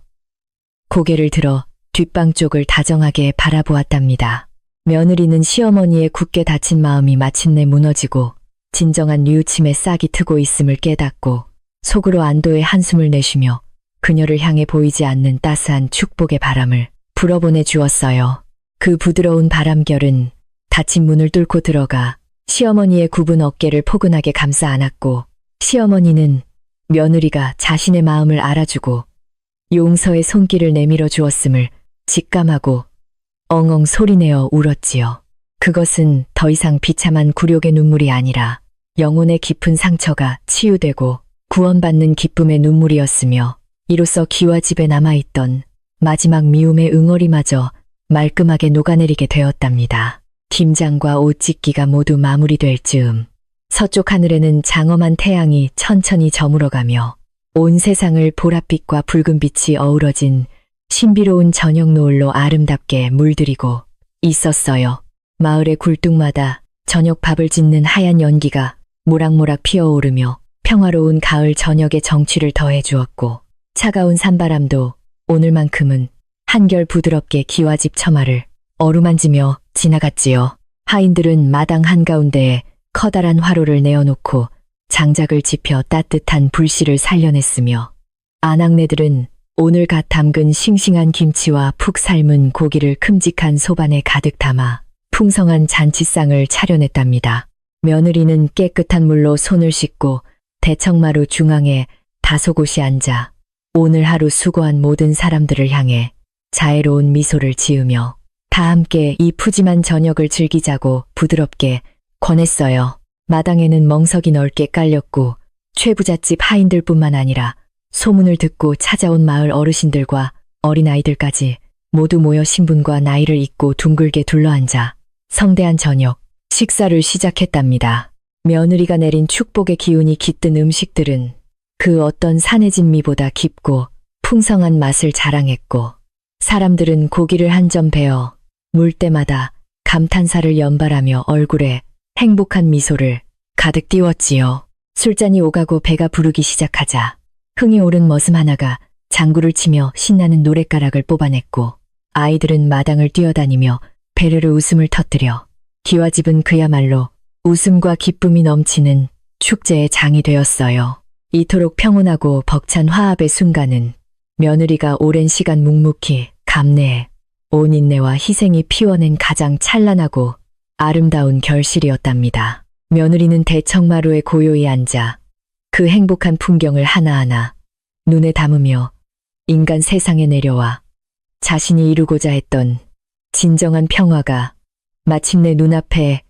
고개를 들어 뒷방 쪽을 다정하게 바라보았답니다. 며느리는 시어머니의 굳게 닫힌 마음이 마침내 무너지고 진정한 뉘우침에 싹이 트고 있음을 깨닫고 속으로 안도의 한숨을 내쉬며 그녀를 향해 보이지 않는 따스한 축복의 바람을 불어보내 주었어요. 그 부드러운 바람결은 닫힌 문을 뚫고 들어가 시어머니의 굽은 어깨를 포근하게 감싸 안았고 시어머니는 며느리가 자신의 마음을 알아주고 용서의 손길을 내밀어 주었음을 직감하고 엉엉 소리내어 울었지요. 그것은 더 이상 비참한 굴욕의 눈물이 아니라 영혼의 깊은 상처가 치유되고 구원받는 기쁨의 눈물이었으며 이로써 기와 집에 남아있던 마지막 미움의 응어리마저 말끔하게 녹아내리게 되었답니다. 김장과 옷 찢기가 모두 마무리될 즈음 서쪽 하늘에는 장엄한 태양이 천천히 저물어가며 온 세상을 보랏빛과 붉은빛이 어우러진 신비로운 저녁 노을로 아름답게 물들이고 있었어요. 마을의 굴뚝마다 저녁 밥을 짓는 하얀 연기가 모락모락 피어오르며 평화로운 가을 저녁의 정취를 더해주었고 차가운 산바람도 오늘만큼은 한결 부드럽게 기와집 처마를 어루만지며 지나갔지요. 하인들은 마당 한가운데에 커다란 화로를 내어놓고 장작을 지펴 따뜻한 불씨를 살려냈으며 아낙네들은 오늘 갓 담근 싱싱한 김치와 푹 삶은 고기를 큼직한 소반에 가득 담아 풍성한 잔치상을 차려냈답니다. 며느리는 깨끗한 물로 손을 씻고 대청마루 중앙에 다소곳이 앉아 오늘 하루 수고한 모든 사람들을 향해 자애로운 미소를 지으며 다 함께 이 푸짐한 저녁을 즐기자고 부드럽게 권했어요. 마당에는 멍석이 넓게 깔렸고 최부잣집 하인들뿐만 아니라 소문을 듣고 찾아온 마을 어르신들과 어린아이들까지 모두 모여 신분과 나이를 잊고 둥글게 둘러앉아 성대한 저녁 식사를 시작했답니다. 며느리가 내린 축복의 기운이 깃든 음식들은 그 어떤 산의 진미보다 깊고 풍성한 맛을 자랑했고 사람들은 고기를 한 점 베어 물 때마다 감탄사를 연발하며 얼굴에 행복한 미소를 가득 띄웠지요. 술잔이 오가고 배가 부르기 시작하자 흥이 오른 머슴 하나가 장구를 치며 신나는 노랫가락을 뽑아냈고 아이들은 마당을 뛰어다니며 베르르 웃음을 터뜨려 기와집은 그야말로 웃음과 기쁨이 넘치는 축제의 장이 되었어요. 이토록 평온하고 벅찬 화합의 순간은 며느리가 오랜 시간 묵묵히 감내해 온 인내와 희생이 피워낸 가장 찬란하고 아름다운 결실이었답니다. 며느리는 대청마루에 고요히 앉아 그 행복한 풍경을 하나하나 눈에 담으며 인간 세상에 내려와 자신이 이루고자 했던 진정한 평화가 마침내 눈앞에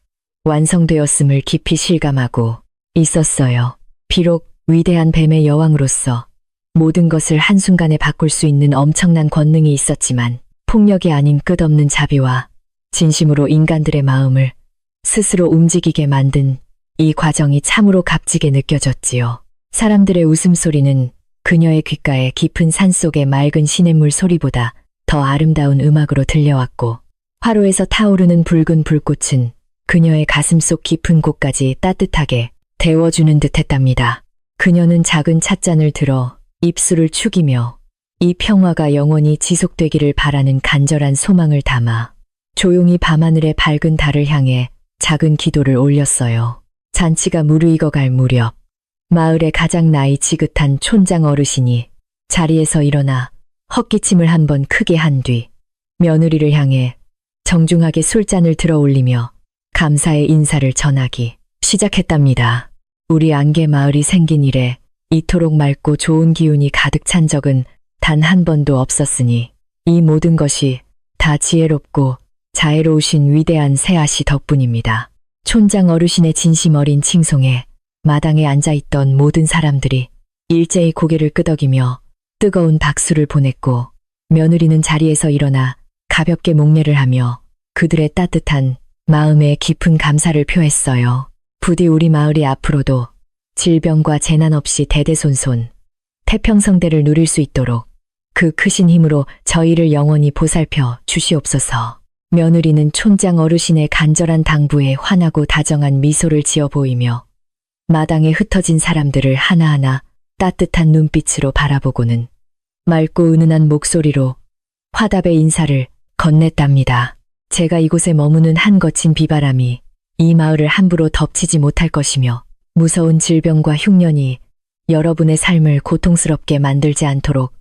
완성되었음을 깊이 실감하고 있었어요. 비록 위대한 뱀의 여왕으로서 모든 것을 한순간에 바꿀 수 있는 엄청난 권능이 있었지만 폭력이 아닌 끝없는 자비와 진심으로 인간들의 마음을 스스로 움직이게 만든 이 과정이 참으로 값지게 느껴졌지요. 사람들의 웃음소리는 그녀의 귓가에 깊은 산속의 맑은 시냇물 소리보다 더 아름다운 음악으로 들려왔고 화로에서 타오르는 붉은 불꽃은 그녀의 가슴속 깊은 곳까지 따뜻하게 데워주는 듯했답니다. 그녀는 작은 찻잔을 들어 입술을 축이며 이 평화가 영원히 지속되기를 바라는 간절한 소망을 담아 조용히 밤하늘의 밝은 달을 향해 작은 기도를 올렸어요. 잔치가 무르익어갈 무렵 마을의 가장 나이 지긋한 촌장 어르신이 자리에서 일어나 헛기침을 한번 크게 한 뒤 며느리를 향해 정중하게 술잔을 들어 올리며 감사의 인사를 전하기 시작했답니다. 우리 안개 마을이 생긴 이래 이토록 맑고 좋은 기운이 가득 찬 적은 단 한 번도 없었으니 이 모든 것이 다 지혜롭고 자애로우신 위대한 새아씨 덕분입니다. 촌장 어르신의 진심 어린 칭송에 마당에 앉아있던 모든 사람들이 일제히 고개를 끄덕이며 뜨거운 박수를 보냈고, 며느리는 자리에서 일어나 가볍게 목례를 하며 그들의 따뜻한 마음에 깊은 감사를 표했어요. 부디 우리 마을이 앞으로도 질병과 재난 없이 대대손손 태평성대를 누릴 수 있도록 그 크신 힘으로 저희를 영원히 보살펴 주시옵소서. 며느리는 촌장 어르신의 간절한 당부에 환하고 다정한 미소를 지어 보이며 마당에 흩어진 사람들을 하나하나 따뜻한 눈빛으로 바라보고는 맑고 은은한 목소리로 화답의 인사를 건넸답니다. 제가 이곳에 머무는 한 거친 비바람이 이 마을을 함부로 덮치지 못할 것이며, 무서운 질병과 흉년이 여러분의 삶을 고통스럽게 만들지 않도록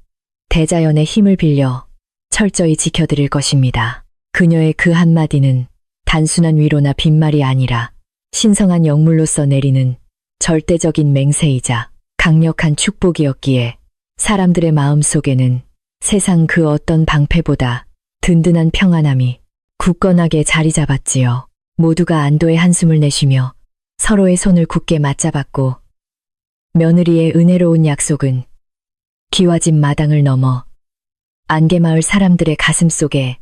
대자연의 힘을 빌려 철저히 지켜드릴 것입니다. 그녀의 그 한마디는 단순한 위로나 빈말이 아니라 신성한 영물로서 내리는 절대적인 맹세이자 강력한 축복이었기에 사람들의 마음속에는 세상 그 어떤 방패보다 든든한 평안함이 굳건하게 자리 잡았지요. 모두가 안도의 한숨을 내쉬며 서로의 손을 굳게 맞잡았고, 며느리의 은혜로운 약속은 기와집 마당을 넘어 안개마을 사람들의 가슴 속에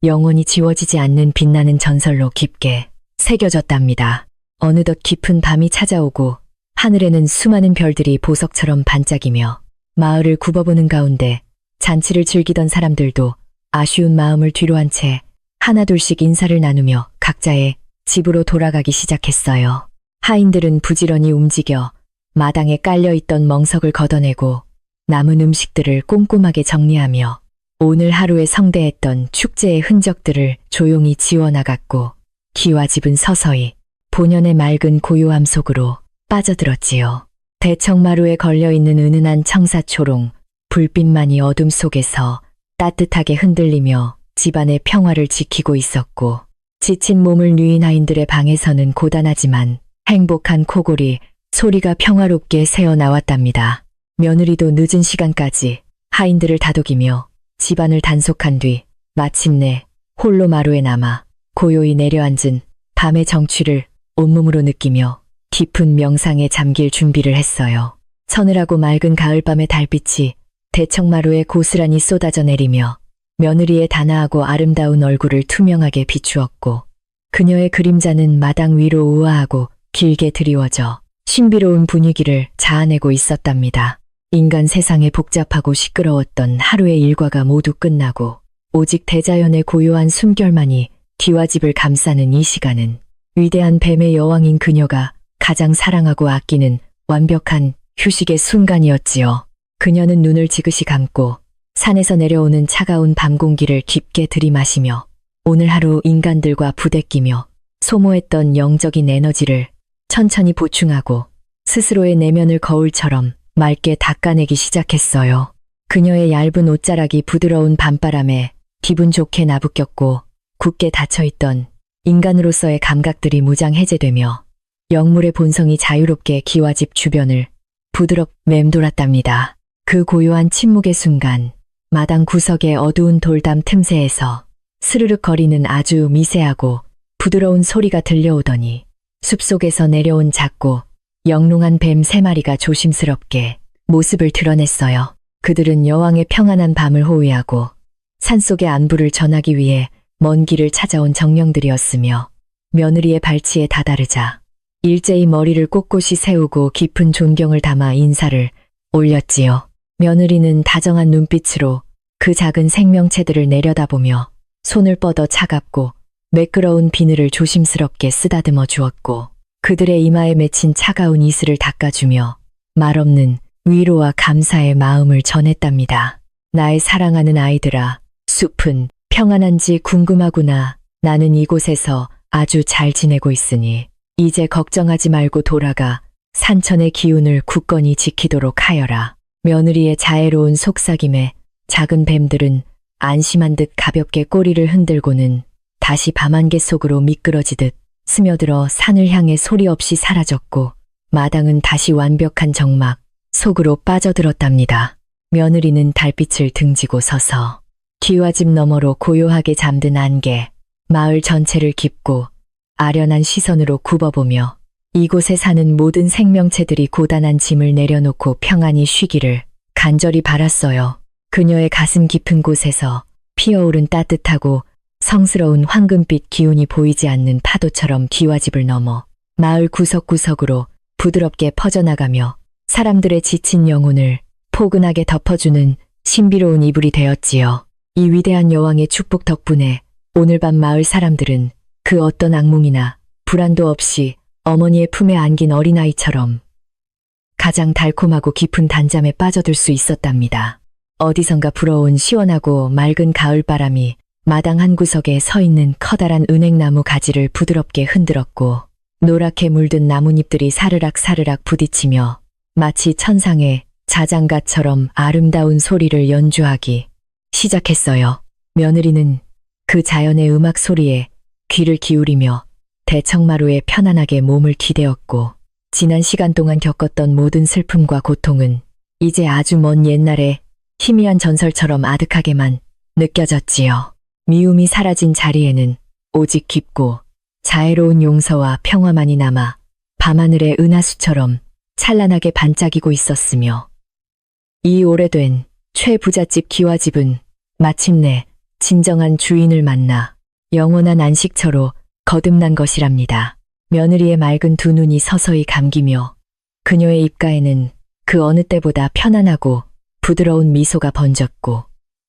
영원히 지워지지 않는 빛나는 전설로 깊게 새겨졌답니다. 어느덧 깊은 밤이 찾아오고 하늘에는 수많은 별들이 보석처럼 반짝이며 마을을 굽어보는 가운데 잔치를 즐기던 사람들도 아쉬운 마음을 뒤로한 채 하나둘씩 인사를 나누며 각자의 집으로 돌아가기 시작했어요. 하인들은 부지런히 움직여 마당에 깔려있던 멍석을 걷어내고 남은 음식들을 꼼꼼하게 정리하며 오늘 하루에 성대했던 축제의 흔적들을 조용히 지워나갔고, 기와집은 서서히 본연의 맑은 고요함 속으로 빠져들었지요. 대청마루에 걸려있는 은은한 청사초롱 불빛만이 어둠 속에서 따뜻하게 흔들리며 집안의 평화를 지키고 있었고, 지친 몸을 누인 하인들의 방에서는 고단하지만 행복한 코골이 소리가 평화롭게 새어나왔답니다. 며느리도 늦은 시간까지 하인들을 다독이며 집안을 단속한 뒤 마침내 홀로 마루에 남아 고요히 내려앉은 밤의 정취를 온몸으로 느끼며 깊은 명상에 잠길 준비를 했어요. 서늘하고 맑은 가을밤의 달빛이 대청마루에 고스란히 쏟아져 내리며 며느리의 단아하고 아름다운 얼굴을 투명하게 비추었고, 그녀의 그림자는 마당 위로 우아하고 길게 드리워져 신비로운 분위기를 자아내고 있었답니다. 인간 세상에 복잡하고 시끄러웠던 하루의 일과가 모두 끝나고 오직 대자연의 고요한 숨결만이 기와집을 감싸는 이 시간은 위대한 뱀의 여왕인 그녀가 가장 사랑하고 아끼는 완벽한 휴식의 순간이었지요. 그녀는 눈을 지그시 감고 산에서 내려오는 차가운 밤 공기를 깊게 들이마시며 오늘 하루 인간들과 부대끼며 소모했던 영적인 에너지를 천천히 보충하고 스스로의 내면을 거울처럼 맑게 닦아내기 시작했어요. 그녀의 얇은 옷자락이 부드러운 밤바람에 기분 좋게 나부꼈고 굳게 닫혀있던 인간으로서의 감각들이 무장 해제되며 영물의 본성이 자유롭게 기와집 주변을 부드럽게 맴돌았답니다. 그 고요한 침묵의 순간 마당 구석의 어두운 돌담 틈새에서 스르륵 거리는 아주 미세하고 부드러운 소리가 들려오더니 숲속에서 내려온 작고 영롱한 뱀 3마리가 조심스럽게 모습을 드러냈어요. 그들은 여왕의 평안한 밤을 호위하고 산속의 안부를 전하기 위해 먼 길을 찾아온 정령들이었으며, 며느리의 발치에 다다르자 일제히 머리를 꼿꼿이 세우고 깊은 존경을 담아 인사를 올렸지요. 며느리는 다정한 눈빛으로 그 작은 생명체들을 내려다보며 손을 뻗어 차갑고 매끄러운 비늘을 조심스럽게 쓰다듬어 주었고, 그들의 이마에 맺힌 차가운 이슬을 닦아주며 말없는 위로와 감사의 마음을 전했답니다. 나의 사랑하는 아이들아, 숲은 평안한지 궁금하구나. 나는 이곳에서 아주 잘 지내고 있으니 이제 걱정하지 말고 돌아가 산천의 기운을 굳건히 지키도록 하여라. 며느리의 자애로운 속삭임에 작은 뱀들은 안심한 듯 가볍게 꼬리를 흔들고는 다시 밤안개 속으로 미끄러지듯 스며들어 산을 향해 소리 없이 사라졌고, 마당은 다시 완벽한 정막 속으로 빠져들었답니다. 며느리는 달빛을 등지고 서서 기와집 너머로 고요하게 잠든 안개, 마을 전체를 깊고 아련한 시선으로 굽어보며 이곳에 사는 모든 생명체들이 고단한 짐을 내려놓고 평안히 쉬기를 간절히 바랐어요. 그녀의 가슴 깊은 곳에서 피어오른 따뜻하고 성스러운 황금빛 기운이 보이지 않는 파도처럼 기와집을 넘어 마을 구석구석으로 부드럽게 퍼져나가며 사람들의 지친 영혼을 포근하게 덮어주는 신비로운 이불이 되었지요. 이 위대한 여왕의 축복 덕분에 오늘 밤 마을 사람들은 그 어떤 악몽이나 불안도 없이 어머니의 품에 안긴 어린아이처럼 가장 달콤하고 깊은 단잠에 빠져들 수 있었답니다. 어디선가 불어온 시원하고 맑은 가을바람이 마당 한 구석에 서 있는 커다란 은행나무 가지를 부드럽게 흔들었고 노랗게 물든 나뭇잎들이 사르락 사르락 부딪히며 마치 천상의 자장가처럼 아름다운 소리를 연주하기 시작했어요. 며느리는 그 자연의 음악 소리에 귀를 기울이며 대청마루에 편안하게 몸을 기대었고 지난 시간 동안 겪었던 모든 슬픔과 고통은 이제 아주 먼 옛날의 희미한 전설처럼 아득하게만 느껴졌지요. 미움이 사라진 자리에는 오직 깊고 자애로운 용서와 평화만이 남아 밤하늘의 은하수처럼 찬란하게 반짝이고 있었으며 이 오래된 최부잣집 기와집은 마침내 진정한 주인을 만나 영원한 안식처로 거듭난 것이랍니다. 며느리의 맑은 두 눈이 서서히 감기며 그녀의 입가에는 그 어느 때보다 편안하고 부드러운 미소가 번졌고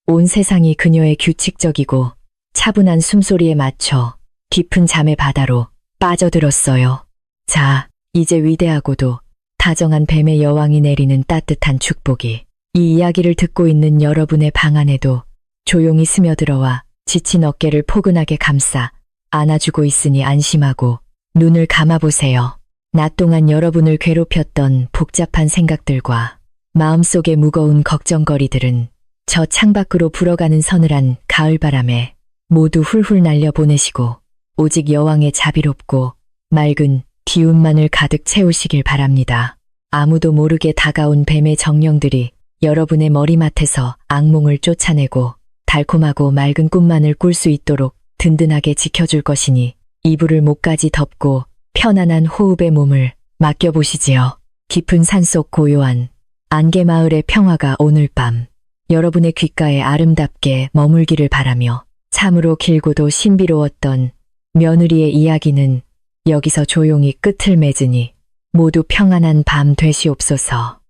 온 세상이 그녀의 규칙적이고 차분한 숨소리에 맞춰 깊은 잠의 바다로 빠져들었어요. 자, 이제 위대하고도 다정한 뱀의 여왕이 내리는 따뜻한 축복이 이 이야기를 듣고 있는 여러분의 방 안에도 조용히 스며들어와 지친 어깨를 포근하게 감싸 안아주고 있으니 안심하고 눈을 감아보세요. 낮 동안 여러분을 괴롭혔던 복잡한 생각들과 마음속의 무거운 걱정거리들은 저 창밖으로 불어가는 서늘한 가을바람에 모두 훌훌 날려보내시고 오직 여왕의 자비롭고 맑은 기운만을 가득 채우시길 바랍니다. 아무도 모르게 다가온 뱀의 정령들이 여러분의 머리맡에서 악몽을 쫓아내고 달콤하고 맑은 꿈만을 꿀 수 있도록 든든하게 지켜줄 것이니 이불을 목까지 덮고 편안한 호흡에 몸을 맡겨보시지요. 깊은 산속 고요한 안개마을의 평화가 오늘 밤 여러분의 귓가에 아름답게 머물기를 바라며 참으로 길고도 신비로웠던 며느리의 이야기는 여기서 조용히 끝을 맺으니 모두 평안한 밤 되시옵소서.